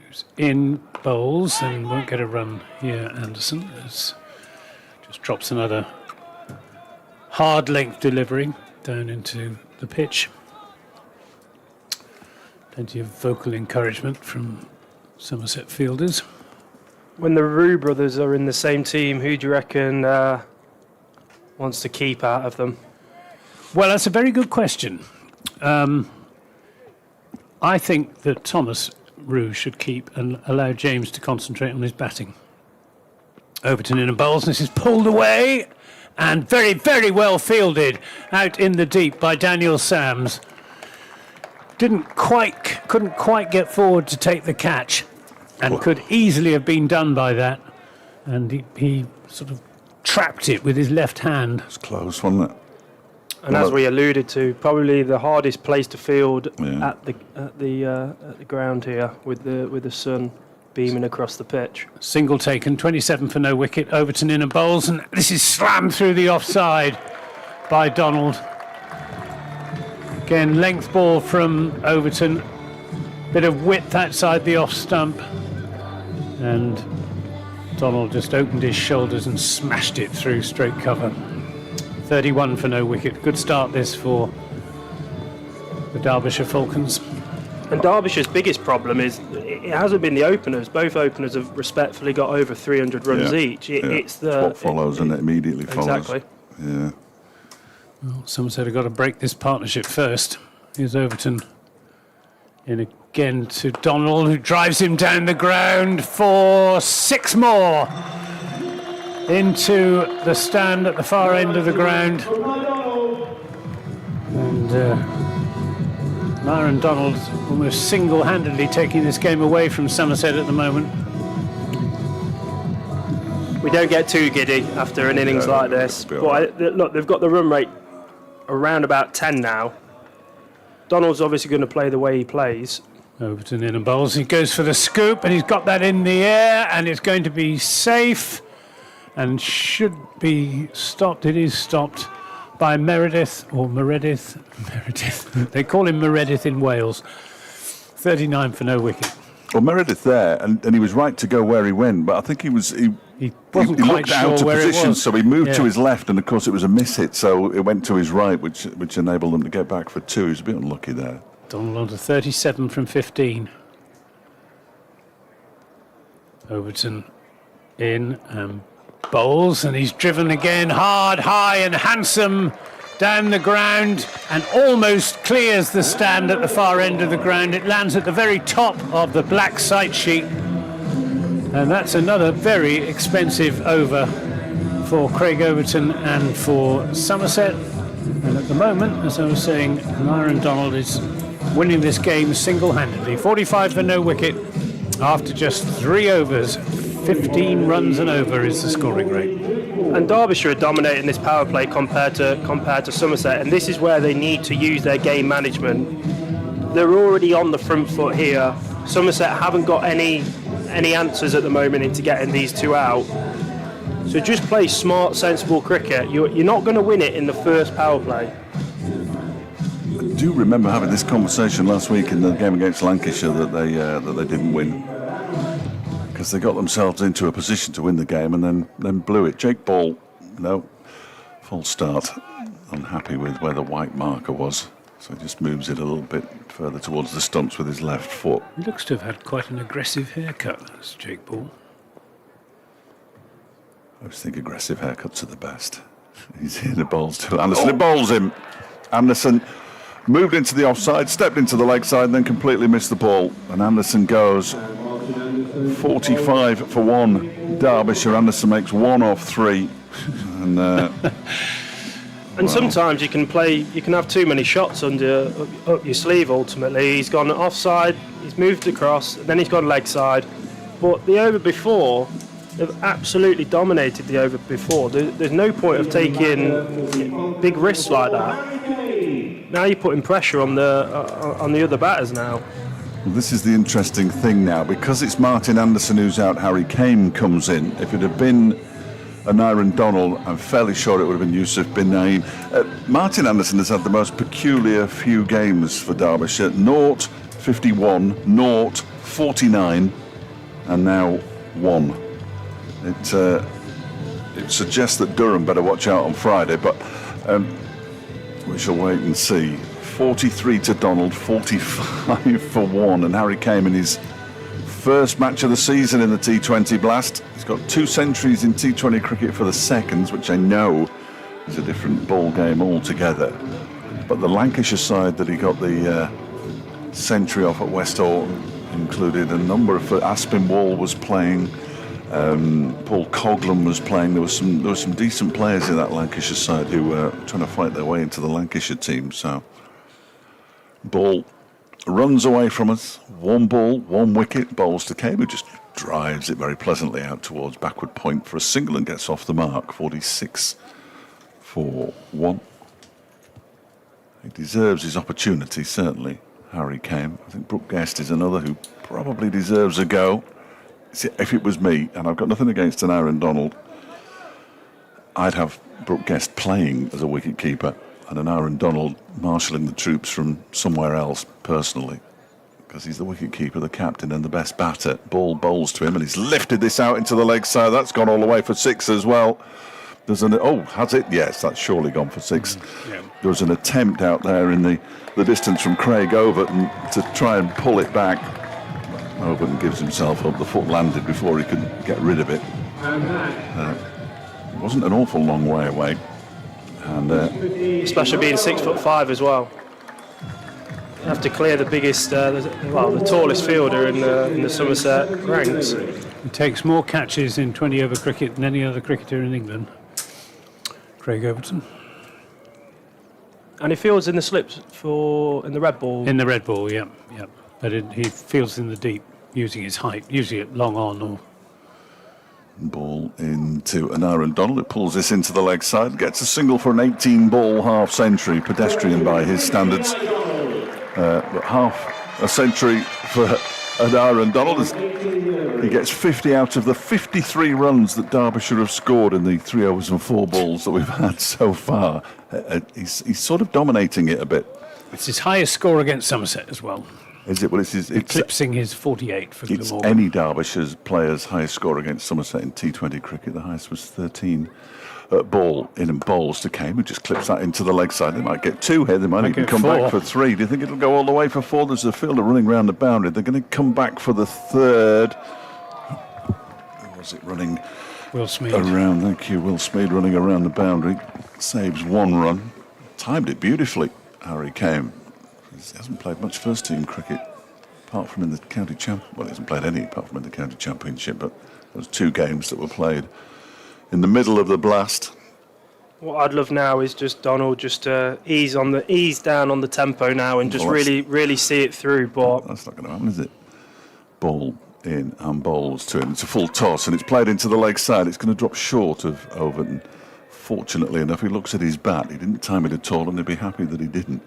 who's in bowls and won't get a run here. Anderson just drops another hard length delivery down into the pitch. Plenty of vocal encouragement from Somerset fielders. When the Roux brothers are in the same team, who do you reckon wants to keep out of them? Well, that's a very good question. I think that Thomas Roux should keep and allow James to concentrate on his batting. Overton in a bowls, and this is pulled away and very, very well fielded out in the deep by Daniel Sams. Couldn't quite get forward to take the catch, and could easily have been done by that. And he sort of trapped it with his left hand. It's close, wasn't it? And as we alluded to, probably the hardest place to field at the ground here, with the sun beaming across the pitch. Single taken, 27 for no wicket. Overton in and bowls, and this is slammed through the offside by Donald. Again, length ball from Overton. Bit of width outside the off stump, and Donald just opened his shoulders and smashed it through straight cover. 31 for no wicket. Good start this for the Derbyshire Falcons. And Derbyshire's biggest problem is it hasn't been the openers. Both openers have respectfully got over 300 runs each. It's what follows, and it immediately follows. Exactly. Yeah. Well, Somerset have got to break this partnership first. Here's Overton in again to Donald, who drives him down the ground for 6 more. Into the stand at the far end of the ground. And Aaron Donald almost single-handedly taking this game away from Somerset at the moment. We don't get too giddy after an innings like this. But look, they've got the run rate around about 10 now. Donald's obviously going to play the way he plays. Overton in and bowls. He goes for the scoop, and he's got that in the air, and it's going to be safe. and should be stopped. It is stopped by Meredith. They call him Meredith in Wales. 39 for no wicket. Well, Meredith there, and he was right to go where he went, but I think he wasn't quite looked sure out of where it position, was. so he moved to Yeah. his left, and of course it was a miss hit, so it went to his right, which enabled them to get back for 2. He was a bit unlucky there. Donald on to 37 from 15. Overton in and bowls, and he's driven again hard, high and handsome down the ground and almost clears the stand at the far end of the ground. It lands at the very top of the black sight sheet, and that's another very expensive over for Craig Overton and for Somerset. And at the moment, as I was saying, Myron Donald is winning this game single-handedly. 45 for no wicket after just 3 overs. 15 runs and over is the scoring rate. And Derbyshire are dominating this power play compared to Somerset, and this is where they need to use their game management. They're already on the front foot here. Somerset haven't got any answers at the moment into getting these 2 out. So just play smart, sensible cricket. You're not going to win it in the first power play. I do remember having this conversation last week in the game against Lancashire that they didn't win because they got themselves into a position to win the game and then blew it. Jake Ball, no, false start. Unhappy with where the white marker was, so he just moves it a little bit further towards the stumps with his left foot. He looks to have had quite an aggressive haircut, that's Jake Ball. I always think aggressive haircuts are the best. He's here, the ball's to Anderson. It bowls him. Anderson moved into the offside, stepped into the leg side, and then completely missed the ball. And Anderson goes 45 for 1. Derbyshire. Anderson makes 1 off 3. And And sometimes you can have too many shots up your sleeve. Ultimately, he's gone offside, he's moved across, and then he's gone leg side. But the over before, they've absolutely dominated the over before. There's no point of taking big risks like that. Now you're putting pressure on the other batters now. Well, this is the interesting thing now, because it's Martin Anderson who's out. Harry Kane comes in. If it had been an Aaron Donald, I'm fairly sure it would have been Yusuf bin Naeem. Martin Anderson has had the most peculiar few games for Derbyshire. 0, 51, 0, 49, and now 1. It suggests that Durham better watch out on Friday, but we shall wait and see. 43 to Donald, 45 for 1, and Harry Kane in his first match of the season in the T20 Blast. He's got 2 centuries in T20 cricket for the seconds, which I know is a different ball game altogether. But the Lancashire side that he got the century off at West Horton included a number of... Aspinwall was playing, Paul Coghlan was playing. There was some decent players in that Lancashire side who were trying to fight their way into the Lancashire team. So Ball runs away from us. 1 ball, 1 wicket. Bowls to Kane, who just drives it very pleasantly out towards backward point for a single and gets off the mark. 46 for 1. He deserves his opportunity, certainly, Harry Kane. I think Brooke Guest is another who probably deserves a go. See, if it was me, and I've got nothing against an Aaron Donald, I'd have Brooke Guest playing as a wicket-keeper and an Aaron Donald marshalling the troops from somewhere else, personally, because he's the wicket-keeper, the captain and the best batter. Ball bowls to him, and he's lifted this out into the leg side. That's gone all the way for 6 as well. Has it? Yes, that's surely gone for 6. Yeah. There was an attempt out there in the distance from Craig Overton to try and pull it back. Overton gives himself up. The foot landed before he could get rid of it. It wasn't an awful long way away. And Especially being 6'5" as well. You have to clear the biggest, the tallest fielder in the Somerset ranks. He takes more catches in 20-over cricket than any other cricketer in England. Craig Overton. And he fields in the slips in the red ball. In the red ball, yeah. But he fields in the deep, using his height, usually at long on or... Ball into an Aaron Donald, who pulls this into the leg side, gets a single for an 18-ball half-century, pedestrian by his standards. But half a century for an Aaron Donald. He gets 50 out of the 53 runs that Derbyshire have scored in the 3 overs and 4 balls that we've had so far. He's sort of dominating it a bit. It's his highest score against Somerset as well, Is it? Well, it's eclipsing his 48 for It's Glamorgan. any Derbyshire player's highest score against Somerset in T20 cricket. The highest was 13 ball in and bowls to Kane, who just clips that into the leg side. They might get 2 here. They might even get come 4. back for 3. Do you think it'll go all the way for 4? There's a fielder running round the boundary. They're going to come back for the 3rd. Who was it running Will Smead. around? Thank you. Will Smead running around the boundary. Saves 1 run. Timed it beautifully, Harry Kane. He hasn't played much first team cricket apart from in the county well, he hasn't played any apart from in the county championship, but there was 2 games that were played in the middle of the blast. What I'd love now is just Donald just ease down on the tempo now and just Well, really see it through. But That's not going to happen, is it? Ball in and bowls to him. It's a full toss and it's played into the leg side. It's going to drop short of Overton. Fortunately enough, he looks at his bat. He didn't time it at all, and he'd be happy that he didn't.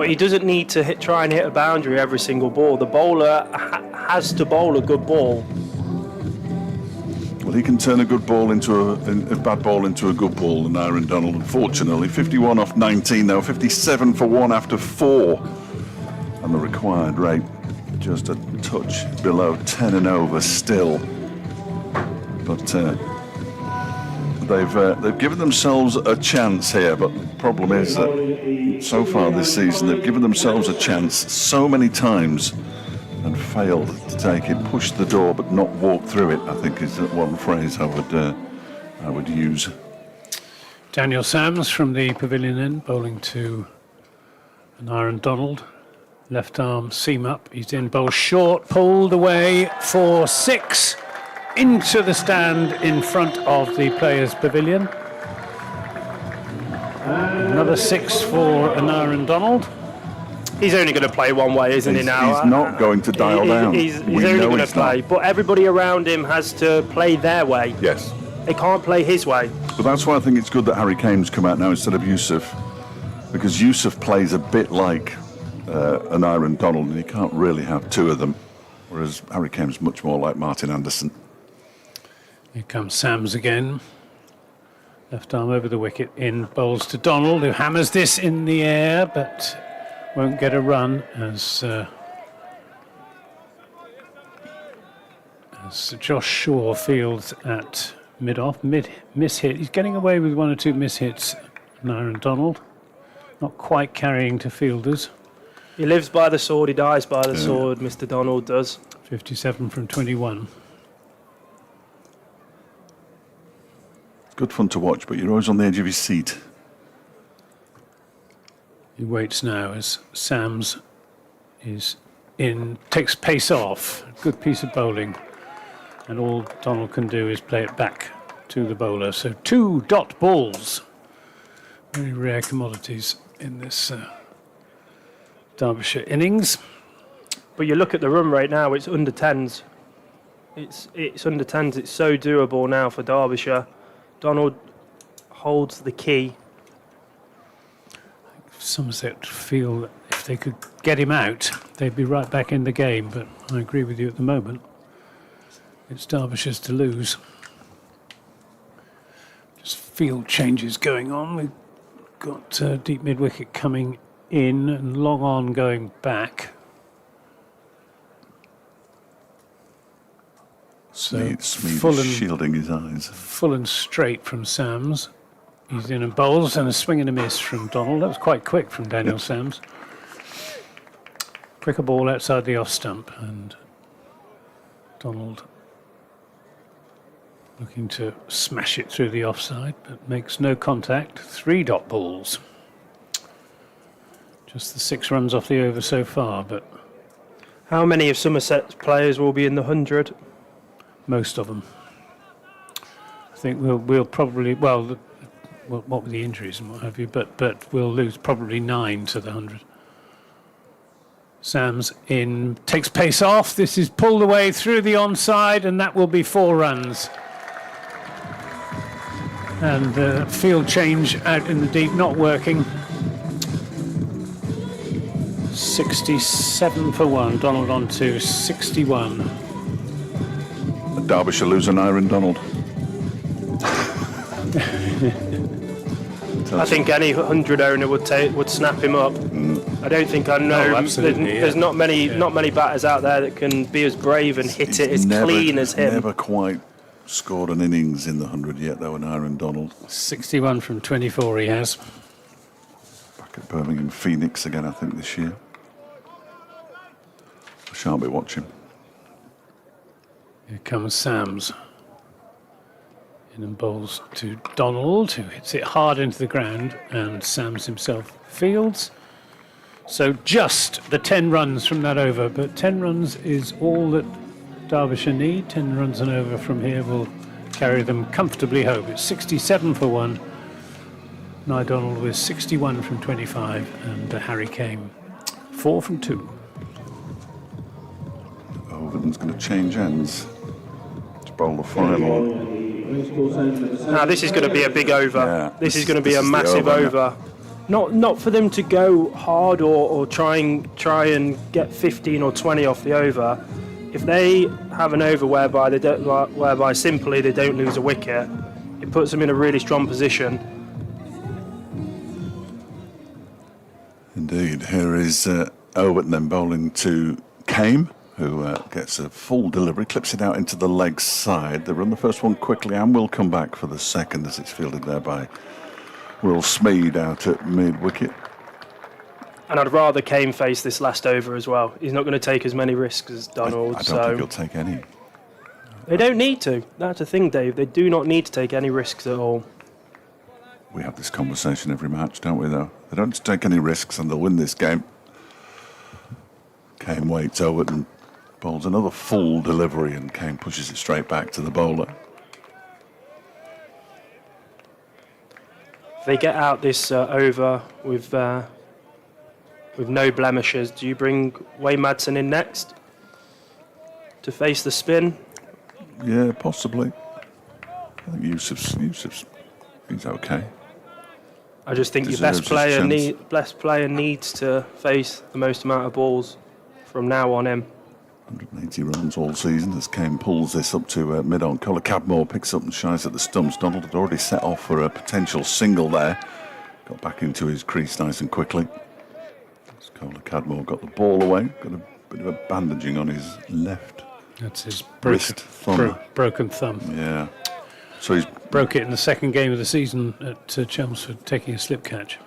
he doesn't need to try and hit a boundary every single ball. The bowler has to bowl a good ball. Well, he can turn a good ball into a bad ball into a good ball, and Aaron Donald, unfortunately. 51 off 19, though. 57 for 1 after 4. And the required rate just a touch below 10 and over still. But they've given themselves a chance here, but the problem is that so far this season they've given themselves a chance so many times and failed to take it. Pushed the door but not walk through it, I think is one phrase I would use. Daniel Sams from the pavilion end, bowling to an Aaron Donald. Left arm seam up, he's in, bowl short, pulled away for 6. Into the stand in front of the players' pavilion. Another 6 for an Aaron Donald. He's only going to play one way, isn't he now? He's not going to dial down. He's We only know going to he's not. play. But everybody around him has to play their way. Yes. They can't play his way. But that's why I think it's good that Harry Kane's come out now instead of Yusuf, because Yusuf plays a bit like an Aaron Donald, and you can't really have 2 of them, whereas Harry Kane's much more like Martin Anderson. Here comes Sams again. Left arm over the wicket, in bowls to Donald, who hammers this in the air, but won't get a run as Josh Shaw fields at mid-off, miss-hit. He's getting away with 1 or 2 miss-hits, Aaron Donald. Not quite carrying to fielders. He lives by the sword, he dies by the sword, Mr. Donald does. 57 from 21. It's good fun to watch, but you're always on the edge of your seat. He waits now as Sams is in, takes pace off. Good piece of bowling. And all Donald can do is play it back to the bowler. So 2 dot balls. Very rare commodities in this Derbyshire innings. But you look at the run rate now, it's under 10s. It's under 10s, it's so doable now for Derbyshire. Donald holds the key. Somerset feel that if they could get him out, they'd be right back in the game. But I agree with you at the moment. It's Derbyshire's to lose. Just field changes going on. We've got deep mid-wicket coming in and long on going back. So Smead full is and, shielding his eyes. full and straight from Sams. He's in and bowls, and a swing and a miss from Donald. That was quite quick from Daniel Sams. Quicker ball outside the off stump, and Donald looking to smash it through the offside, but makes no contact. 3 dot balls. Just the 6 runs off the over so far, but How many of Somerset's players will be in the 100? most of them. I think we'll probably, well, what with the injuries and what have you, but we'll lose probably 9 to the 100. Sams in, takes pace off. This is pulled away through the onside, and that will be 4 runs. And the field change out in the deep not working. 67 for 1. Donald on to 61. Derbyshire lose an Iron Donald. I think any 100 owner would snap him up. I don't think I know. absolutely, There's not many batters out there that can be as brave and hit it as clean as him. Never quite scored an innings in the 100 yet, though, in Iron Donald. 61 from 24 he has. Back at Birmingham Phoenix again, I think, this year. I shan't be watching. Here comes Sams. In and bowls to Donald, who hits it hard into the ground, and Sams himself fields. So just the 10 runs from that over, but 10 runs is all that Derbyshire need. 10 runs and over from here will carry them comfortably home. It's 67 for 1. Nye Donald with 61 from 25, and Harry Kane 4 from 2. Overton's going to change ends to bowl the final. Now this is going to be a big over. Yeah, this is going to be a massive over. Not for them to go hard or try and get 15 or 20 off the over. If they have an over whereby simply they don't lose a wicket, it puts them in a really strong position. Indeed. Here is Overton then bowling to Kame, who gets a full delivery, clips it out into the leg side. They run the first one quickly and will come back for the second as it's fielded there by Will Smead out at mid-wicket. And I'd rather Kane face this last over as well. He's not going to take as many risks as Donald. I don't think he'll take any. They don't need to. That's the thing, Dave. They do not need to take any risks at all. We have this conversation every match, don't we, though? They don't take any risks and they'll win this game. Kane waits, Overton bowls another full delivery and Kane pushes it straight back to the bowler. If they get out this over with no blemishes, do you bring Wayne Madsen in next to face the spin? Yeah, possibly. I think Yusuf's he's okay. I just think your Deserves his best player needs to face the most amount of balls from now on in. 180 runs all season as Kane pulls this up to mid-on. Collar Cadmore picks up and shies at the stumps. Donald had already set off for a potential single there. Got back into his crease nice and quickly. Collar Cadmore got the ball away. Got a bit of a bandaging on his left That's his wrist thumb. broken thumb. Yeah. So he's Broke it in the second game of the season at Chelmsford, taking a slip catch.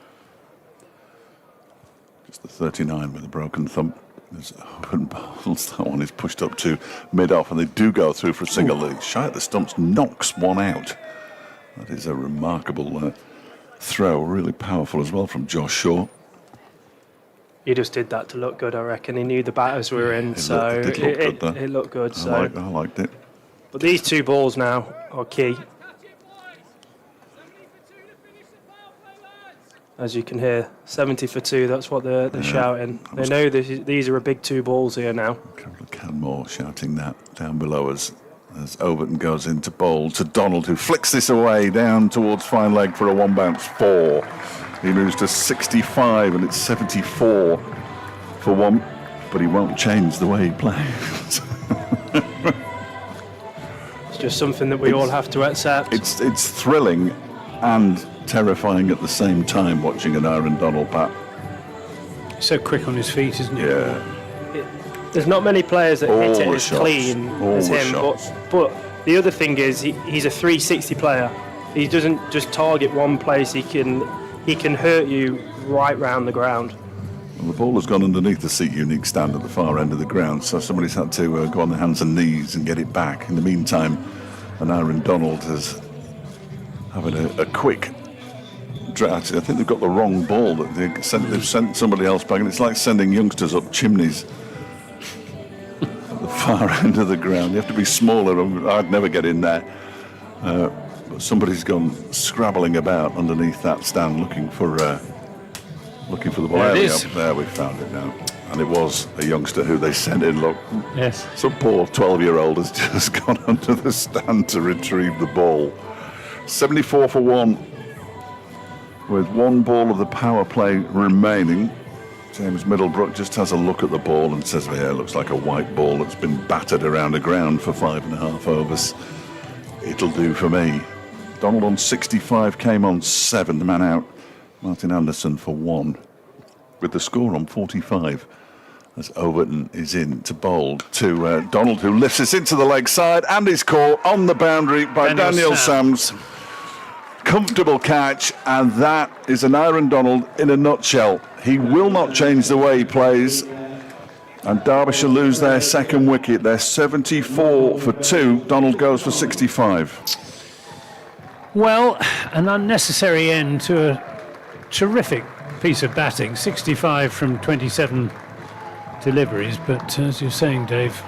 just the 39 with a broken thumb. There's open balls. That one is pushed up to mid-off, and they do go through for a single. The shy at the stumps knocks one out. That is a remarkable throw, really powerful as well from Josh Shaw. He just did that to look good, I reckon. He knew the batters were in, it looked good. I liked it. But these two balls now are key. As you can hear, 70 for 2, that's what they're shouting. They know these are a big 2 balls here now. A couple of Cadmore shouting that down below us as Overton goes into bowl to Donald, who flicks this away down towards fine leg for a 1-bounce 4. He moves to 65 and it's 74 for 1, but he won't change the way he plays. It's just something that we all have to accept. It's thrilling and terrifying at the same time watching an Aaron Donald bat. He's so quick on his feet, isn't he? Yeah. There's not many players that hit it as shots. clean as him, but the other thing is he's a 360 player. He doesn't just target one place, he can hurt you right round the ground. Well, the ball has gone underneath the seat unique stand at the far end of the ground, so somebody's had to go on their hands and knees and get it back. In the meantime, an Aaron Donald is having a quick draft. I think they've got the wrong ball. They've sent somebody else back, and it's like sending youngsters up chimneys at the far end of the ground. You have to be smaller. I'd never get in there. But somebody's gone scrabbling about underneath that stand looking for the ball. There it is. There, we found it now. And it was a youngster who they sent in. Look, Yes. some poor 12-year-old has just gone under the stand to retrieve the ball. 74 for 1, with 1 ball of the power play remaining. James Middlebrook just has a look at the ball and says, yeah, it looks like a white ball that's been battered around the ground for 5.5 overs. It'll do for me. Donald on 65, came on 7, the man out. Martin Anderson for 1. With the score on 45. As Overton is in to bowl to Donald, who lifts us into the leg side and is caught on the boundary by Daniel Sams. Comfortable catch, and that is an Aaron Donald in a nutshell. He will not change the way he plays, and Derbyshire lose their second wicket. They're 74 for 2. Donald goes for 65. Well, an unnecessary end to a terrific piece of batting. 65 from 27 deliveries, but as you're saying, Dave,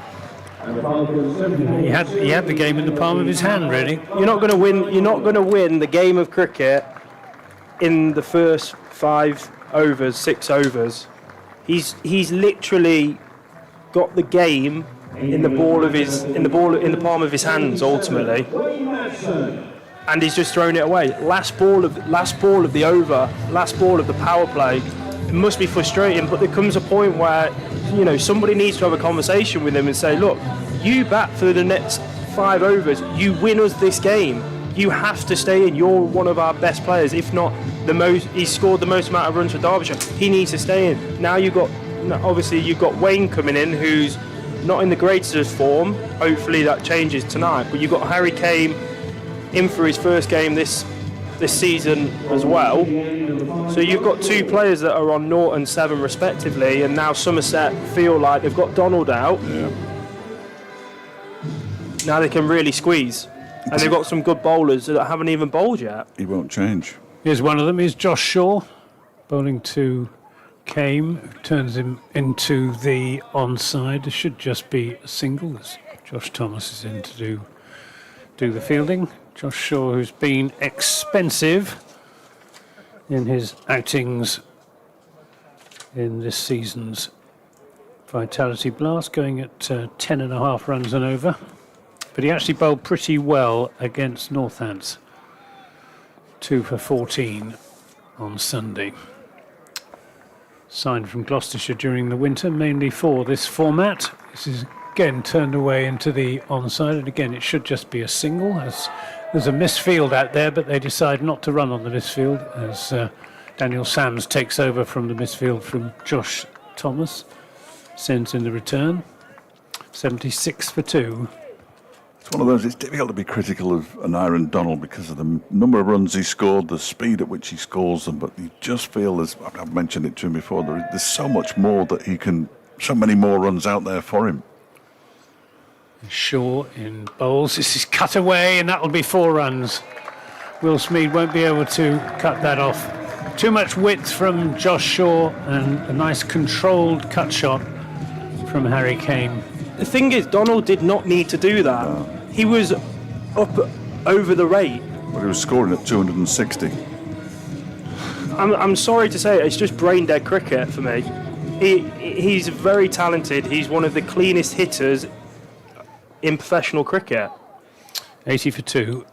he had the game in the palm of his hand, really. You're not going to win. You're not going to win the game of cricket in the first 5 overs, 6 overs. He's literally got the game in the palm of his hands ultimately, and he's just thrown it away. Last ball of the over, last ball of the power play. It must be frustrating, but there comes a point where, you know, somebody needs to have a conversation with him and say, look, you bat for the next 5 overs, you win us this game, you have to stay in, you're one of our best players, if not the most. He's scored the most amount of runs for Derbyshire, he needs to stay in. Now you've got Wayne coming in, who's not in the greatest of form. Hopefully that changes tonight, but you've got Harry Kane in for his first game this season as well. So you've got 2 players that are on 0 and 7 respectively, and now Somerset feel like they've got Donald out. Yeah. Now they can really squeeze. And they've got some good bowlers that haven't even bowled yet. He won't change. Here's one of them. Here's Josh Shaw, bowling to Kame, who turns him into the onside. It should just be a single as Josh Thomas is in to do the fielding. Josh Shaw, who's been expensive in his outings in this season's Vitality Blast, going at 10.5 runs and over. But he actually bowled pretty well against Northants. 2 for 14 on Sunday. Signed from Gloucestershire during the winter, mainly for this format. This is again turned away into the onside, and again it should just be a single, as there's a misfield out there, but they decide not to run on the misfield as Daniel Sams takes over from the misfield from Josh Thomas, sends in the return. 76 for 2. It's one of those, it's difficult to be critical of an Aaron Donald because of the number of runs he scored, the speed at which he scores them, but you just feel, as I've mentioned it to him before, there's so much more that he can, so many more runs out there for him. Shaw in bowls. This is cut away, and that'll be 4 runs. Will Smead won't be able to cut that off. Too much width from Josh Shaw, and a nice controlled cut shot from Harry Kane. The thing is, Donald did not need to do that. No. He was up over the rate. But he was scoring at 260. I'm sorry to say, it's just brain dead cricket for me. He's very talented. He's one of the cleanest hitters in professional cricket. 80 for 2.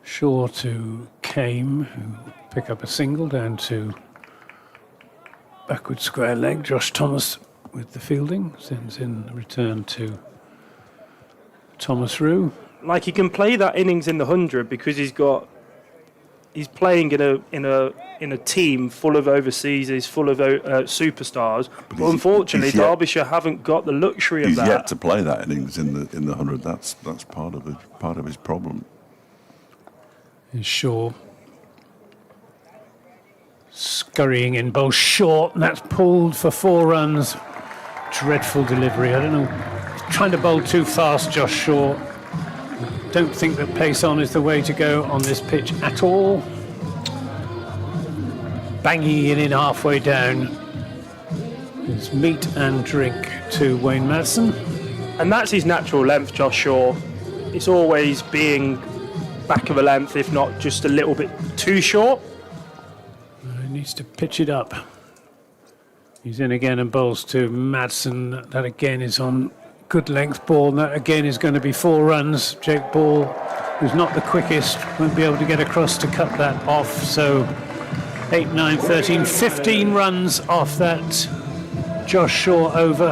Shaw to Kame, who pick up a single down to backward square leg. Josh Thomas with the fielding, sends in the return to Thomas Rue. Like, he can play that innings in the 100 because he's playing in a team full of overseas, he's full of superstars. But unfortunately, Derbyshire haven't got the luxury of that. He's yet to play that innings in the 100. That's part of his problem. Is Shaw scurrying in bowl short, and that's pulled for 4 runs. Dreadful delivery. I don't know. Trying to bowl too fast, Josh Shaw. Don't think that pace on is the way to go on this pitch at all. Banging it in halfway down. It's meat and drink to Wayne Madsen. And that's his natural length, Josh Shaw. It's always being back of a length, if not just a little bit too short. He needs to pitch it up. He's in again and bowls to Madsen. That again is on good length ball, and that again is going to be 4 runs. Jake Ball, who's not the quickest, won't be able to get across to cut that off, so 8, 9, 13, 15 runs off that Josh Shaw over.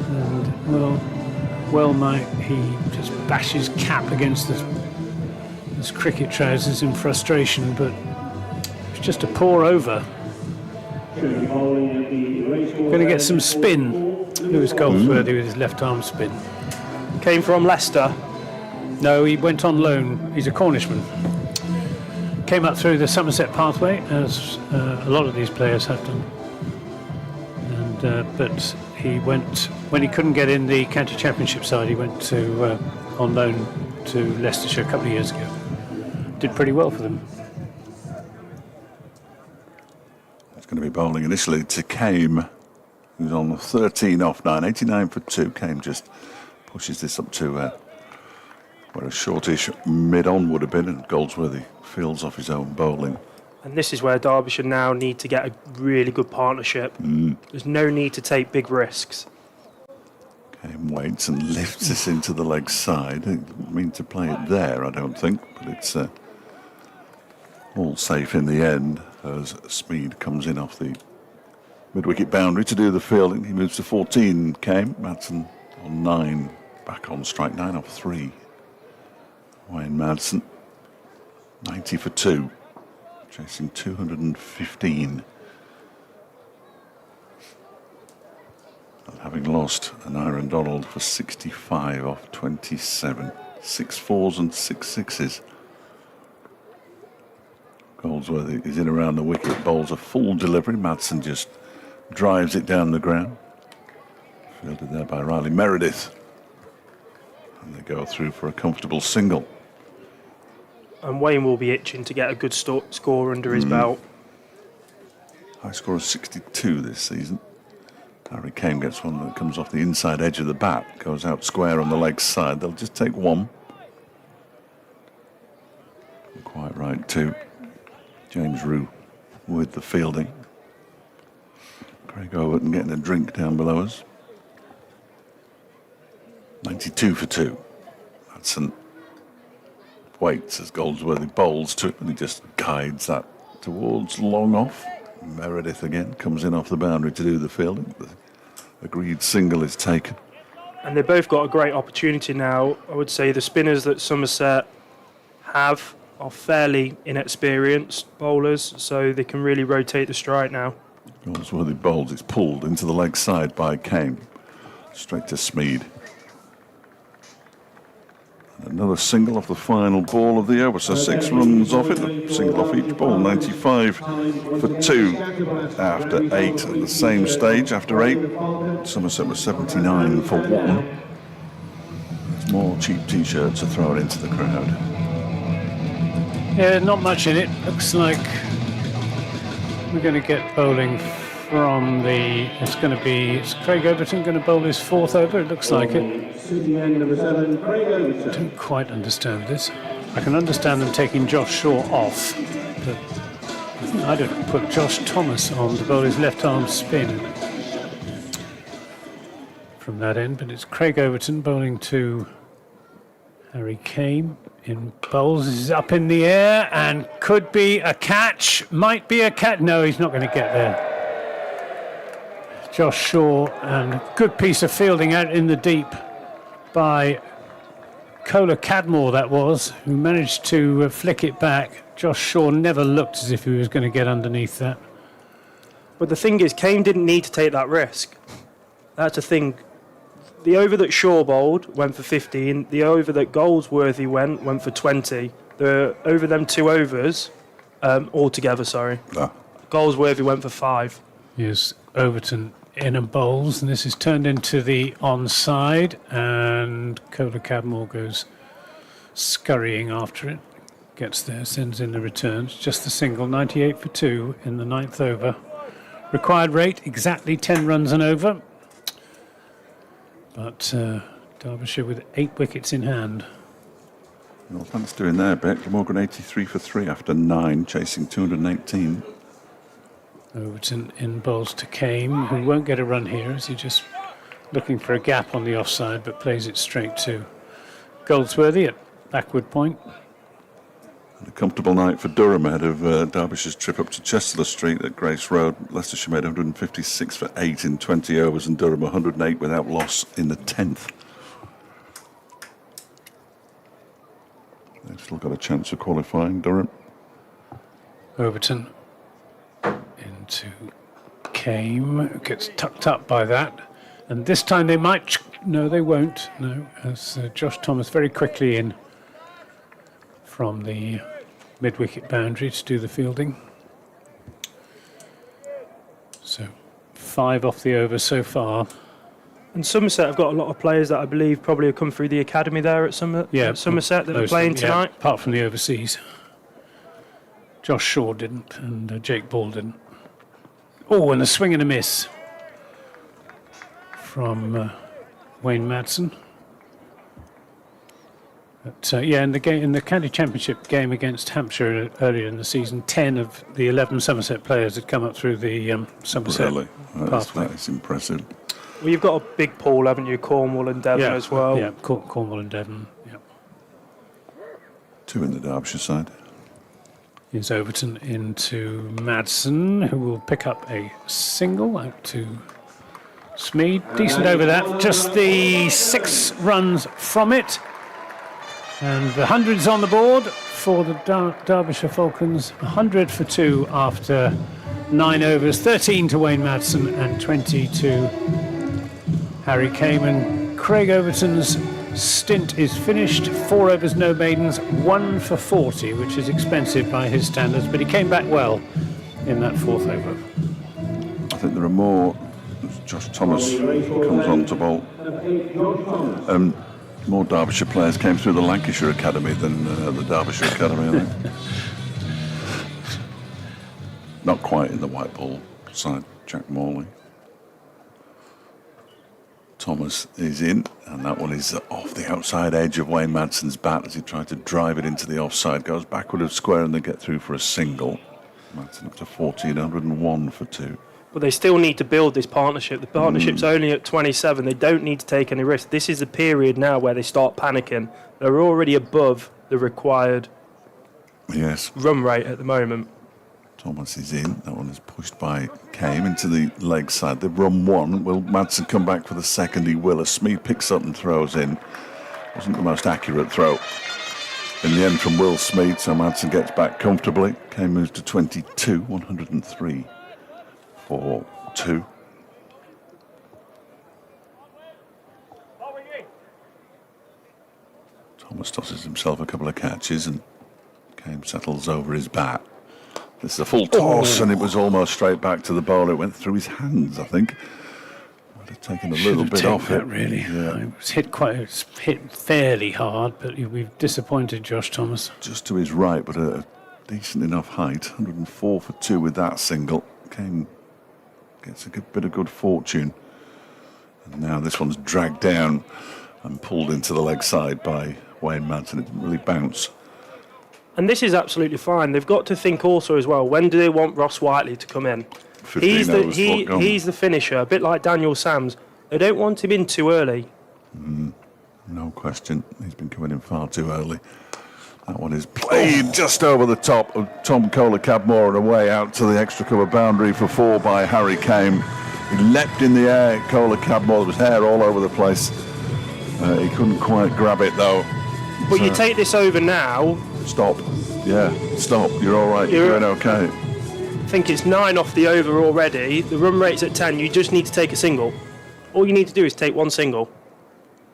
And well might he just bash his cap against his cricket trousers in frustration, but it's just a poor over. Going to get some spin. Lewis Goldsworthy with his left arm spin. Came from Leicester. No, he went on loan. He's a Cornishman. Came up through the Somerset pathway, as a lot of these players have done. And but he went, when he couldn't get in the county championship side, he went to on loan to Leicestershire a couple of years ago. Did pretty well for them. It's going to be bowling initially to Kame, who's on 13 off 9, 89 for 2. Kame just pushes this up to where a shortish mid-on would have been, and Goldsworthy fields off his own bowling. And this is where Derbyshire now need to get a really good partnership. There's no need to take big risks. Kame waits and lifts this into the leg side. He didn't mean to play it there, I don't think, but it's all safe in the end as Speed comes in off the mid-wicket boundary to do the fielding. He moves to 14, Kame. Madsen on 9, back on strike 9 off 3. Wayne Madsen, 90 for 2, chasing 215. And having lost an Aaron Donald for 65 off 27. 6 4s and 6 6s. Goldsworthy is in around the wicket, bowls a full delivery. Madsen just drives it down the ground. Fielded there by Riley Meredith. And they go through for a comfortable single. And Wayne will be itching to get a good score under his belt. High score of 62 this season. Harry Kane gets one that comes off the inside edge of the bat, goes out square on the leg side. They'll just take one. Quite right too. James Rue with the fielding. Craig Overton getting a drink down below us. 92 for 2. Madsen waits as Goldsworthy bowls to it, and he just guides that towards long off. Meredith again comes in off the boundary to do the fielding. The agreed single is taken. And they've both got a great opportunity now. I would say the spinners that Somerset have are fairly inexperienced bowlers, so they can really rotate the strike now. Goldsworthy bowls, it's pulled into the leg side by Kane. Straight to Smead. Another single off the final ball of the over, so 6 runs off it, a single off each ball, 95 for 2 after 8 at the same stage. After 8, Somerset was 79 for 1. There's more cheap t-shirts to throw it into the crowd. Yeah, not much in it. Looks like we're going to get bowling from the... It's Craig Overton going to bowl his 4th over? It looks like it. I don't quite understand this. I can understand them taking Josh Shaw off, but I think I'd have put Josh Thomas on to bowl his left arm spin from that end, but it's Craig Overton bowling to Harry Kane in bowls. This is up in the air and could be a catch, might be a catch. No, he's not going to get there. Josh Shaw, and a good piece of fielding out in the deep by Cola Cadmore, that was, who managed to flick it back. Josh Shaw never looked as if he was going to get underneath that. But the thing is, Kane didn't need to take that risk. That's the thing. The over that Shaw bowled went for 15. The over that Goldsworthy went for 20. The over them 2 overs, altogether, sorry. Goldsworthy went for 5. Here's Overton in and bowls, and this is turned into the onside, and Cola Cadmore goes scurrying after it. Gets there, sends in the returns. Just the single, 98 for 2 in the 9th over. Required rate, exactly 10 runs and over. But Derbyshire with 8 wickets in hand. Well, thanks doing there, Beck. Morgan 83 for 3 after 9, chasing 218. Overton in bowls to Kame, who won't get a run here as he just looking for a gap on the offside, but plays it straight to Goldsworthy at backward point. A comfortable night for Durham ahead of Derbyshire's trip up to Chester Street at Grace Road. Leicestershire made 156 for 8 in 20 overs and Durham 108 without loss in the 10th. They've still got a chance of qualifying, Durham. Overton into Came, gets tucked up by that. And this time they might, no they won't, no, as Josh Thomas very quickly in from the mid-wicket boundary to do the fielding. So 5 off the over so far. And Somerset have got a lot of players that I believe probably have come through the academy there at Somerset that are playing tonight. Yeah, apart from the overseas. Josh Shaw didn't, and Jake Ball didn't. Oh, and a swing and a miss from Wayne Madsen. But, in the county championship game against Hampshire earlier in the season, 10 of the 11 Somerset players had come up through the Somerset pathway. That is impressive. Well, you've got a big pool, haven't you? Cornwall and Devon as well. Yeah, Cornwall and Devon. Yeah. 2 in the Derbyshire side. Here's Overton into Madsen, who will pick up a single out to Smead. Decent over that. Just the 6 runs from it. And the 100's on the board for the Derbyshire Falcons. 100 for 2 after 9 overs. 13 to Wayne Madsen and 20 to Harry Kame. And Craig Overton's stint is finished. 4 overs, no maidens. 1 for 40, which is expensive by his standards. But he came back well in that 4th over. I think there are more. Josh Thomas comes on to bowl. More Derbyshire players came through the Lancashire Academy than the Derbyshire Academy, I think. Not quite in the white ball side, Jack Morley. Thomas is in, and that one is off the outside edge of Wayne Madsen's bat as he tried to drive it into the offside. Goes backward of square and they get through for a single. Madsen up to 1,401 for 2. But they still need to build this partnership. The partnership's only at 27. They don't need to take any risks. This is the period now where they start panicking. They're already above the required run rate at the moment. Thomas is in. That one is pushed by Kame into the leg side. They've run 1. Will Madsen come back for the second? He will. As Smead picks up and throws in. Wasn't the most accurate throw in the end from Will Smead, so Madsen gets back comfortably. Kame moves to 22, 103. For 2. Thomas tosses himself a couple of catches and Kame settles over his bat. This is a full toss and it was almost straight back to the bowler. It went through his hands, I think. Might have taken a little bit off it. Really. Yeah. It was hit fairly hard, but we've disappointed Josh Thomas. Just to his right, but a decent enough height. 104 for 2 with that single. Kame gets a bit of good fortune. And now this one's dragged down and pulled into the leg side by Wayne Madsen. It didn't really bounce. And this is absolutely fine. They've got to think also as well, when do they want Ross Whiteley to come in? He's the finisher, a bit like Daniel Sams. They don't want him in too early. No question. He's been coming in far too early. That one is played just over the top of Tom Kohler-Cadmore and away out to the extra cover boundary for 4 by Harry Kame. He leapt in the air, Kohler-Cadmore. There was hair all over the place. He couldn't quite grab it though. But you take this over now. Stop. Yeah, stop. You're all right. You're doing okay. I think it's 9 off the over already. The run rate's at 10. You just need to take a single. All you need to do is take 1 single.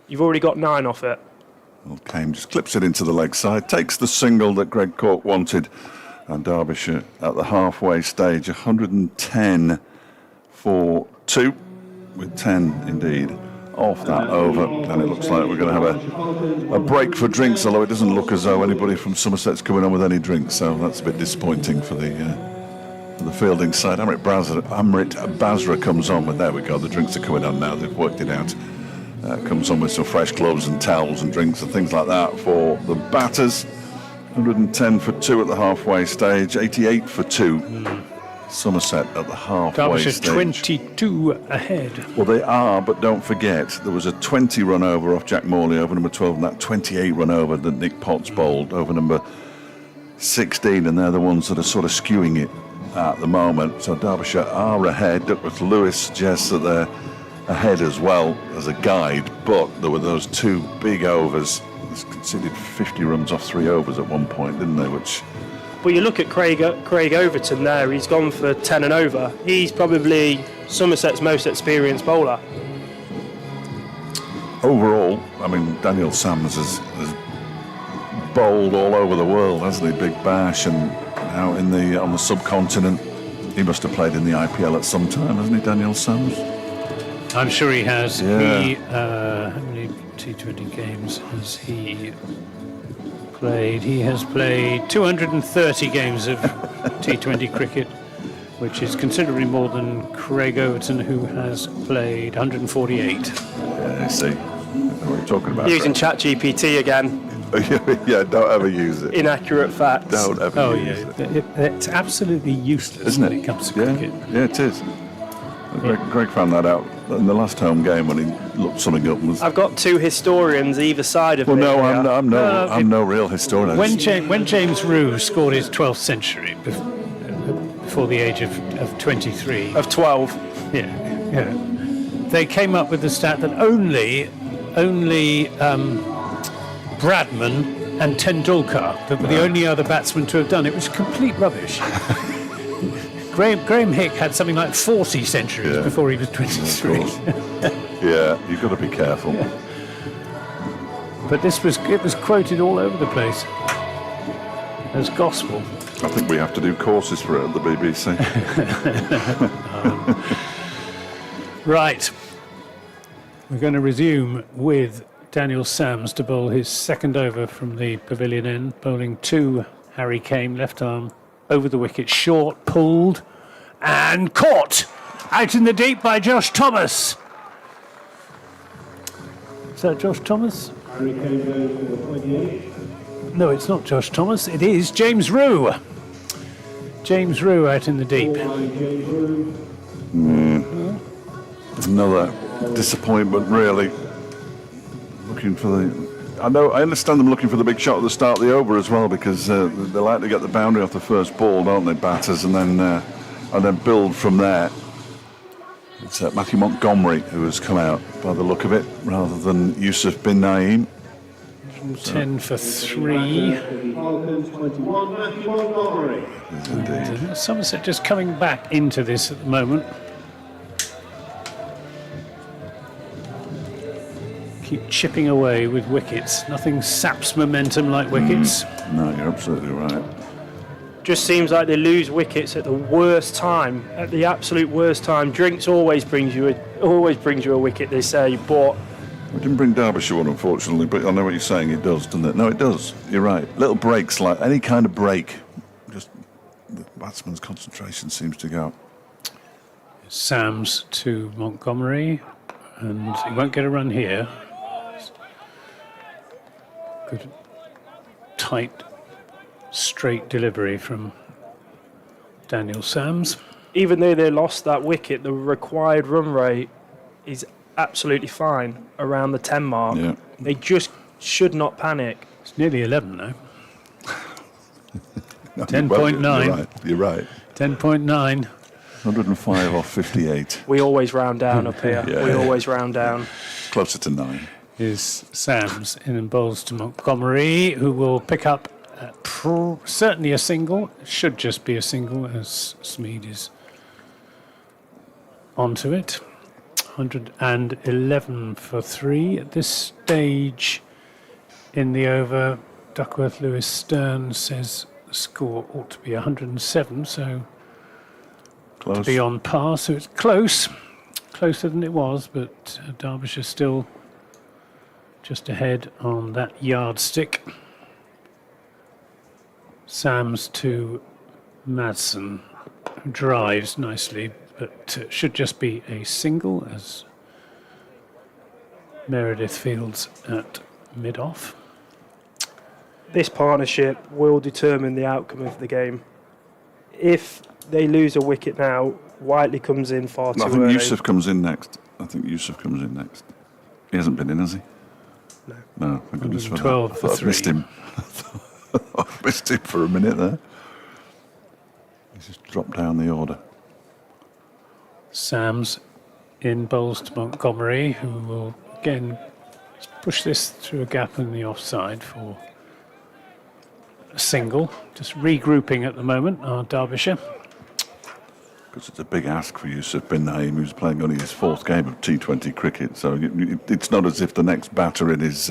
You've already got 9 off it. Well, Kame just clips it into the leg side, takes the single that Greg Cork wanted, and Derbyshire at the halfway stage, 110 for 2, with 10 indeed off that over, and it looks like we're going to have a break for drinks, although it doesn't look as though anybody from Somerset's coming on with any drinks, so that's a bit disappointing for the fielding side. Amrit Basra comes on, but there we go, the drinks are coming on now, they've worked it out. Comes on with some fresh gloves and towels and drinks and things like that for the batters. 110 for 2 at the halfway stage, 88 for 2. Somerset at the halfway stage. 22 ahead. Well, they are, but don't forget, there was a 20 run over off Jack Morley over number 12, and that 28 run over that Nick Potts bowled over number 16, and they're the ones that are sort of skewing it at the moment. So Derbyshire are ahead. Duckworth Lewis suggests that they're ahead as well as a guide, but there were those 2 big overs. They conceded 50 runs off 3 overs at one point, didn't they? But you look at Craig Overton there, he's gone for 10 and over. He's probably Somerset's most experienced bowler. Overall, I mean, Daniel Sams has bowled all over the world, hasn't he? Big Bash and out on the subcontinent. He must have played in the IPL at some time, hasn't he, Daniel Sams? I'm sure he has. Yeah. How many T20 games has he played? He has played 230 games of T20 cricket, which is considerably more than Craig Overton, who has played 148. Yeah, I see. I know what you're talking about. Using ChatGPT again. Yeah, don't ever use it. Inaccurate facts. Don't ever use it. It's absolutely useless, Isn't it? when it comes to Yeah, cricket. yeah, it is. Greg found that out in the last home game when he looked something up. And was, I've got 2 historians either side of me. no, here. I'm no real historian. When James Roux scored his 12th century before the age of 23, Of 12. yeah, they came up with the stat that only Bradman and Tendulkar were the only other batsmen to have done it. It was complete rubbish. Graham Hick had something like 40 centuries before he was 23. Yeah, you've got to be careful. But it was quoted all over the place as gospel. I think we have to do courses for it at the BBC. Right. We're going to resume with Daniel Sams to bowl his second over from the pavilion end, bowling to Harry Kane, left arm over the wicket, short, pulled, and caught out in the deep by Josh Thomas. Is that Josh Thomas? Harry Kane goes for 28. No, it's not Josh Thomas. It is James Roux. James Roux out in the deep. James Roux. Another disappointment, really. Looking for I understand them looking for the big shot at the start of the over as well, because they like to get the boundary off the first ball, don't they, batters, and then build from there. It's Matthew Montgomery who has come out by the look of it, rather than Yusuf bin Naeem. 10 for 3. Falcons 21, Matthew Montgomery. Indeed. Somerset just coming back into this at the moment. Keep chipping away with wickets. Nothing saps momentum like wickets. No, you're absolutely right. Just seems like they lose wickets at the worst time, at the absolute worst time. Drinks always brings you a wicket, they say, but We didn't bring Derbyshire one, unfortunately, but I know what you're saying. It does, doesn't it? No, it does. You're right. Little breaks, like any kind of break, just the batsman's concentration seems to go. Sams to Montgomery, and he won't get a run here. Good, tight, straight delivery from Daniel Sams. even though they lost that wicket, the required run rate is absolutely fine around the 10 mark. Yeah. They just should not panic. It's nearly 11 now. No, 10.9. You're right. 10.9. 105 off 58. We always round down up here. Yeah. We always round down. Closer to 9. Is Sams in and bowls to Montgomery, who will pick up certainly a single. Should just be a single, as Smead is onto it. 111 for 3 at this stage in the over. Duckworth Lewis Stern says the score ought to be 107, so Close. to be on par. So it's close, closer than it was, but Derbyshire still just ahead on that yardstick. Sams to Madsen, who drives nicely, but should just be a single as Meredith fields at mid-off. This partnership will determine the outcome of the game. If they lose a wicket now, Whiteley comes in far too I think early. Yusuf comes in next. He hasn't been in, has he? No. No, thank goodness for that. 12 I for thought I'd 3. missed him. I missed him for a minute there. He's just dropped down the order. Sam's in bowls to Montgomery, who will again push this through a gap in the offside for a single. Just regrouping at the moment, are Derbyshire. Because it's a big ask for Yusuf bin Naim, who's playing only his 4th game of T20 cricket. So it's not as if the next batter in is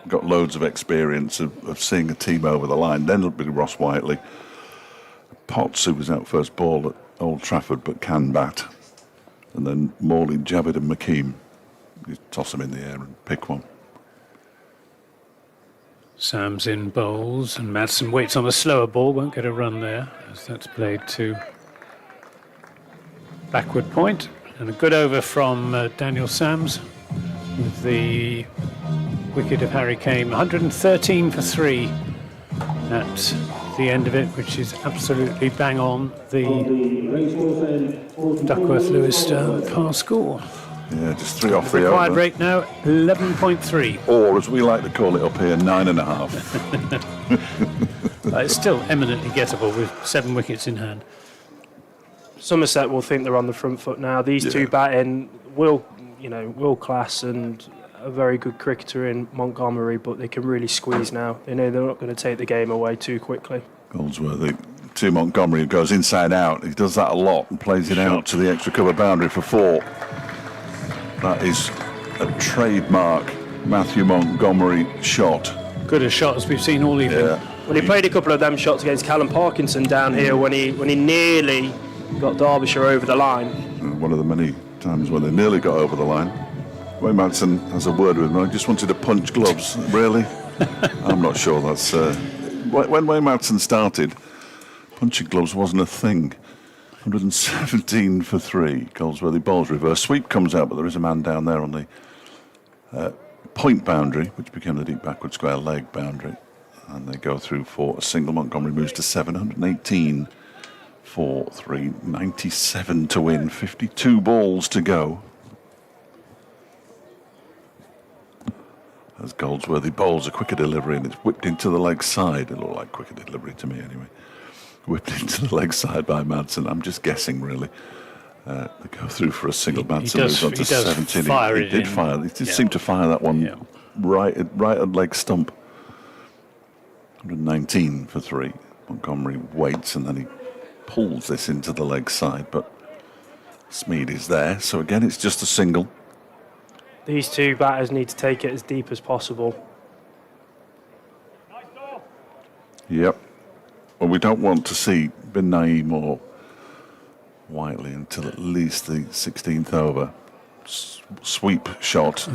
got loads of experience of seeing a team over the line. Then it'll be Ross Whiteley. Potts, who was out first ball at Old Trafford but can bat. And then Morley, Javid and McKeem. You toss them in the air and pick one. Sam's in bowls, and Madsen waits on a slower ball, won't get a run there, as that's played to backward point. And a good over from Daniel Sams with the wicket of Harry Kane. 113 for 3 at the end of it, which is absolutely bang on the Duckworth-Lewis par score. Yeah, just 3 off the Required over. rate now 11.3. Or, as we like to call it up here, 9.5. It's still eminently gettable with 7 wickets in hand. Somerset will think they're on the front foot now. These two batting will class and a very good cricketer in Montgomery, but they can really squeeze now. They know they're not going to take the game away too quickly. Goldsworthy to Montgomery, who goes inside out. He does that a lot and plays it out to the extra cover boundary for 4. That is a trademark Matthew Montgomery shot. Good a shot as we've seen all evening. Yeah. Well, he played a couple of them shots against Callum Parkinson down here when he nearly got Derbyshire over the line. One of the many times when they nearly got over the line. Wayne Madsen has a word with him. I just wanted to punch gloves. Really? I'm not sure that's... when Wayne Madsen started, punching gloves wasn't a thing. 117 for 3. Goldsworthy bowls reverse. Sweep comes out, but there is a man down there on the point boundary, which became the deep backward square leg boundary. And they go through for a single. Montgomery moves to 718 for 3. 97 to win. 52 balls to go. As Goldsworthy bowls a quicker delivery, and it's whipped into the leg side. It looked like quicker delivery to me anyway. Whipped into the leg side by Madsen. I'm just guessing, really. They go through for a single. Madsen moves on to 17. He did fire. He did seem to fire that one right at leg stump. 119 for 3. Montgomery waits and then he pulls this into the leg side, but Smead is there. So again, it's just a single. These two batters need to take it as deep as possible. Yep. Well, we don't want to see bin Naim or Whiteley until at least the 16th over. Sweep shot.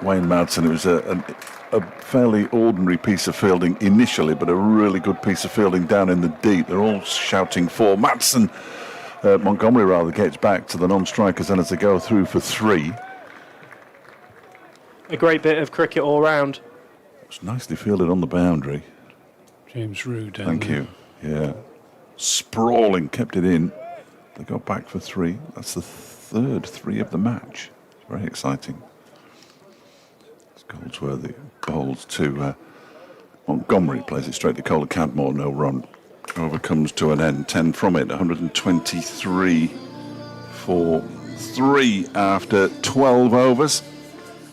Wayne Madsen. It was a fairly ordinary piece of fielding initially, but a really good piece of fielding down in the deep. They're all shouting for Madsen. Montgomery rather gets back to the non-strikers, and as they go through for 3. A great bit of cricket all round. It's nicely fielded on the boundary. James Rood. Thank you. Yeah. Sprawling, kept it in. They go back for 3. That's the 3rd 3 of the match. It's very exciting. It's Goldsworthy bowls to Montgomery, plays it straight to Kohler Cadmore, no run. Over comes to an end. 10 from it, 123 for 3 after 12 overs.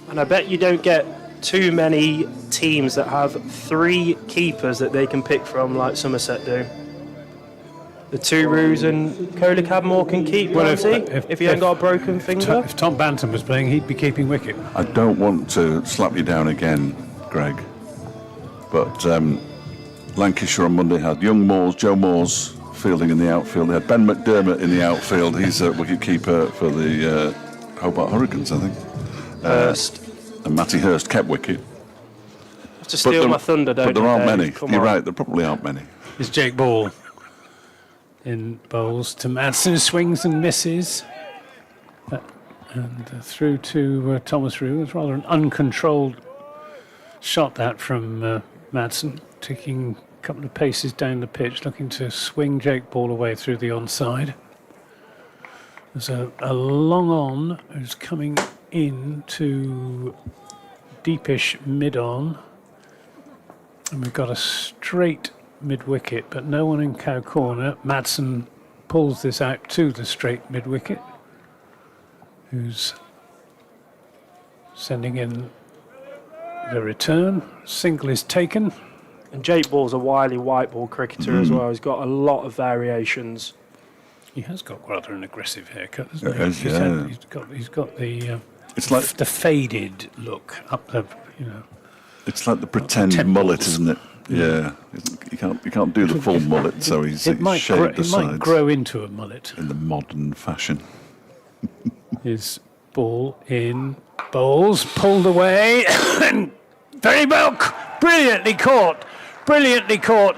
And I bet you don't get too many teams that have 3 keepers that they can pick from like Somerset do. The 2 Roos and Kohler Cadmore can keep, won't he? If he ain't got a broken finger. If Tom Bantam was playing, he'd be keeping wicket. I don't want to slap you down again, Greg, but Lancashire on Monday had Young Moores, Joe Moores fielding in the outfield. They had Ben McDermott in the outfield. He's a wicket-keeper for the Hobart Hurricanes, I think. Hurst. And Matty Hurst kept wicket. To steal my thunder, don't you? But there aren't many. Come You're on. right, there probably aren't many. Is Jake Ball in bowls to Madsen, swings and misses. And through to Thomas Rue. It's rather an uncontrolled shot that from Madsen, taking a couple of paces down the pitch, looking to swing Jake Ball away through the onside. There's a long on who's coming in to deepish mid-on. And we've got a straight mid-wicket, but no one in cow corner. Madsen pulls this out to the straight mid-wicket, who's sending in the return. Single is taken. And Jake Ball's a wily white ball cricketer as well. He's got a lot of variations. He has got rather an aggressive haircut, hasn't He he? has, He's got the It's like the faded look up the, it's like the pretend temples. mullet, isn't it? Yeah, you can't do the full mullet, so he's It might shaved the it might sides grow into a mullet. in the modern fashion. His ball in, bowls pulled away, and very well, brilliantly caught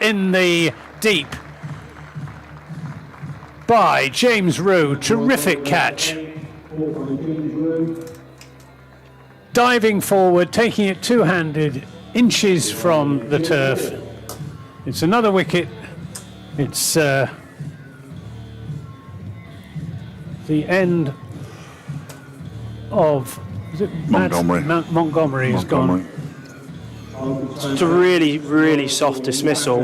in the deep by James Rowe. Terrific catch. Diving forward, taking it two-handed, inches from the turf. It's another wicket. It's the end of, is it Montgomery. Montgomery has gone. It's a really, really soft dismissal.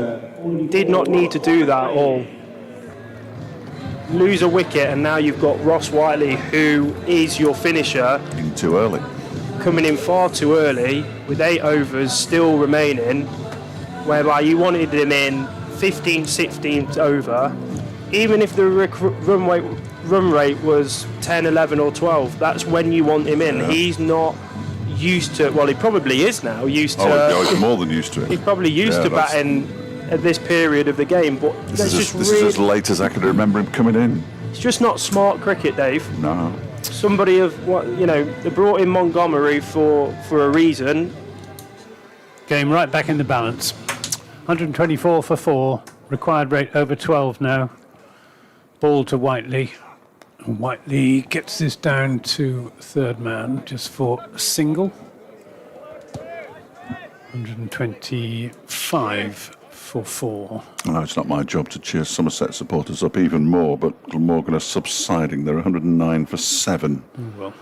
Did not need to do that at all. Lose a wicket, and now you've got Ross Whiteley, who is your finisher, In too early. coming in far too early with 8 overs still remaining, whereby you wanted him in 15th, 16th over. Even if the run rate was 10, 11 or 12, that's when you want him in. Yeah. He's not used to, well, he probably is now, used to... Oh, he's more than used to it. He's probably used Yeah, to that's- batting at this period of the game, but This is as late as I can remember him coming in. it's just not smart cricket, Dave. No. Somebody of what they brought in Montgomery for a reason. Game right back in the balance. 124 for 4. Required rate over 12 now. Ball to Whiteley. And Whiteley gets this down to third man just for a single. 125 for 4. No, it's not my job to cheer Somerset supporters up even more, but Glamorgan are subsiding. They're 109 for 7 Well,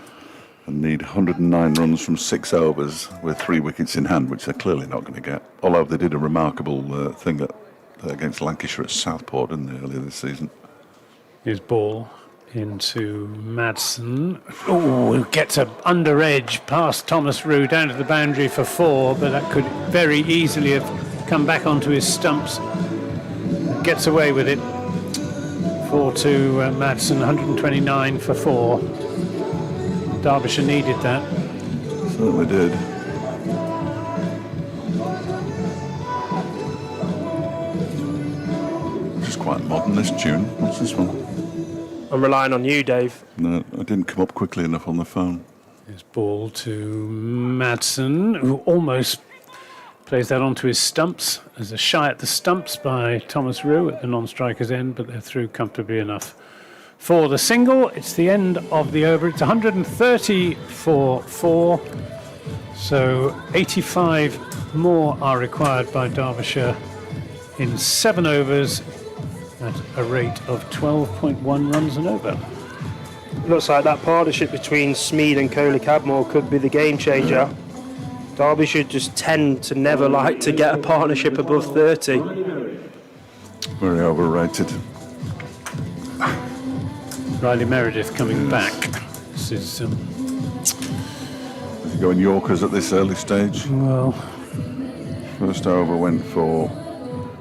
and need 109 runs from 6 overs with 3 wickets in hand, which they're clearly not going to get. Although they did a remarkable thing against Lancashire at Southport, didn't they, earlier this season? his ball into Madsen. Oh, gets a under edge past Thomas Rue down to the boundary for 4, but that could very easily have come back onto his stumps. Gets away with it. 4 to Madsen, 129 for 4. Derbyshire needed that. Certainly did. Which is quite modern, this tune. What's this one? I'm relying on you, Dave. No, I didn't come up quickly enough on the phone. His ball to Madsen, who almost plays that onto his stumps. There's a shy at the stumps by Thomas Rue at the non-striker's end, but they're through comfortably enough. For the single, it's the end of the over. It's 130 for 4. So 85 more are required by Derbyshire in 7 overs at a rate of 12.1 runs an over. Looks like that partnership between Smead and Coley-Cadmore could be the game changer. Derbyshire just tend to never like to get a partnership above 30. Very overrated. Riley Meredith coming back. This is, Going Yorkers at this early stage. well, First over went for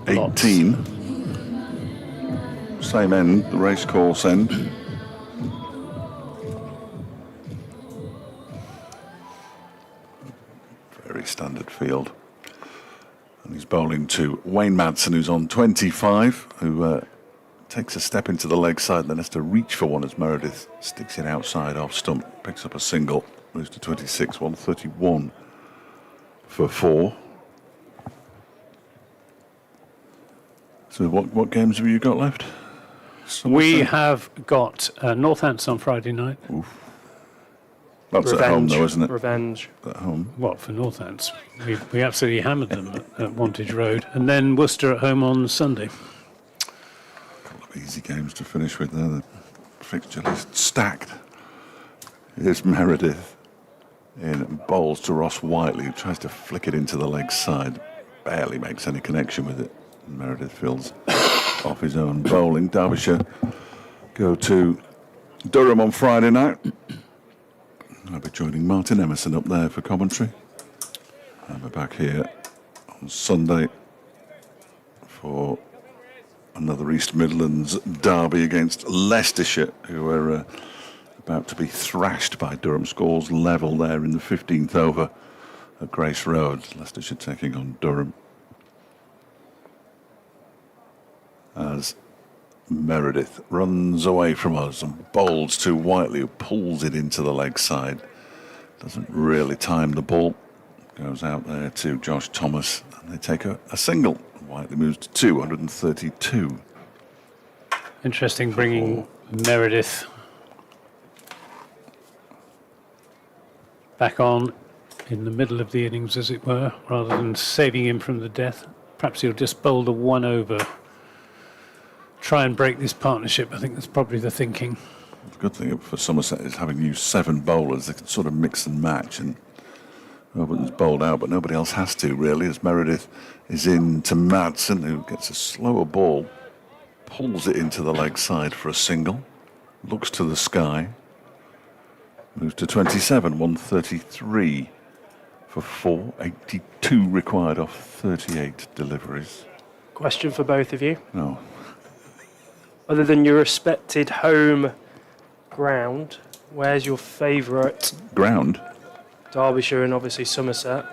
18. Same end, the racecourse end. Very standard field. And he's bowling to Wayne Madsen, who's on 25, who takes a step into the leg side and then has to reach for one as Meredith sticks it outside off stump, picks up a single, moves to 26, 131 for 4. So what games have you got left? we have got Northants on Friday night. That's at home though, isn't it? Revenge. At home. What, for Northants? We absolutely hammered them at Wantage Road. And then Worcester at home on Sunday. Couple of easy games to finish with there. The fixture list stacked. Here's Meredith in bowls to Ross Whiteley, who tries to flick it into the leg side. Barely makes any connection with it. Meredith fields off his own bowling. Derbyshire go to Durham on Friday night. I'll be joining Martin Emerson up there for commentary. And we're back here on Sunday for another East Midlands derby against Leicestershire, who are about to be thrashed by Durham. Scores level there in the 15th over at Grace Road. Leicestershire taking on Durham. As Meredith runs away from us and bowls to Whiteley, who pulls it into the leg side. Doesn't really time the ball. Goes out there to Josh Thomas, and they take a single. Whiteley moves to 232. Interesting bringing Meredith back on in the middle of the innings, as it were, rather than saving him from the death. Perhaps he'll just bowl the one over. Try and break this partnership. I think that's probably the thinking. The good thing for Somerset is having used 7 bowlers, they can sort of mix and match, and Overton's bowled out, but nobody else has to, really, as Meredith is in to Madsen, who gets a slower ball, pulls it into the leg side for a single, looks to the sky, moves to 27, 133 for 4, 82 required off 38 deliveries. Question for both of you. No. Other than your respected home ground, where's your favourite? Ground? Derbyshire and obviously Somerset.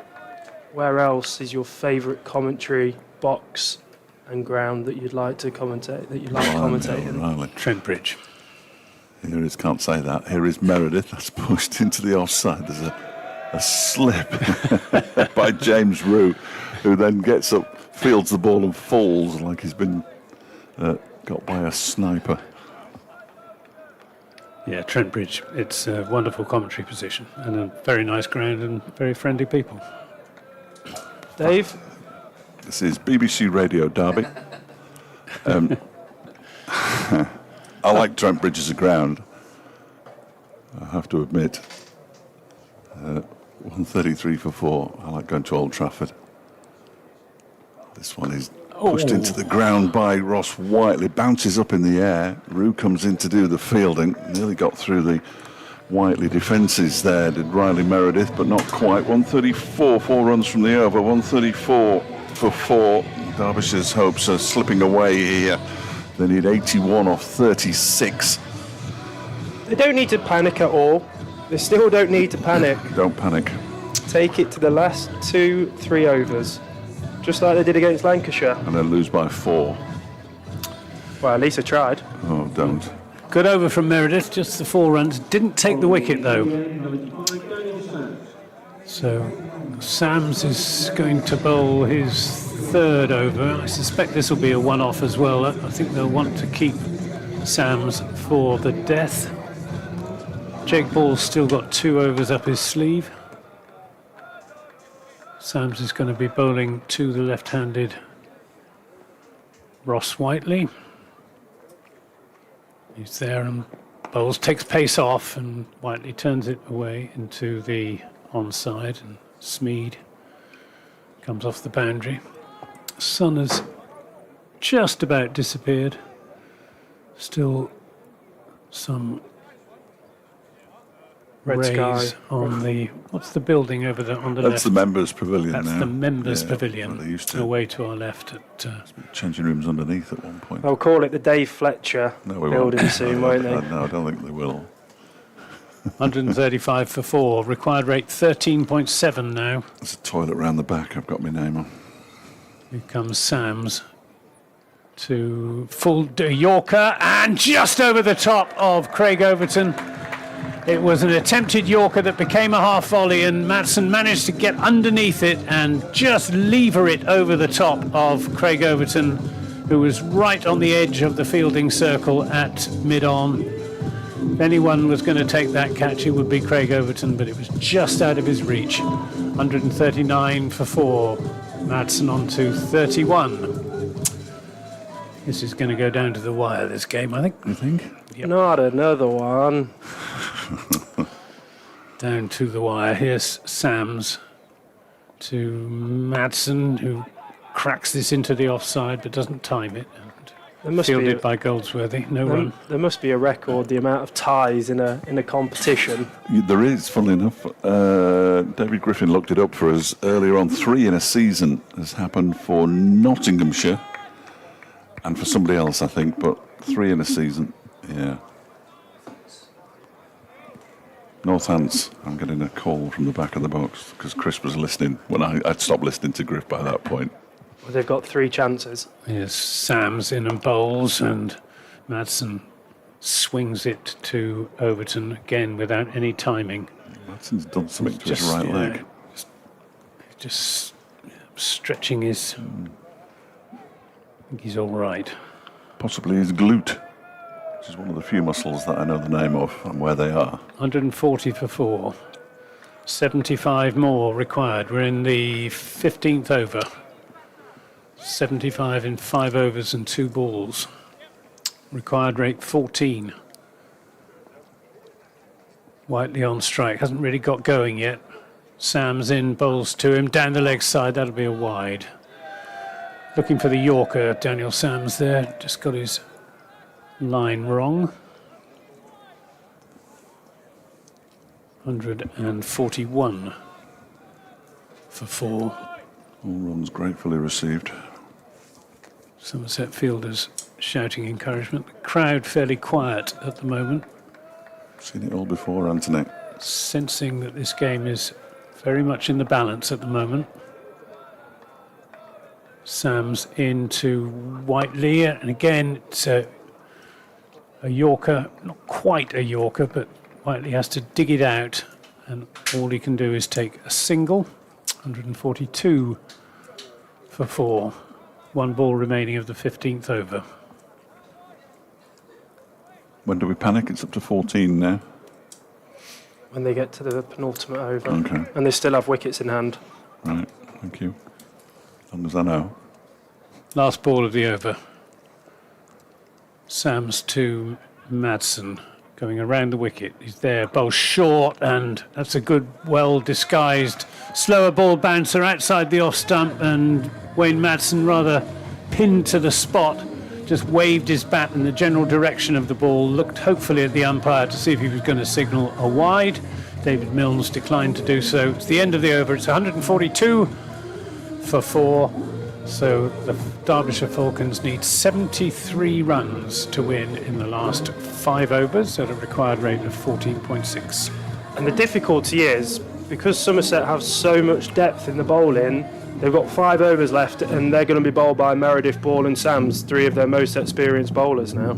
Where else is your favourite commentary box and ground that you'd like to commentate? That you'd like to commentate in? Riley. Trent Bridge. Here is, can't say that. Here is Meredith. That's pushed into the offside. There's a slip by James Rue, who then gets up, fields the ball and falls like he's been got by a sniper. Yeah, Trent Bridge. It's a wonderful commentary position and a very nice ground and very friendly people. Dave? This is BBC Radio Derby. I like Trent Bridge as a ground, I have to admit. 133 for 4. I like going to Old Trafford. This one is pushed into the ground by Ross Whiteley, bounces up in the air. Rue comes in to do the fielding, nearly got through the Whiteley defences there, did Riley Meredith, but not quite. 134, 4 runs from the over, 134 for 4. Derbyshire's hopes are slipping away here. They need 81 off 36. They don't need to panic at all. They still don't need to panic. Don't panic. Take it to the last 2-3 overs, just like they did against Lancashire. And then lose by 4. Well, at least I tried. Oh, don't. Good over from Meredith, just the 4 runs. Didn't take the wicket, though. So Sams is going to bowl his 3rd over. I suspect this will be a one-off as well. I think they'll want to keep Sams for the death. Jake Ball's still got 2 overs up his sleeve. Sams is going to be bowling to the left-handed Ross Whiteley. He's there and bowls, takes pace off, and Whiteley turns it away into the onside, and Smead comes off the boundary. Sun has just about disappeared. Still some Red rays sky. on the, what's the building over there on the That's left? the members' pavilion That's now. the members' Yeah, pavilion. well, they used to. Away to our left at Changing rooms underneath at one point. They'll call it the Dave Fletcher No, we building won't. soon, won't they? No, I don't think they will. 135 for 4. Required rate 13.7 now. There's a toilet round the back. I've got my name on. Here comes Sams to full Yorker and just over the top of Craig Overton. It was an attempted Yorker that became a half volley, and Madsen managed to get underneath it and just lever it over the top of Craig Overton, who was right on the edge of the fielding circle at mid-on. If anyone was going to take that catch, it would be Craig Overton, but it was just out of his reach. 139 for 4. Madsen on to 31. This is going to go down to the wire, this game, I think. You think? Yep. Not another one. Down to the wire. Here's Sams to Madsen, who cracks this into the offside but doesn't time it. There must Fielded be by Goldsworthy, no run. there must be a record, the amount of ties in a competition. There is, funnily enough. David Griffin looked it up for us earlier on. 3 in a season has happened for Nottinghamshire and for somebody else, I think, but 3 in a season. Yeah. Northants, I'm getting a call from the back of the box because Chris was listening when I'd stopped listening to Griff by that point. Well, they've got 3 chances. Yes, Sam's in and bowls, and Madsen swings it to Overton again without any timing. Madson's done something to his right leg. Just stretching his. I think he's all right. Possibly his glute, which is one of the few muscles that I know the name of and where they are. 140 for 4. 75 more required. We're in the 15th over. 75 in 5 overs and 2 balls. Required rate 14. Whiteley on strike. Hasn't really got going yet. Sam's in, bowls to him. Down the leg side, that'll be a wide. Looking for the Yorker, Daniel Sams there. Just got his line wrong. 141 for 4. All runs gratefully received. Somerset fielders shouting encouragement. The crowd fairly quiet at the moment. Seen it all before, Anthony. Sensing that this game is very much in the balance at the moment. Sam's into Whiteley, and again it's a Yorker, not quite a Yorker, but Whiteley has to dig it out, and all he can do is take a single. 142 for 4. 1 ball remaining of the 15th over. When do we panic? It's up to 14 now. When they get to the penultimate over. Okay. And they still have wickets in hand. Right, thank you. As long as I know. Last ball of the over. Sam's to Madsen, going around the wicket. He's there, bowl short, and that's a good, well-disguised slower ball bouncer outside the off stump, and Wayne Madsen, rather pinned to the spot, just waved his bat in the general direction of the ball, looked hopefully at the umpire to see if he was going to signal a wide. David Milnes declined to do so. It's the end of the over. It's 142 for 4. So the Derbyshire Falcons need 73 runs to win in the last 5 overs at a required rate of 14.6. And the difficulty is, because Somerset have so much depth in the bowling, they've got 5 overs left and they're going to be bowled by Meredith, Ball and Sams, 3 of their most experienced bowlers now.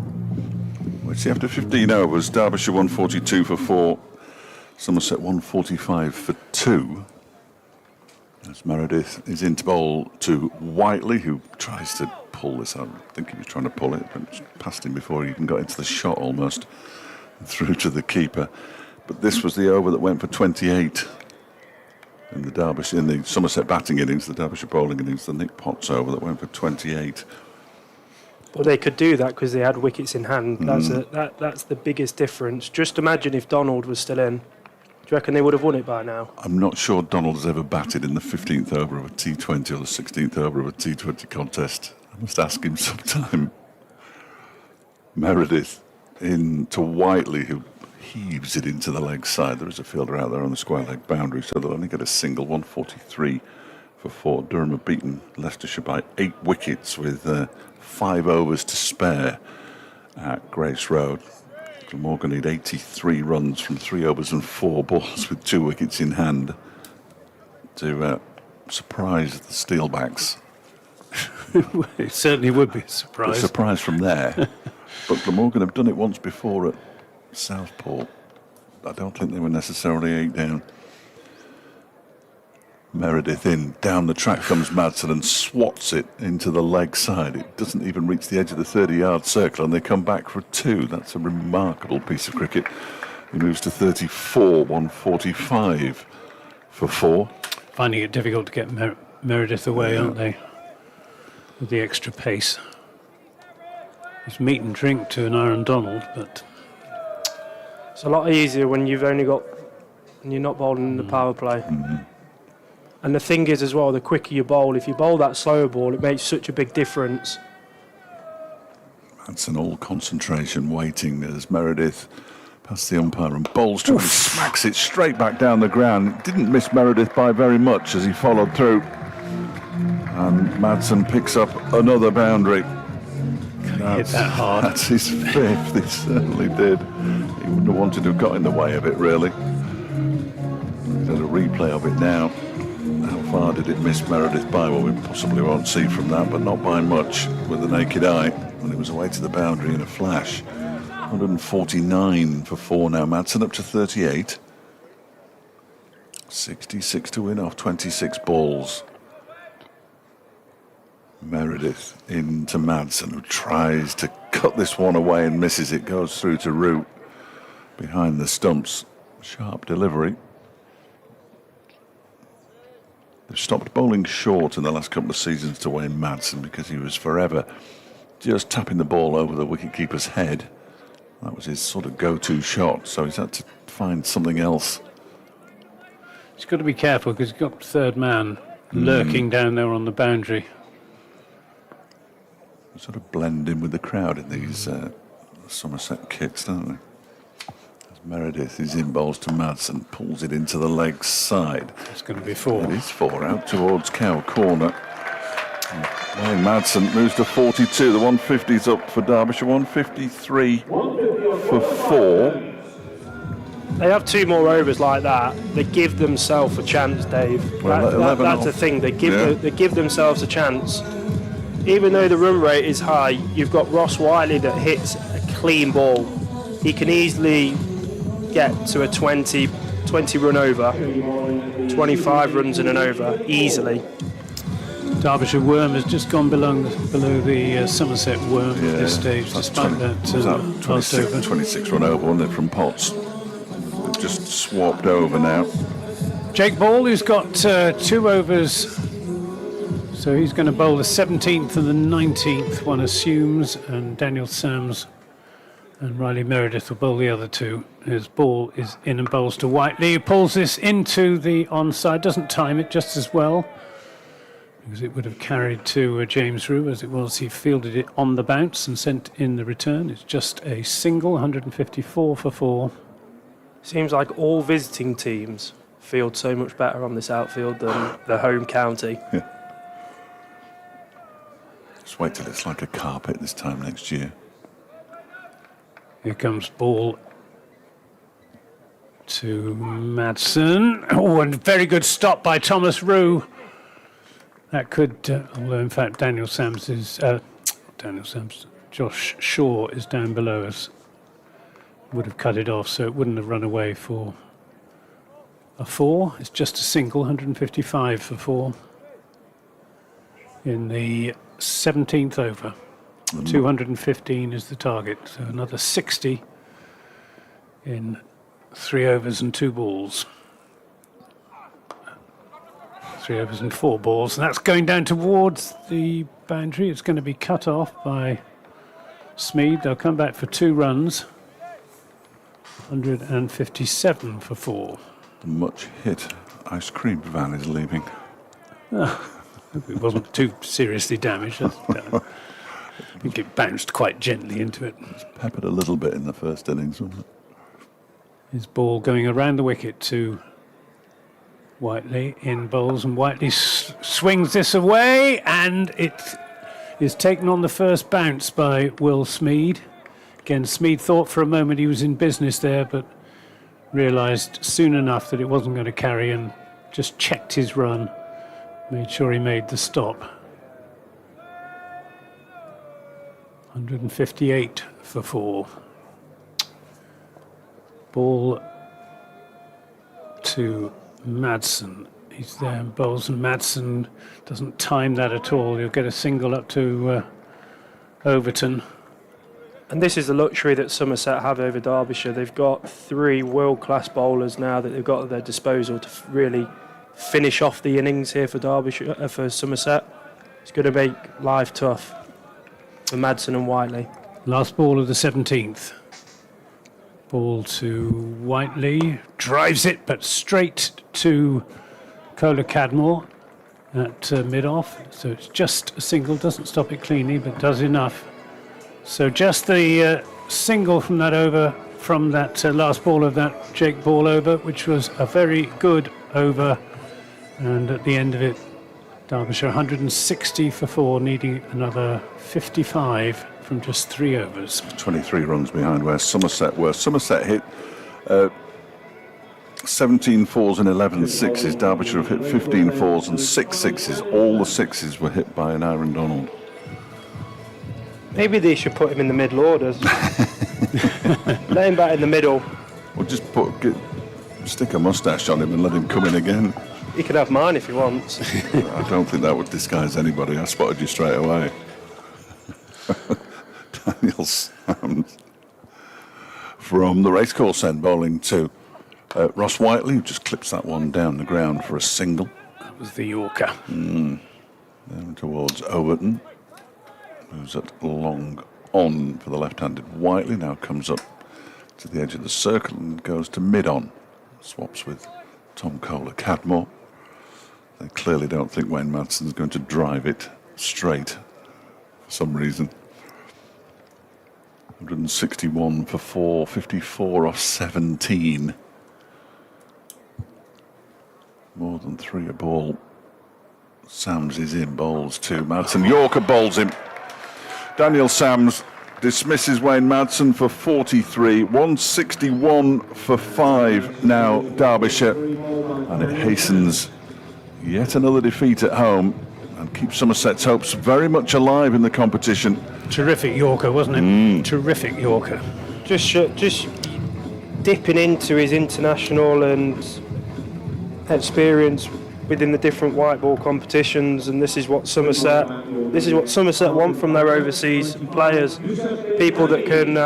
Let's see, after 15 overs, Derbyshire 142 for 4, Somerset 145 for 2. As Meredith is into bowl to Whiteley, who tries to pull this out. I think he was trying to pull it, but it's past him before he even got into the shot almost, through to the keeper. But this was the over that went for 28 in the Somerset batting innings, the Derbyshire bowling innings, the Nick Potts over that went for 28. Well, they could do that because they had wickets in hand. That's the biggest difference. Just imagine if Donald was still in. Do you reckon they would have won it by now? I'm not sure Donald has ever batted in the 15th over of a T20 or the 16th over of a T20 contest. I must ask him sometime. Meredith into Whiteley, who heaves it into the leg side. There is a fielder out there on the square leg boundary, so they'll only get a single. 143 for 4. Durham have beaten Leicestershire by 8 wickets with 5 overs to spare at Grace Road. Glamorgan need 83 runs from 3 overs and 4 balls with 2 wickets in hand to surprise the Steelbacks. It certainly would be a surprise. A surprise from there. But Glamorgan have done it once before at Southport. I don't think they were necessarily 8 down. Meredith in, down the track comes Madsen and swats it into the leg side. It doesn't even reach the edge of the 30-yard circle and they come back for 2. That's a remarkable piece of cricket. He moves to 34, 145 for 4. Finding it difficult to get Meredith away, aren't they? With the extra pace. It's meat and drink to an Aaron Donald, but It's a lot easier when you're not bowling in the power play. And the thing is as well, the quicker you bowl, if you bowl that slower ball, it makes such a big difference. That's an all concentration waiting as Meredith past the umpire and bowls to him, smacks it straight back down the ground. Didn't miss Meredith by very much as he followed through. And Madsen picks up another boundary. Hit that hard. That's his fifth, he certainly did. He wouldn't have wanted to have got in the way of it, really. There's a replay of it now. How far did it miss Meredith by? Well, we possibly won't see from that, but not by much with the naked eye. And it was away to the boundary in a flash. 149 for 4 now. Madsen up to 38. 66 to win off 26 balls. Meredith into Madsen, who tries to cut this one away and misses it. Goes through to Root behind the stumps. Sharp delivery. They've stopped bowling short in the last couple of seasons to Wayne Madsen because he was forever just tapping the ball over the wicketkeeper's head. That was his sort of go-to shot, so he's had to find something else. He's got to be careful because he's got third man lurking down there on the boundary. Sort of blend in with the crowd in these Somerset kits, don't they? As Meredith is in, bowls to Madsen, pulls it into the leg side. It's going to be 4. It is 4 out towards Cow Corner. Wayne Madsen moves to 42. The 150's up for Derbyshire. 153 for 4. They have 2 more overs like that. They give themselves a chance, Dave. Well, That's the thing. They give themselves a chance. Even though the run rate is high, you've got Ross Whiteley that hits a clean ball. He can easily get to a 20 run over, 25 runs in an over, easily. Derbyshire worm has just gone below the Somerset worm at this stage, despite that last over. 26 run over, wasn't it, from Potts? They've just swapped over now. Jake Ball, who's got 2 overs, so he's going to bowl the 17th and the 19th, one assumes, and Daniel Sams and Riley Meredith will bowl the other 2. His ball is in and bowls to Whiteley, who pulls this into the onside, doesn't time it just as well, because it would have carried to James Rue. As it was, he fielded it on the bounce and sent in the return. It's just a single, 154 for 4. Seems like all visiting teams field so much better on this outfield than the home county. Yeah. Just wait till it's like a carpet this time next year. Here comes ball to Madsen. Oh, and very good stop by Thomas Rue. That could, although in fact Josh Shaw is down below us. Would have cut it off, so it wouldn't have run away for a 4. It's just a single, 155 for 4. In the 17th over. 215 is the target, so another 60 in 3 overs and 2 balls. 3 overs and 4 balls, and that's going down towards the boundary. It's going to be cut off by Smeed. They'll come back for 2 runs. 157 for 4. The much hit ice cream van is leaving. It wasn't too seriously damaged. I think it bounced quite gently into it. Peppered a little bit in the first innings, wasn't it? His ball going around the wicket to Whiteley in bowls, and Whiteley swings this away, and it is taken on the first bounce by Will Smeed. Again, Smeed thought for a moment he was in business there, but realised soon enough that it wasn't going to carry and just checked his run, made sure he made the stop. 158 for 4. Ball to Madsen. He's there in bowls, and Madsen doesn't time that at all. He'll get a single up to Overton. And this is the luxury that Somerset have over Derbyshire. They've got 3 world-class bowlers now that they've got at their disposal to really finish off the innings here for Derbyshire, for Somerset. It's going to make life tough for Madsen and Whiteley. Last ball of the 17th. Ball to Whiteley. Drives it, but straight to Cola Cadmore at mid-off. So it's just a single, doesn't stop it cleanly, but does enough. So just the single from that over, from that last ball of that Jake ball over, which was a very good over. And at the end of it, Derbyshire 160 for 4, needing another 55 from just 3 overs. 23 runs behind where Somerset were. Somerset hit 17 fours and 11 sixes. Derbyshire have hit 15 fours and 6 sixes. All the sixes were hit by an Aaron Donald. Maybe they should put him in the middle orders. Lay him back in the middle. Or just stick a moustache on him and let him come in again. He can have mine if he wants. I don't think that would disguise anybody. I spotted you straight away. Daniel Sams from the racecourse end, bowling to Ross Whiteley, who just clips that one down the ground for a single. That was the Yorker. Down towards Overton, who's at long on for the left-handed. Whiteley now comes up to the edge of the circle and goes to mid-on. Swaps with Tom Cola Cadmore. They clearly don't think Wayne Madsen's going to drive it straight for some reason. 161 for 4, 54 off 17. More than 3 a ball. Sams is in, bowls to Madsen. Yorker bowls him. Daniel Sams dismisses Wayne Madsen for 43. 161 for 5 now, Derbyshire. And it hastens yet another defeat at home and keeps Somerset's hopes very much alive in the competition. Terrific Yorker, wasn't it? Terrific Yorker. Just dipping into his international and experience within the different white ball competitions, and this is what Somerset want from their overseas players, people that can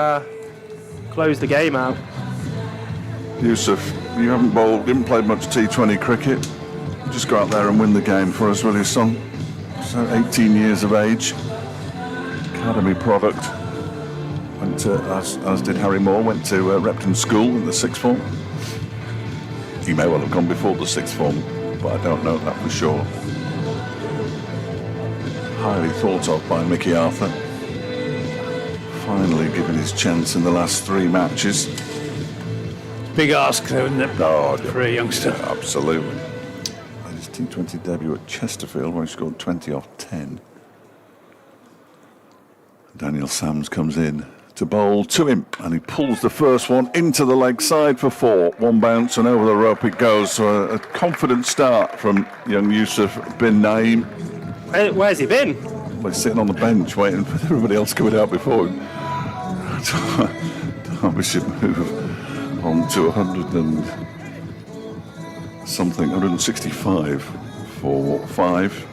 close the game out. Yusuf, you haven't played much T20 cricket. Just go out there and win the game for us, will you, son? So 18 years of age, academy product. Went to, as did Harry Moore, went to Repton School in the 6th form. He may well have gone before the 6th form, but I don't know that for sure. Highly thought of by Mickey Arthur. Finally given his chance in the last 3 matches. Big ask, though, isn't it? For a youngster. Yeah, absolutely. And his T20 debut at Chesterfield, where he scored 20 off 10. Daniel Sams comes in to bowl to him, and he pulls the first one into the leg side for 4. 1 bounce and over the rope it goes. So a confident start from young Yusuf bin Naeem. Where's he been? Well, he's sitting on the bench waiting for everybody else coming out before him. Derbyshire move on to 100 and something, 165 for 5.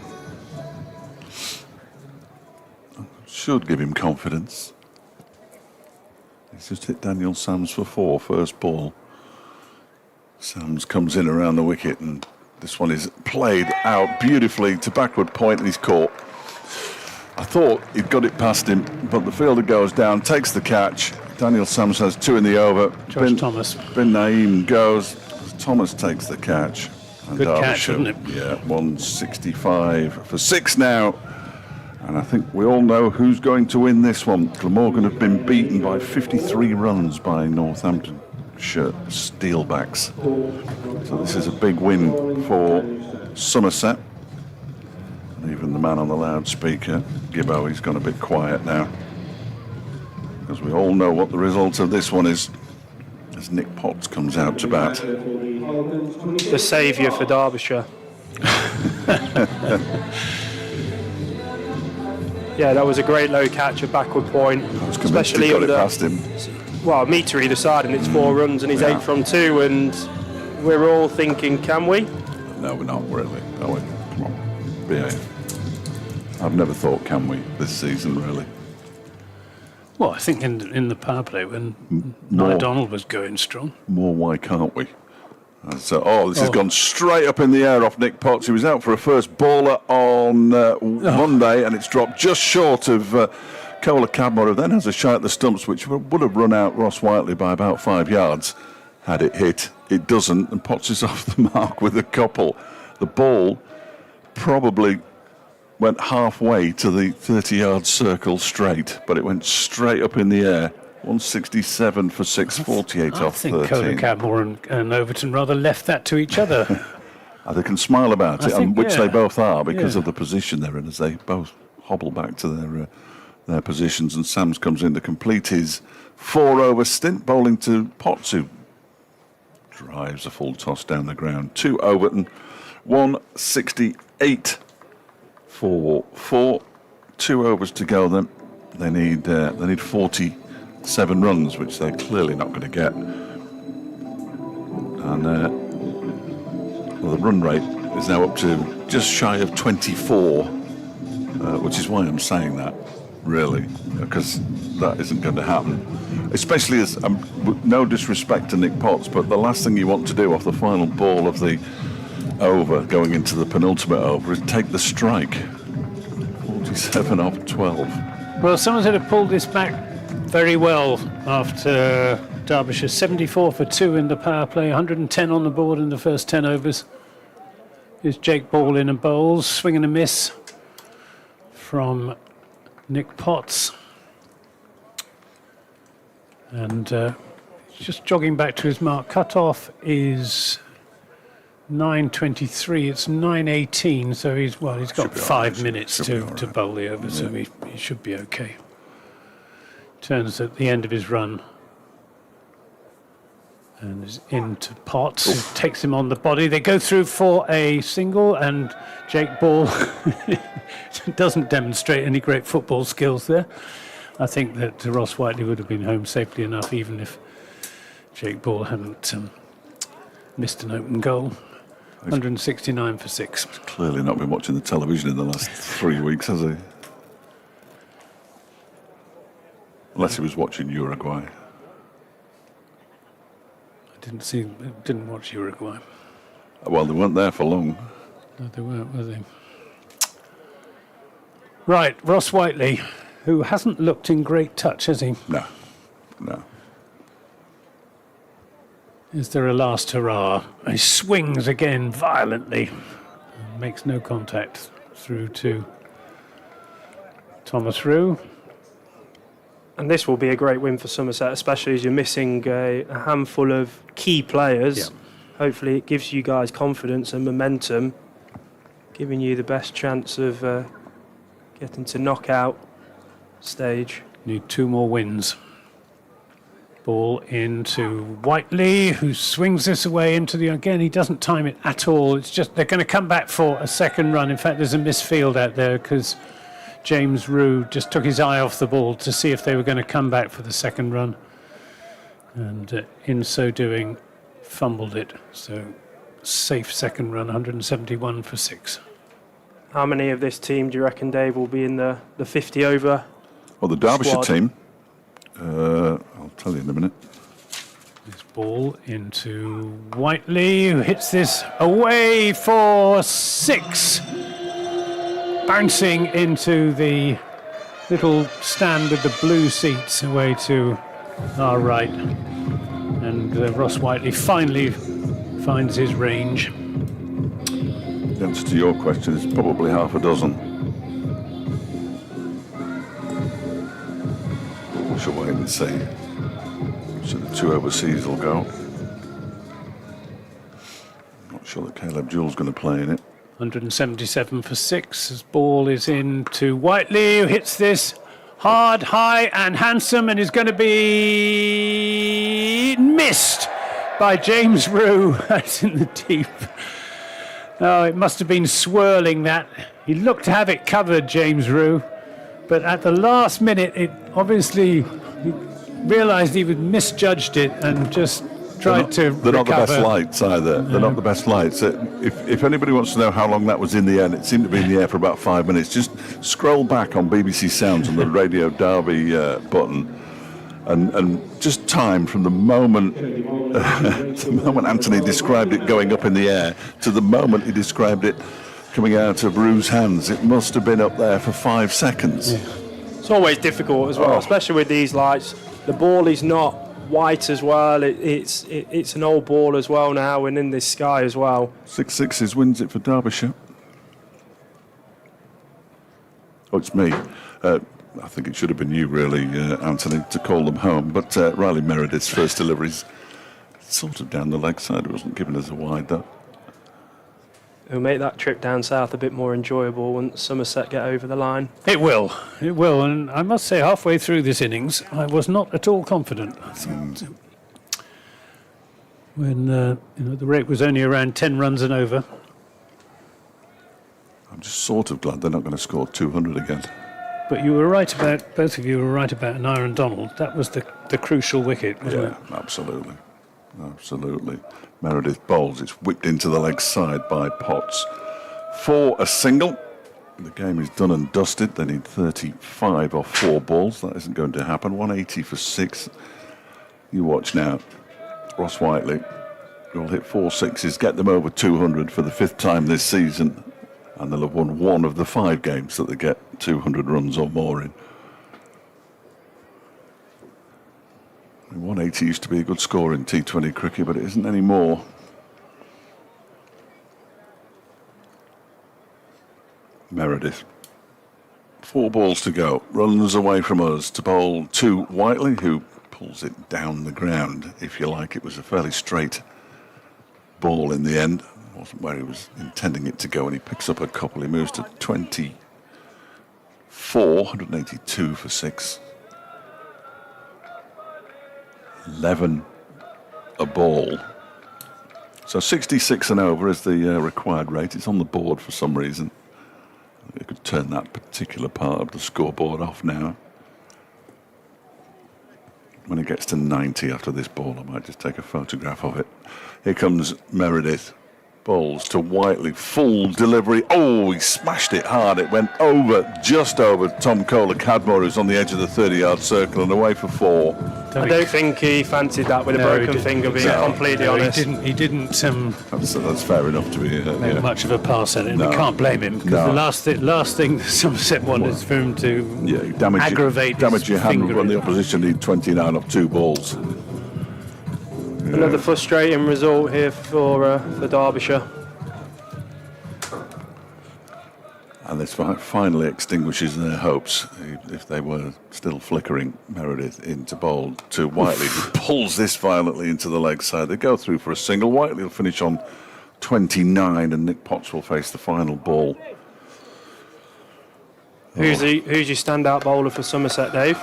Should give him confidence. He's just hit Daniel Sams for 4, first ball. Sams comes in around the wicket, and this one is played out beautifully to backward point, and he's caught. I thought he'd got it past him, but the fielder goes down, takes the catch. Daniel Sams has 2 in the over. Thomas. Bin Naeem goes. Thomas takes the catch. And Good catch, Derbyshire, wasn't it? Yeah, 165 for 6 now. And I think we all know who's going to win this one. Glamorgan have been beaten by 53 runs by Northamptonshire Steelbacks. So this is a big win for Somerset. And even the man on the loudspeaker, Gibbo, he's gone a bit quiet now. Because we all know what the result of this one is. As Nick Potts comes out to bat. The saviour for Derbyshire. Yeah, that was a great low catch, a backward point. Especially got it past him. Well, a metre either side, and it's 4 runs, and he's 8 from 2, and we're all thinking, can we? No, we're not really. No, come on, behave. I've never thought, can we, this season, really. Well, I think in the power play when Nye Donald was going strong. More, why can't we? So, this has gone straight up in the air off Nick Potts. He was out for a first bowler on Monday, and it's dropped just short of Cola Cadmore, who then has a shot at the stumps, which would have run out Ross Whiteley by about 5 yards had it hit. It doesn't, and Potts is off the mark with a couple. The ball probably went halfway to the 30-yard circle straight, but it went straight up in the air. 167 for 648 off 13. I think Kohler Cadmore and Overton rather left that to each other. They can smile about it, which they both are because Yeah. of the position they're in as they both hobble back to their positions. And Sams comes in to complete his 4-over stint, bowling to Potts, who drives a full toss down the ground. 2 Overton, 168 for 4. 2 overs to go. Then they need 47 runs, which they're clearly not going to get. And well, the run rate is now up to just shy of 24, which is why I'm saying that, really, because that isn't going to happen. Especially as, no disrespect to Nick Potts, but the last thing you want to do off the final ball of the over, going into the penultimate over, is take the strike. 47 off 12. Well, Somerset have pulled this back very well after Derbyshire 74 for 2 in the power play, 110 on the board in the first 10 overs. Here's Jake Ball in and bowls, swing and a miss from Nick Potts. And just jogging back to his mark, cut-off is 9:23. It's 9:18, so he's got 5 minutes to bowl the over, so he should be okay. Turns at the end of his run and is into Potts, who takes him on the body. They go through for a single, and Jake Ball doesn't demonstrate any great football skills there. I think that Ross Whiteley would have been home safely enough, even if Jake Ball hadn't missed an open goal. 169 for 6. Clearly not been watching the television in the last 3 weeks, has he? Unless he was watching Uruguay. Didn't watch Uruguay. Well, they weren't there for long. No, they weren't, were they? Right, Ross Whiteley, who hasn't looked in great touch, has he? No. Is there a last hurrah? He swings again violently. Makes no contact through to Thomas Rue. And this will be a great win for Somerset, especially as you're missing a handful of key players. Yeah. Hopefully it gives you guys confidence and momentum, giving you the best chance of getting to knockout stage. Need 2 more wins. Ball into Whiteley, who swings this away into the... Again, he doesn't time it at all. It's just they're going to come back for a second run. In fact, there's a misfield out there because James Rue just took his eye off the ball to see if they were going to come back for the second run. And in so doing, fumbled it. So safe second run, 171 for 6. How many of this team do you reckon, Dave, will be in the 50 over? Well, the Derbyshire squad? team, I'll tell you in a minute. This ball into Whiteley, who hits this away for 6. Bouncing into the little stand with the blue seats away to our right. And Ross Whiteley finally finds his range. The answer to your question is probably half a dozen. We shall wait and see. So the 2 overseas will go. Not sure that Caleb Jewell's going to play in it. 177 for 6. His ball is into Whiteley, who hits this hard, high and handsome, and is going to be missed by James Rue. That's in the deep. Oh, it must have been swirling that. He looked to have it covered, James Rue, but at the last minute, it obviously he realised he had misjudged it and just tried to recover. They're not the best lights either. They're not the best lights. If anybody wants to know how long that was in the air, it seemed to be in the air for about 5 minutes. Just scroll back on BBC Sounds on the Radio Derby button, and just time from the moment Anthony described it going up in the air to the moment he described it coming out of Rue's hands. It must have been up there for 5 seconds. It's always difficult as well, especially with these lights. The ball is not white as well. It's an old ball as well now, and in this sky as well. 6-6 wins it for Derbyshire. Oh, it's me. I think it should have been you, really, Anthony, to call them home. But Riley Meredith's first delivery's sort of down the leg side. It wasn't giving us a wide, though. It'll make that trip down south a bit more enjoyable once Somerset get over the line. It will. It will. And I must say, halfway through this innings, I was not at all confident. When the rate was only around 10 runs and over. I'm just sort of glad they're not going to score 200 again. But you were right about, both of you were right about Nyron Donald. That was the crucial wicket, wasn't it? Absolutely. Absolutely. Meredith bowls. It's whipped into the leg side by Potts for a single. The game is done and dusted. They need 35 off 4 balls. That isn't going to happen. 180 for 6. You watch now. Ross Whiteley will hit 4 sixes, get them over 200 for the 5th time this season. And they'll have won 1 of the 5 games that they get 200 runs or more in. 180 used to be a good score in T20 cricket, but it isn't anymore. Meredith. 4 balls to go. Runs away from us to bowl to Whiteley, who pulls it down the ground. If you like, it was a fairly straight ball in the end. It wasn't where he was intending it to go, and he picks up a couple. He moves to 24, 182 for 6. 11 a ball. So 66 and over is the required rate. It's on the board for some reason. You could turn that particular part of the scoreboard off now. When it gets to 90 after this ball, I might just take a photograph of it. Here comes Meredith. Bowls to Whiteley, full delivery. Oh, he smashed it hard. It went over, just over Tom Kohler-Cadmore, who's on the edge of the 30-yard circle, and away for 4. I don't think he fancied that with a broken finger, being completely honest. He didn't That's fair enough to be make much of a pass at it. No. We can't blame him, because the last thing Somerset wanted is for him to aggravate damage your hand finger when the opposition need 29 off 2 balls. Another frustrating result here for Derbyshire. And this finally extinguishes their hopes, if they were still flickering. Meredith into bowl to Whiteley, who pulls this violently into the leg side. They go through for a single. Whiteley will finish on 29, and Nick Potts will face the final ball. Who's your standout bowler for Somerset, Dave?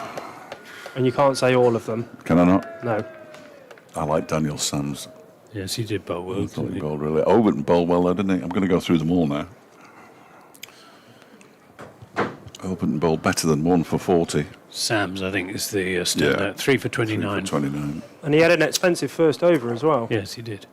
And you can't say all of them. Can I not? No. I like Daniel Sams. Yes, he did bowl well. I thought he bowled really. Overton bowled well, though, didn't he? I'm going to go through them all now. Overton bowled better than 1 for 40. Sams, I think, is the standout. 3 for 29. 3 for 29. And he had an expensive first over as well. Yes, he did.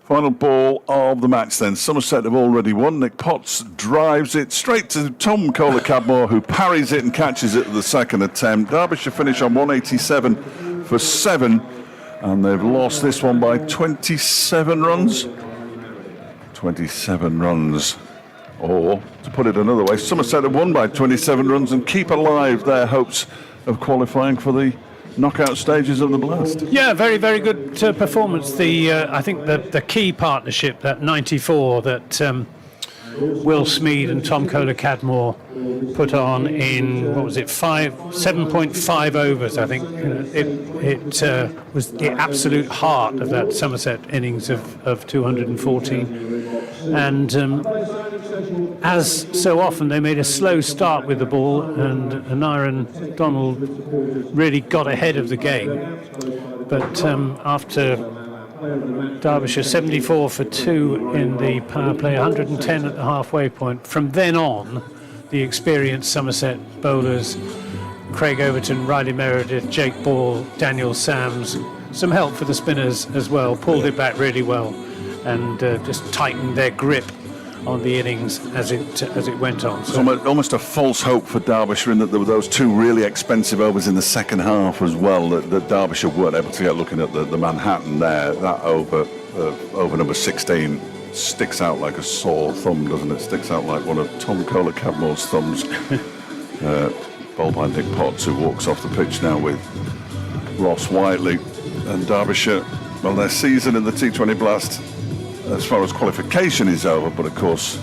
Final ball of the match then. Somerset have already won. Nick Potts drives it straight to Tom Kohler-Cadmore, who parries it and catches it at the second attempt. Derbyshire finish on 187 for 7, and they've lost this one by 27 runs. 27 runs. Or, to put it another way, Somerset have won by 27 runs and keep alive their hopes of qualifying for the knockout stages of the Blast. Yeah, very, very good performance. I think the key partnership, that 94 that Will Smead and Tom Kohler-Cadmore put on in, 7.5 overs, I think. It was the absolute heart of that Somerset innings of 214. And as so often, they made a slow start with the ball, and Nyron Donald really got ahead of the game. But after Derbyshire 74 for 2 in the power play, 110 at the halfway point, from then on, the experienced Somerset bowlers, Craig Overton, Riley Meredith, Jake Ball, Daniel Sams, some help for the spinners as well, pulled it back really well, and just tightened their grip on the innings as it went on. So almost a false hope for Derbyshire in that there were those 2 really expensive overs in the second half as well that Derbyshire weren't able to get. Looking at the Manhattan there, that over number 16 sticks out like a sore thumb, doesn't it? Sticks out like one of Tom Kohler-Cadmore's thumbs. Bowled by Nick Potts, who walks off the pitch now with Ross Whiteley. And Derbyshire, well, their season in the T20 Blast, as far as qualification is over, but of course,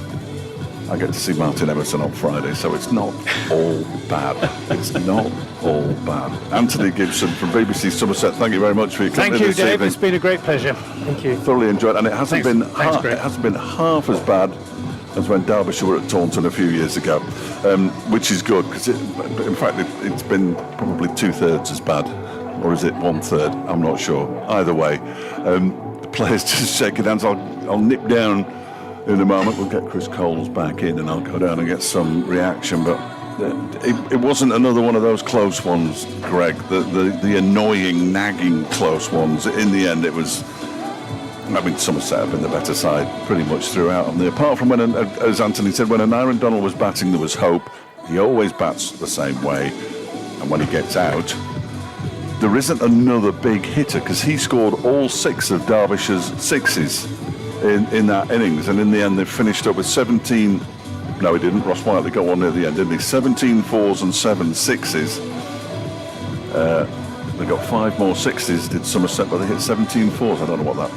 I get to see Martin Emerson on Friday, so it's not all bad. It's not all bad. Anthony Gibson from BBC Somerset, thank you very much for your company Thank you, this Dave. evening. It's been a great pleasure. Thank you. Thoroughly enjoyed, and it hasn't Thanks, Greg. it hasn't been half as bad as when Derbyshire were at Taunton a few years ago, which is good because in fact it's been probably 2/3 as bad, or is it 1/3? I'm not sure. Either way, the players just shaking hands. I'll nip down in a moment. We'll get Chris Coles back in, and I'll go down and get some reaction, but. It wasn't another one of those close ones, Greg. The annoying, nagging close ones. In the end, it was. I mean, Somerset have been the better side pretty much throughout. And apart from when, as Anthony said, when Aaron Donald was batting, there was hope. He always bats the same way, and when he gets out, there isn't another big hitter because he scored all 6 of Derbyshire's sixes in that innings, and in the end, they finished up with 17. No, he didn't. Ross Whiteley got one near the end, didn't he? 17 fours and 7 sixes. They got 5 more sixes, did Somerset, but they hit 17 fours. I don't know what that